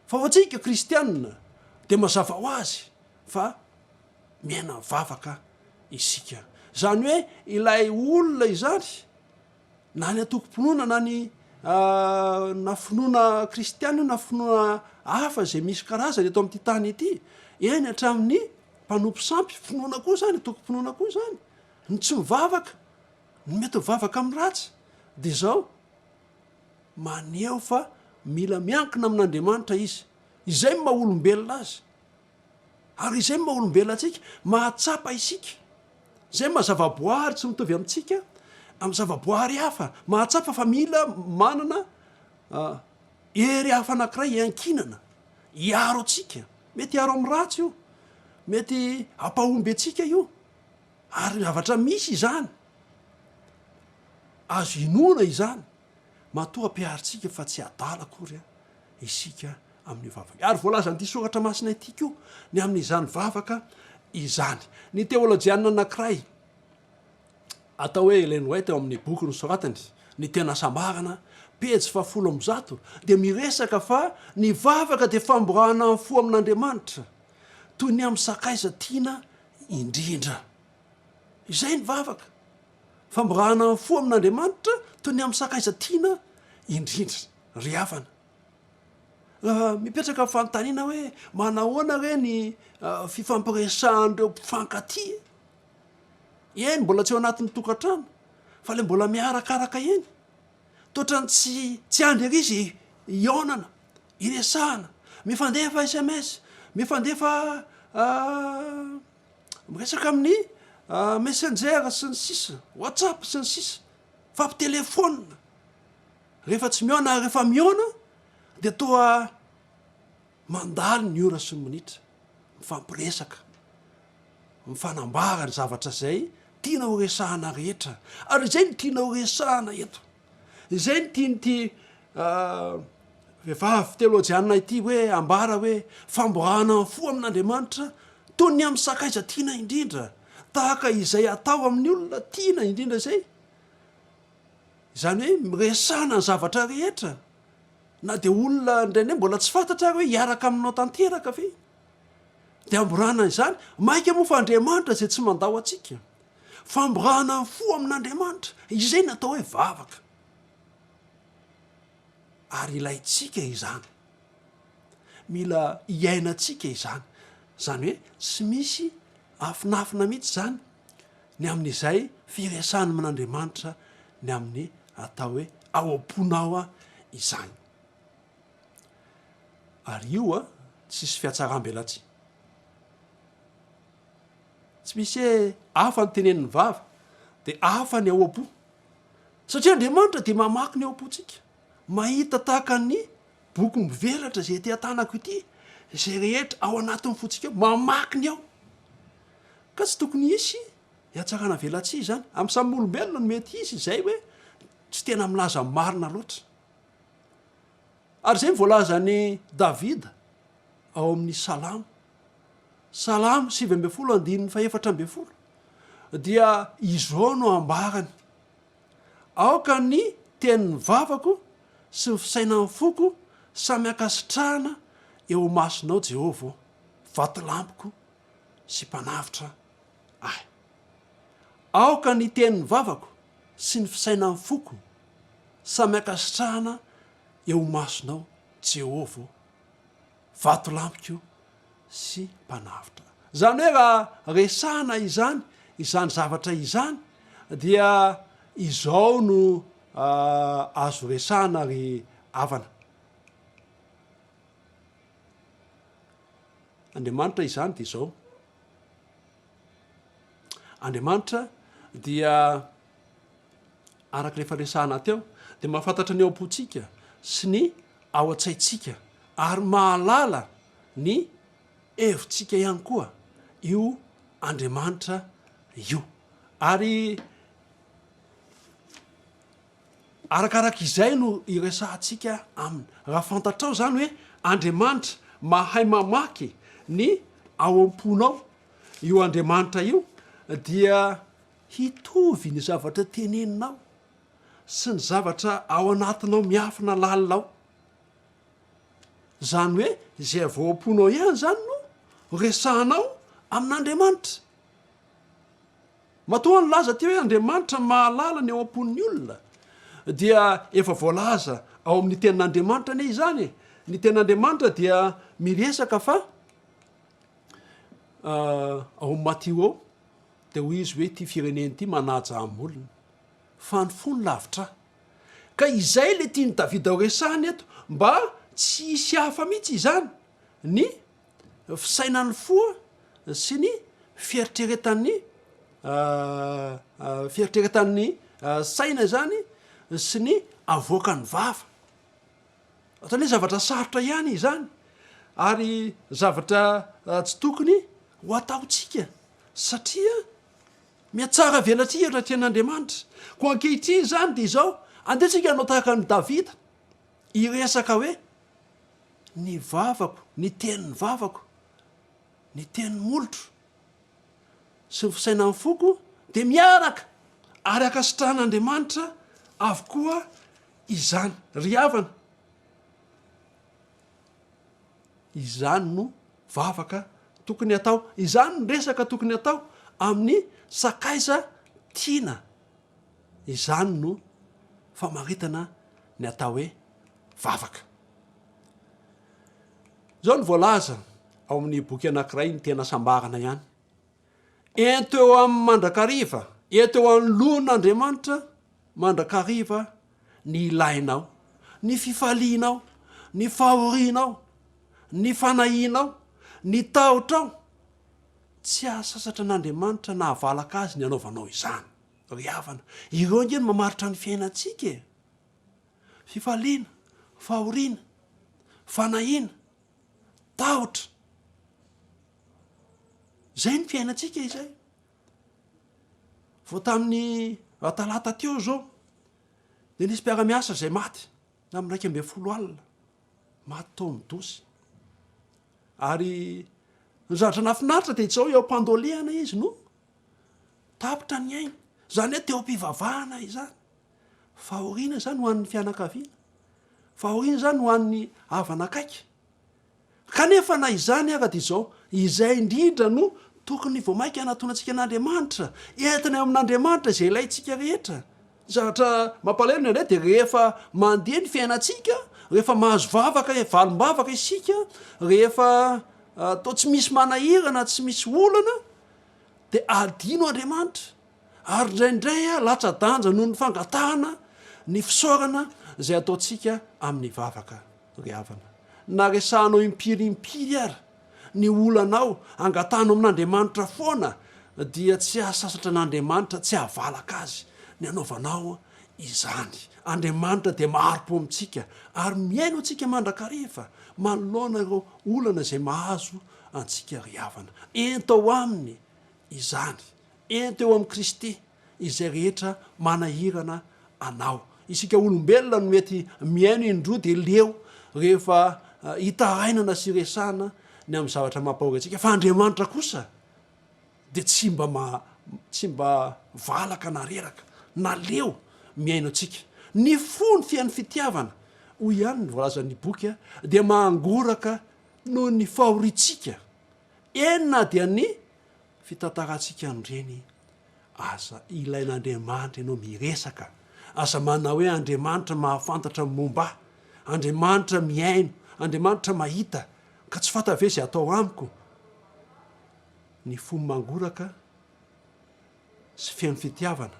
fa hoatsika kristianina dia mazava ho azy fa miaina mivavaka isika zany hoe ilay olona izany na ny atoko-ponoana na ny na finoana kristianina na finoana hafa zay misy karazany eto amin'ity tany ity eny hatramin'ny mpanompo sampy finoana koa zany atoko-ponoana koa zany ny tsy mivavaka ny mety mivavaka amin'ny ratsy de zao maneo fa mila miankina amin'andriamanitra izy izay maha olombelona azy ary izay maha olombelona atsika mahatsapa isika zay mahazavaboary tsy mitovy amintsika amin'ny zavaboary hafa mahatsapa fa mila manana ery hafa anankiray iankinana hiaro atsika mety hiaro amin'ny ratsy io mety ampahomby atsika io ary zavatra misy izany azo inona izany matoa ampiaritsika fa tsy adala akory isika amin'ny vavaka ary voalazan'ity soratra masina ity ko ny amin'izany vavaka izany ny teolojianina anankiray atao hoe Ellen White eo amin'ny boky nosoratany ny tena samarana pejy 700 dia miresaka fa ny vavaka dia famborana ny fo amin'andriamanitra toy ny amin'ny sakaiza tiana indrindra izay ny vavaka famborana ny fo amin'andriamanitra toy ny amin'ny sakaiza tiana indrindra ry havana mipetraka fanontaniana hoe manahoana re ny fifampiresahan'ireo mpifankaty eny mbola tsy eo anatin'ny tokantrano fa le mbola miarakaraka eny toatrany tsy andry ery izy ionana iresahana mifandefa SMS mifandefa miresaka amin'ny messenger sy ny sisa WhatsApp sy ny sisa fampitelefona rehefa tsy miona rehefa miona de toa mandaly ny ora sy ny minitra mifampiresaka mifanambara ny zavatra zay tiana ho resahana rehetra ary zay ny tiana ho resahana eto izay ny tianyty vehivavy teolojianina ity hoe ambara hoe famborana ny fo amin'andriamanitra toy ny amin'ny sakaiza tiana indrindra tahaka izay atao amin'ny olona tiana indrindra zay izany hoe miresahana ny zavatra rehetra na de olona indraindray mbola tsy fantatra ary hoe hiaraka aminao tanteraka ve de amborana izany maika moa fa andriamanitra zay tsy mandao atsika famborana ny fo amin'andriamanitra izay natao hoe vavaka ary ilaitsika izany mila hiainatsika izany zany hoe tsy misy afinafina mihitsy zany ny amin'izay firesahany amin'andriamanitra ny amin'ny atao hoe ao am-ponao izany ary io tsisy fiatsaram-belatsy tsy misy hoe hafa ny teneniny vava de hafa ny ao am-po satria andriamanitra de mamaky ny ao am-pontsika mahita tahaka ny boky mivelatra zay ty atanako ity zay rehetra ao anatin'ny fotsika mamaky ny ao ka tsy tokony isy hiatsarana velatsy zany amin'ny samy olombelona no mety izy zay hoe tsy tena milaza marina loatra ary zay voalazany Davida ao amin'ny salamo 7:1 dia izao no ambarany aoka ny tenin'ny vavako sy ny fisainany foko samy akasitrahana eo masinao Jehovah vatolampoko sy mpanavitra ahy aoka ny tenin'ny vavako sy ny fisainany foko samy akasitrahana eo masonao Jehovah vatolampiko sy mpanavitra zany hoe raha resana izany zavatra izany dia izao no azo resana ry avana. Andriamanitra izany de zao andriamanitra dia arak'rehefa resana teo de mahafantatra ny ao am-potsika sy ny ao an-tsaitsika ary mahalala ny hevitsika ihany koa io andriamanitra io. Ary arakarak'izay no iresantsika aminy. Raha fantatrao zany hoe andriamanitra mahay mamaky ny ao am-ponao io andriamanitra io dia hitovy ny zavatra teneninao sy ny zavatra ao anatinao miafina lalinao. Zany hoe zay avao am-ponao ihany zany no resanao amin'andriamanitra. Matoa ny laza ty hoe andriamanitra mahalala ny ao am-pon'ny olona dia efa voalaza ao amin'ny tenin'andriamanitra ne izany. Ny tenin'andriamanitra dia miresaka fa ao Matio ao de hoy izy hoe ty fireneny ty manaja amin'olona fa ny fony lavitra. Ka izay le tiany Davida ho resany eto mba tsy hisy hafa mihitsy izany ny fisainany foa sy ny fieritreretan'ny saina zany sy ny avoakany vava. Ohatrany hoe zavatra sarotra ihany izany ary zavatra tsy tokony ho ataotsika satria miatsara velatsika ohatra tian'andriamanitra. Ko ankehitriny zany de izao andehtsika hanao tahaka ny Davida iresaka hoe ny vavako, ny tenin'ny vavako, ny tenin'ny molotro sy ny fisainan'ny foko de miaraka ary akasitran'andriamanitra avokoa izany ry havana. Izany no vavaka tokony atao, izany no resaka tokony atao amin'ny sakaiza tiana. Izany no famaritana ny atao hoe vavaka. Zao ny voalaza ao amin'ny boky anankiray ny tena sambarana ihany. Ento eo amin'ny mandrakariva, eto eo amin'ny lohan'Andriamanitra mandrakariva ny ilainao, ny fifalianao, ny fahorianao, ny fanahinao, ny tahotrao. Tsy ahasasatra an'Andriamanitra na havalaka azy ny anaovanao izany. Ry havana, ireo nge no mamaritra ny fiainantsika e. Fifaliana, fahoriana, fanahiana, tahotra. Zay ny fiainantsika izay. Vao tamin'ny talata teo zao de nisy mpiara-miasa zay maty amin'ny 12 alina maty tao midosy. Ary ny zavatra nafinaritra de zao eo am-pandolehana izy no tapitra ny ainy. Zany hoe teo am-pivavahana izany. Fahoriana zany ho an'ny fianakaviana, fahoriana zany ho an'ny havana akaiky. Kanefa na izany ara de izao izay indrindra no tokony vao mainka anatonantsika an'Andriamanitra, entina amin'Andriamanitra izay ilayntsika rehetra. Zavatra mampalahelo indray de rehefa mandeha ny fiainantsika, rehefa mahazo vavaka, valim-bavaka isika, rehefa atao tsy misy manahirana, tsy misy olana, de adino Andriamanitra. Ary indraindray latsa-danja noho ny fangatahana, ny fisaorana zay ataotsika amin'ny vavaka ry havana. Na resanao impirimpiry ara ny olanao angatanao amin'Andriamanitra foana dia tsy ahasasatra an'Andriamanitra, tsy ahavalaka azy ny anaovanao izany. Andriamanitra de maharpo amintsika ary miaino antsika mandrakariva manoloana ireo olana zay mahazo antsika ry havana. Ento ao aminy izany, ento eo amin'ny Kristy izay rehetra manahirana anao. Isika olombelona no mety miaino indroa de leo rehefa hitarainana sy resana ny amin'ny zavatra mampahory antsika, fa Andriamanitra kosa de tsy mba valaka na reraka na leo miaino antsika. Ny fony fiain'ny fitiavana hoy ihany ny voalazan'ny boky de mangoraka noho ny fahoritsika. Enina dia ny fitantarantsika an'ireny asa ilain'Andriamanitra ianao miresaka. Asa mana hoe Andriamanitra mahafantatra momba, Andriamanitra miaino, Andriamanitra mahita, ka tsy fantave zay atao amiko. ny fo mangoraka sy fiaino fitiavana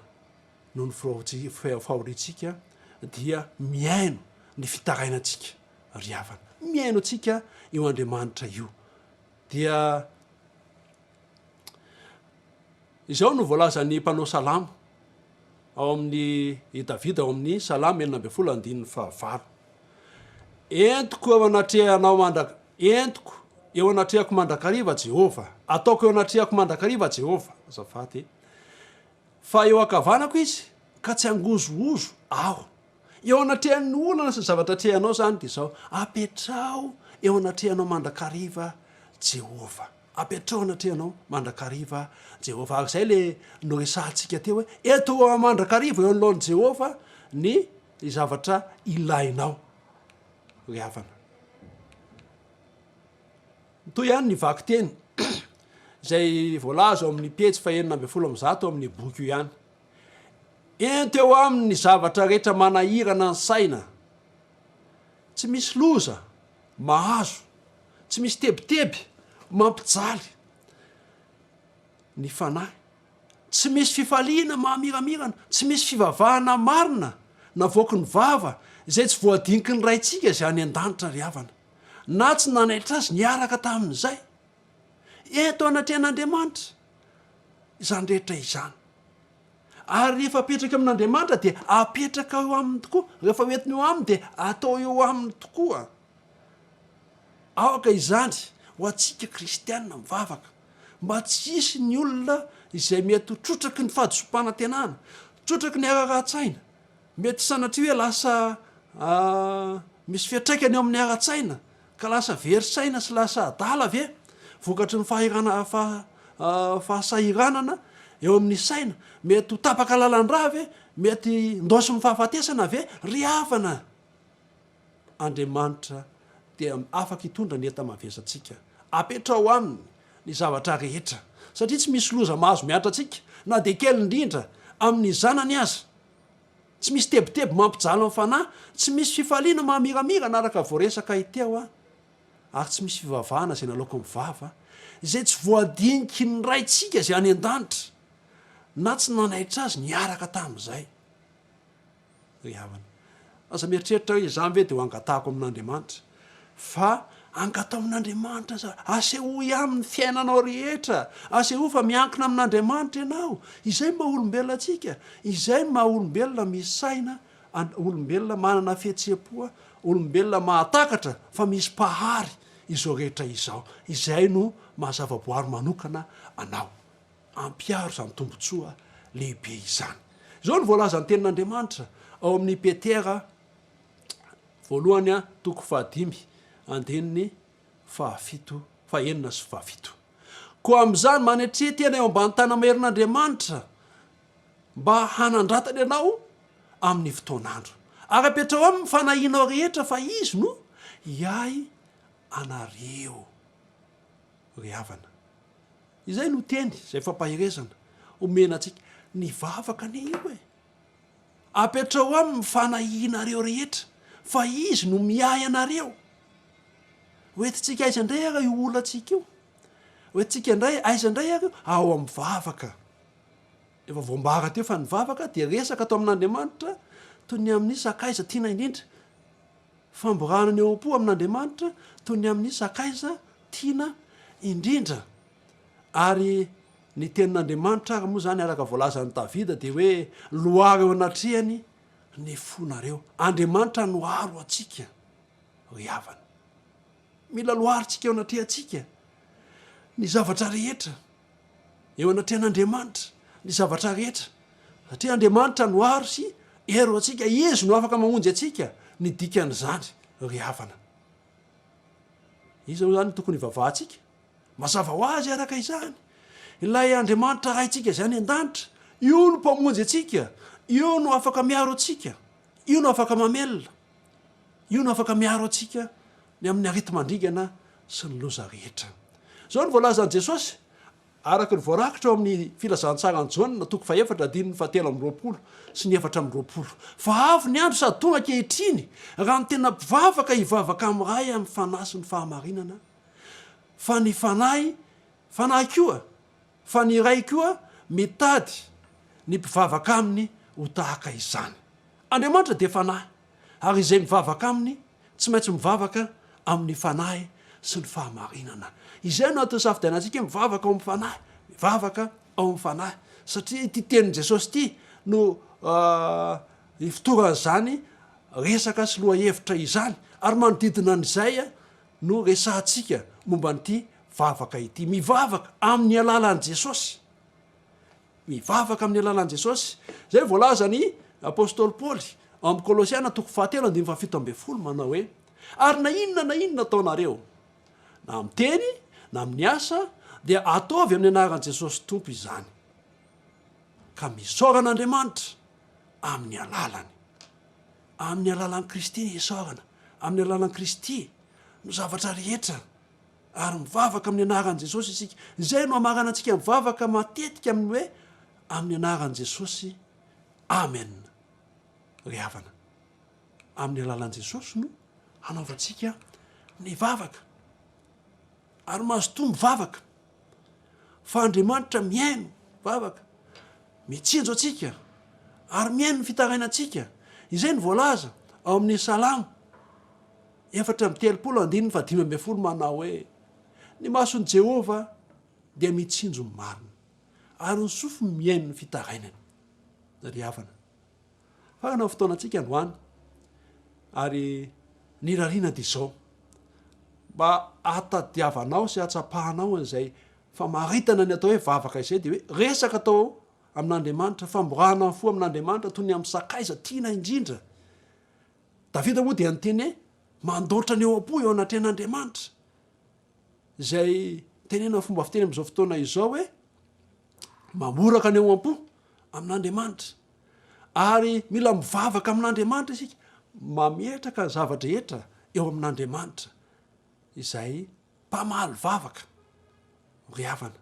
no ny fahoritsika dia miaino ny fitarainantsika ry havana miaino atsika eo Andriamanitra io dia izao no voalaza ny mpanao salamo ao amin'ny Davida ao amin'ny salamo 4:5 entiko eo anatrehanao entiko eo anatrehako mandrakariva Jehova ataoko eo anatrehako mandrakariva Jehova azafady fa eo akavanako izy ka tsy angozoozo aho eo anatrehan'ny olana sy zavatra trehanao zany de zao apetrao eo anatrehanao mandrakariva Jehova apetrao anatrehanao mandrakariva Jehova akzay le no resahantsika teo hoe eto mandrakariva eo anoloan'i Jehova ny zavatra ilainao ry havana toy ihany ny vaky teny zay voalaza ao amin'ny pejy 4:9 ao amin'ny boky io ihany ento eo amin'ny zavatra rehetra manahirana ny saina tsy misy loza mahazo tsy misy tebiteby mampijaly ny fanahy tsy misy fifaliana mahamiramirana tsy misy fivavahana marina na voky ny vava izay tsy voadiniky ny raintsika zay any an-danitra ry havana na tsy nanaitra azy niaraka tamin'izay eto anatrehan'Andriamanitra izany rehetra izany ary rehefa apetraka amin'Andriamanitra dia apetraka eo aminy tokoa rehefa oentiny eo aminy dia atao eo aminy tokoa aoka izany ho atsika kristianina mivavaka mba tsy isy ny olona izay mety trotraky ny fahadisom-panantenana trotraky ny ara-tsaina mety sanatria hoe lasa misy fiatraikany eo amin'ny ara-tsaina ka lasa veritsaina sy lasa adala ve vokatry ny fahasahiranana eo amin'ny saina mety ho tapaka lalan-draha ve mety ndosy ny fahafatesana ve ry havana Andriamanitra dia afaka hitondra ny enta mavesatsika apetrao aminy ny zavatra rehetra satria tsy misy loza mahazo miatra atsika na de kely indrindra amin'ny zanany azy tsy misy tebiteby mampijaly amin'ny fanahy tsy misy fifaliana mahamiramira naraka voaresaka iteo ary tsy misy fivavahana zay nalaoko mivava izay tsy voadiniky ny raintsika zay any an-danitra na tsy nanaitra azy niaraka tamin'izay ry havana aza mieritreritra hoe zany ve de ho angatahako amin'Andriamanitra fa angatao amin'Andriamanitra za asehoy amin'ny fiainanao rehetra aseho fa miankina amin'Andriamanitra ianao izay maha olombelona atsika izay maha olombelona misy saina olombelona manana fihetseham-po olombelona mahatakatra fa misy pahary izao rehetra izao izay no mahazavaboary manokana anao ampiaro zany tombotsoa lehibe izany zao no voalaza ny tenin'Andriamanitra ao amin'ny Petera voalohany 5:7 ko am'izany manetrietena eo ambany tana maherin'Andriamanitra mba hanandratany ianao amin'ny fotoanandro ary apetrao aminy mifanahinao rehetra fa izy no iay anareo ry havana izay no teny zay fampahirezana omena atsika ny vavaka ne io apetrao aminy mifanahinareo rehetra fa izy no miay anareo oetitsika aiza indray ara io olatsika io oetitsika indray aiza indray ary io ao amin'ny vavaka efa voambara teo fa ny vavaka dia resaka atao amin'Andriamanitra toy ny amin'ny sakaiza tiana indrindra famborana ny eo-po amin'Andriamanitra toy ny amin'ny sakaiza tiana indrindra ary ny tenin'Andriamanitra ary moa zany araka voalazan'ny Davida de hoe loary eo anatrehany ny fonareo Andriamanitra noaro atsika ry havana mila loaritsika eo anatrehantsika ny zavatra rehetra eo anatrehan'Andriamanitra ny zavatra rehetra satria Andriamanitra noaro sy ero atsika izy no afaka mamonjy atsika ny dikan'izany ry havana izy zany tokony ivavahantsika mazava ho azy araka izany ilay Andriamanitra raitsika zany an-danitra io no mpamonjy atsika io no afaka miaro atsika io no afaka mamelona io no afaka miaro atsika ny amin'ny areti-mandringana sy ny loza rehetra zao ny voalazan'i Jesosy araka ny voarakitra ao amin'ny filazantsarany Jaona 4:7-20 sy 4:20 fa avy ny andro sady tonga ankehitriny raha ny tena mpivavaka hivavaka amin'ray amin'ny fanahy sy ny fahamarinana fa ny fanahy koa fa ny ray koa mitady ny mpivavaka aminy ho tahaka izany. Andriamanitra de fanahy ary izay mivavaka aminy tsy maintsy mivavaka amin'ny fanahy sy ny fahamarinana. Izay no atao safidianantsika mivavaka ao amin'ny fanahy, mivavaka ao amin'ny fanahy satria ity tenin' Jesosy ity no fotoran'izany resaka sy loha hevitra izany ary manodidina an'izay no resahantsika momba n'ity vavaka ity. Mivavaka amin'ny alalan'i Jesosy, mivavaka amin'ny alalan'i Jesosy. Zay voalaza ny apôstôly Paoly amin'ny Kolosiana 3:7 manao hoe ary na inona ataonareo na miteny na amin'ny asa dia ataovy amin'ny anaran'i Jesosy tompo izany, ka misaoran'Andriamanitra amin'ny alalany, amin'ny alalan'i Kristy ny isaorana, amin'ny alalan'i Kristy no zavatra rehetra ary mivavaka amin'ny anaran'i Jesosy isika. Zay no amarana antsika mivavaka matetika amin'ny hoe amin'ny anaran'i Jesosy. Amen. Ry havana, amin'ny alalan'i Jesosy no anaovantsika mivavaka ary mazotoa mivavaka fa Andriamanitra miaino mivavaka, mitsinjo atsika ary miaino ny fitarainantsika. Izay ny voalaza ao amin'ny Salamo 4:3-5 manao hoe ny mason'i Jehova dia mitsinjo ny marina ary ny sofiny miaino ny fitarainany. Ry havana, fanao fotoanantsika androany ary nirariana dia izao mba atadiavanao sy atsapahanao an'izay famaritana ny atao hoe vavaka izay dia hoe resaka atao amin'Andriamanitra, famborana fo amin'Andriamanitra toy ny amin'ny sakaiza tiana indrindra. Davida moa dia nyteny hoe mandoatra ny eo am-po eo anatrehan'Andriamanitra, izay tenena fomba fiteny amin'izao fotoana izao hoe mamoraka ny eo am-po amin'Andriamanitra ary mila mivavaka amin'Andriamanitra isika, mametraka ny zavatra rehetra eo amin'Andriamanitra, izay mpamaly vavaka. Ry havana,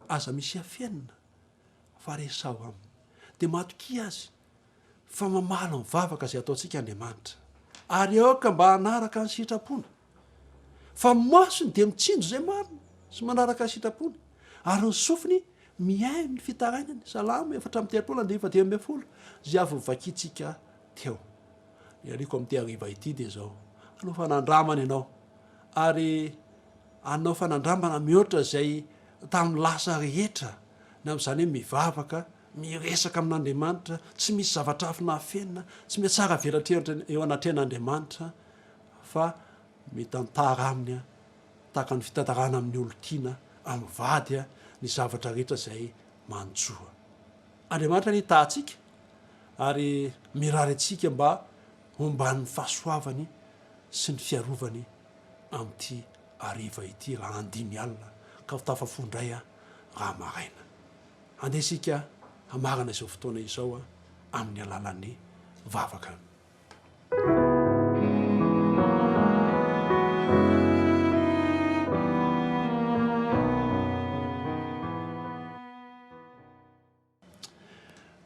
aza misy afenina fa resao aminy dia matokia azy fa mamaly ny vavaka izay ataontsika Andriamanitra ary aoka mba hanaraka ny sitrapona, fa masony dia mitsinjo izay marina sy manaraka ny sitrapona ary ny sofiny miaino ny fitarainany. Salamo 4:3-5 zay avy vakitsika teo. Ny aliko amin'ity hariva ity dia zao anao fanandramana ianao ary anao fanandramana mihoatra zay tamin'ny lasa rehetra na amin'izany hoe mivavaka, miresaka amin'Andriamanitra, tsy misy zavatra hafi na afenina, tsy misy tsara velatreritra eo anatrehan'Andriamanitra fa mitantara aminy tahaka ny fitantarana amin'ny olo-tiana amin'ny vady ny zavatra rehetra zay manjoa. Andriamanitra ny tahantsika ary mirary atsika mba homban'ny fahasoavany sy ny fiarovany amin'ity hariva ity raha andiny alina ka ho tafafondray raha maraina. Andesika hamarana izao fotoana izao amin'ny alalan'ny vavaka.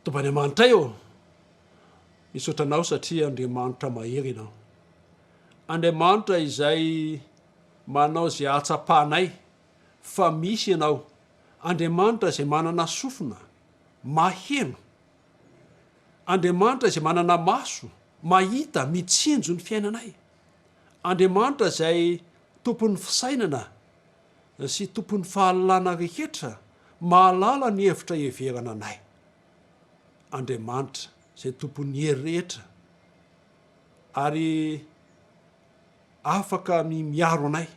Tompany Amanitra io misotranao satria Andriamanitra mahery ianao. Andriamanitra izay manao zay atsapanay fa misy ianao. Andriamanitra izay manana sofina maheno. Andriamanitra izay manana maso mahita mitsinjo ny fiainanay. Andriamanitra izay tompon'ny fisainana sy tompon'ny fahalalana rehetra, mahalala ny hevitra heverana anay. Andriamanitra izay tompon'ny hery rehetra ary afaka miaro anay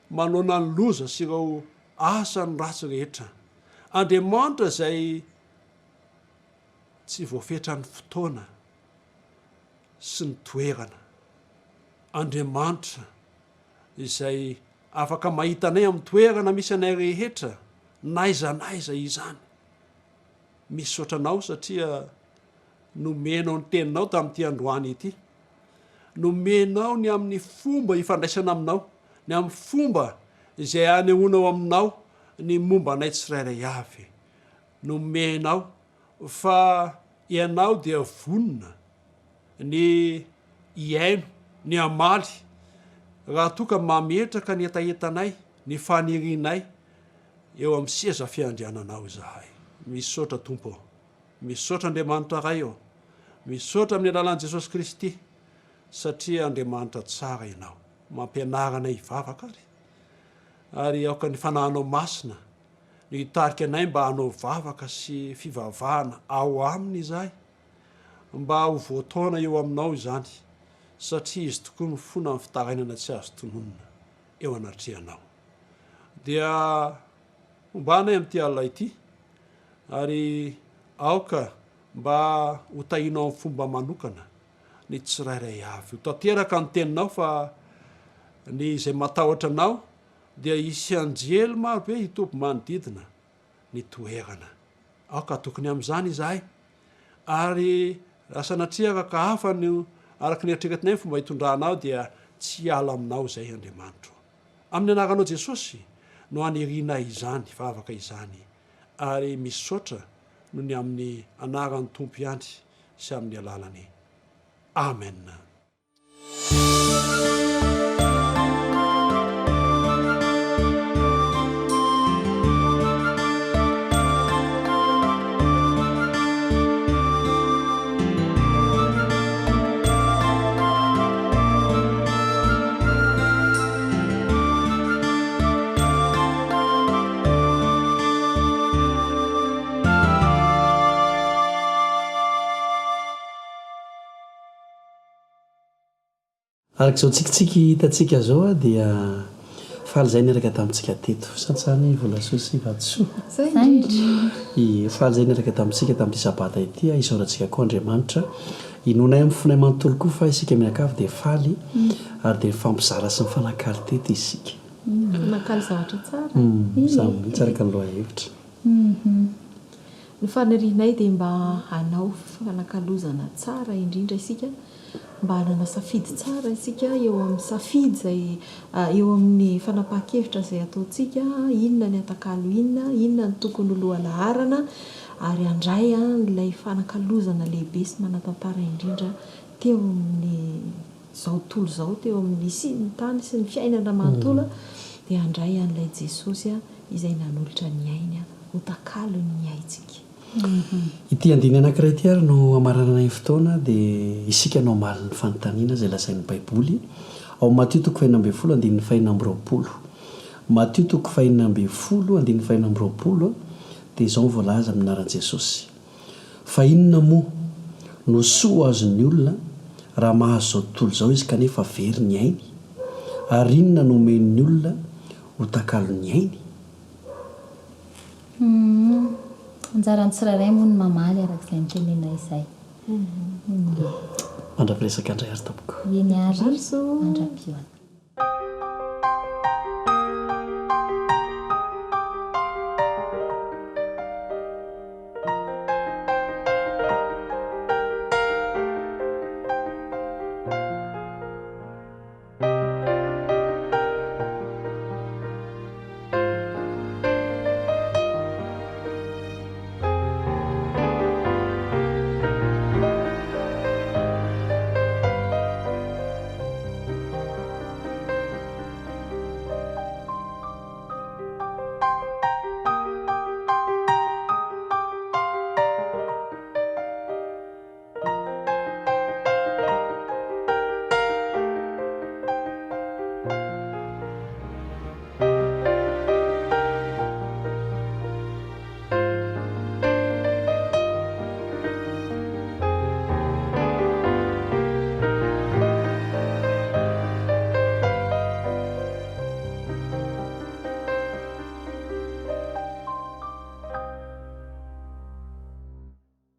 manona ny loza sy ireo asa ny ratsy rehetra. Andriamanitra izay tsy voafetra ny fotoana sy ny toerana. Andriamanitra izay afaka mahita anay amin'ny toerana misy anay rehetra, naiza izany. Misaotranao satria nomenao ny teninao tamin'ity androany ity, nomenao ny amin'ny fomba ifandraisana aminao, ny amin'ny fomba izay anehoanao aminao ny momba anay tsirairay avy. Nomenao fa ianao dia vonona ny iaino, ny amaly raha toa ka mametraka ny etaetanay, ny fanirianay eo amin'ny seza fiandriananao zahay misaotra tompo misaotra andriamanitra ray eo misaotra amin'ny alalan'i jesosy kristy satria andriamanitra tsara ianao mampianarana ivavaka ary aoka ny fanahinao masina no hitarika anay mba hanao vavaka sy fivavahana ao aminy izahay mba ho voataona eo aminao izany satria izy tokoa ny fona amin'ny fitarainana tsy azo tononona eo anatrehanao dia hombanay amin'ity alina ity ary aoka mba ho tahinao amin'ny fomba manokana ny tsirairay avy ho tanteraka ny teninao fa ny izay matahotra anao dia isy anjely marobe hitompy manodidina ny toerana aoka tokony amin'izany izahay ary rasanatriaka ka hafa no araka ny eritreretinay fomba hitondranao dia tsy ala aminao zay andriamanitro amin'ny anaranao jesosy no anirina izany vavaka izany ary misaotra no ny amin'ny anaran'ny tompo ihany sy amin'ny alalany amen. arak'izao tsikitsiky hitatsika zao a dia faly zay niraka tamintsika teto satsany volasoa sy vatosoa faly zay niraka tamintsika tamin'ity sabata ity isaorantsika koa andriamanitra inonay amin'ny fonay manontolo koa fa isika miakavy dia faly ary dia mifampizara sy mifanakaly teto isika nakaly zavatra tsara mihitsy araka ny loha hevitra ny fanirianay dia mba hanao fanakalozana tsara indrindra isika mba hanana safidy tsara isika eo amin'ny safidy zay eo amin'ny fanapaha-kevitra zay ataontsika inona ny atakalo inona ny tokony lohalaharana ary andray nylay fanakalozana lehibe sy manatantara indrindra teo amin'ny zao tontolo zao teo amin'ny sy ny tany sy ny fiainana manontolo dia andray an'ilay jesosy izay nanolotra ny aina ho takalo ny aitsika ity andiny anankiray ty ary no amarana nay fotoana dia isika nao mali ny fanontaniana zay lazain'ny baiboly ao Matio toko 2:10 andin'ny 2:20 Matio toko 2:20 andin'ny 2:20 dia izao voalaza aminaran'i Jesosy fa inona moa no soa azon'ny olona raha mahazo zao tontolo zao izy kanefa very ny ainy ary inona no omen'ny olona ho takalo ny ainy anjarany tsirairay moa ny mamaly arak'izay nitenena izay mandrapiresaka andray ary tompoko eny ary andrapio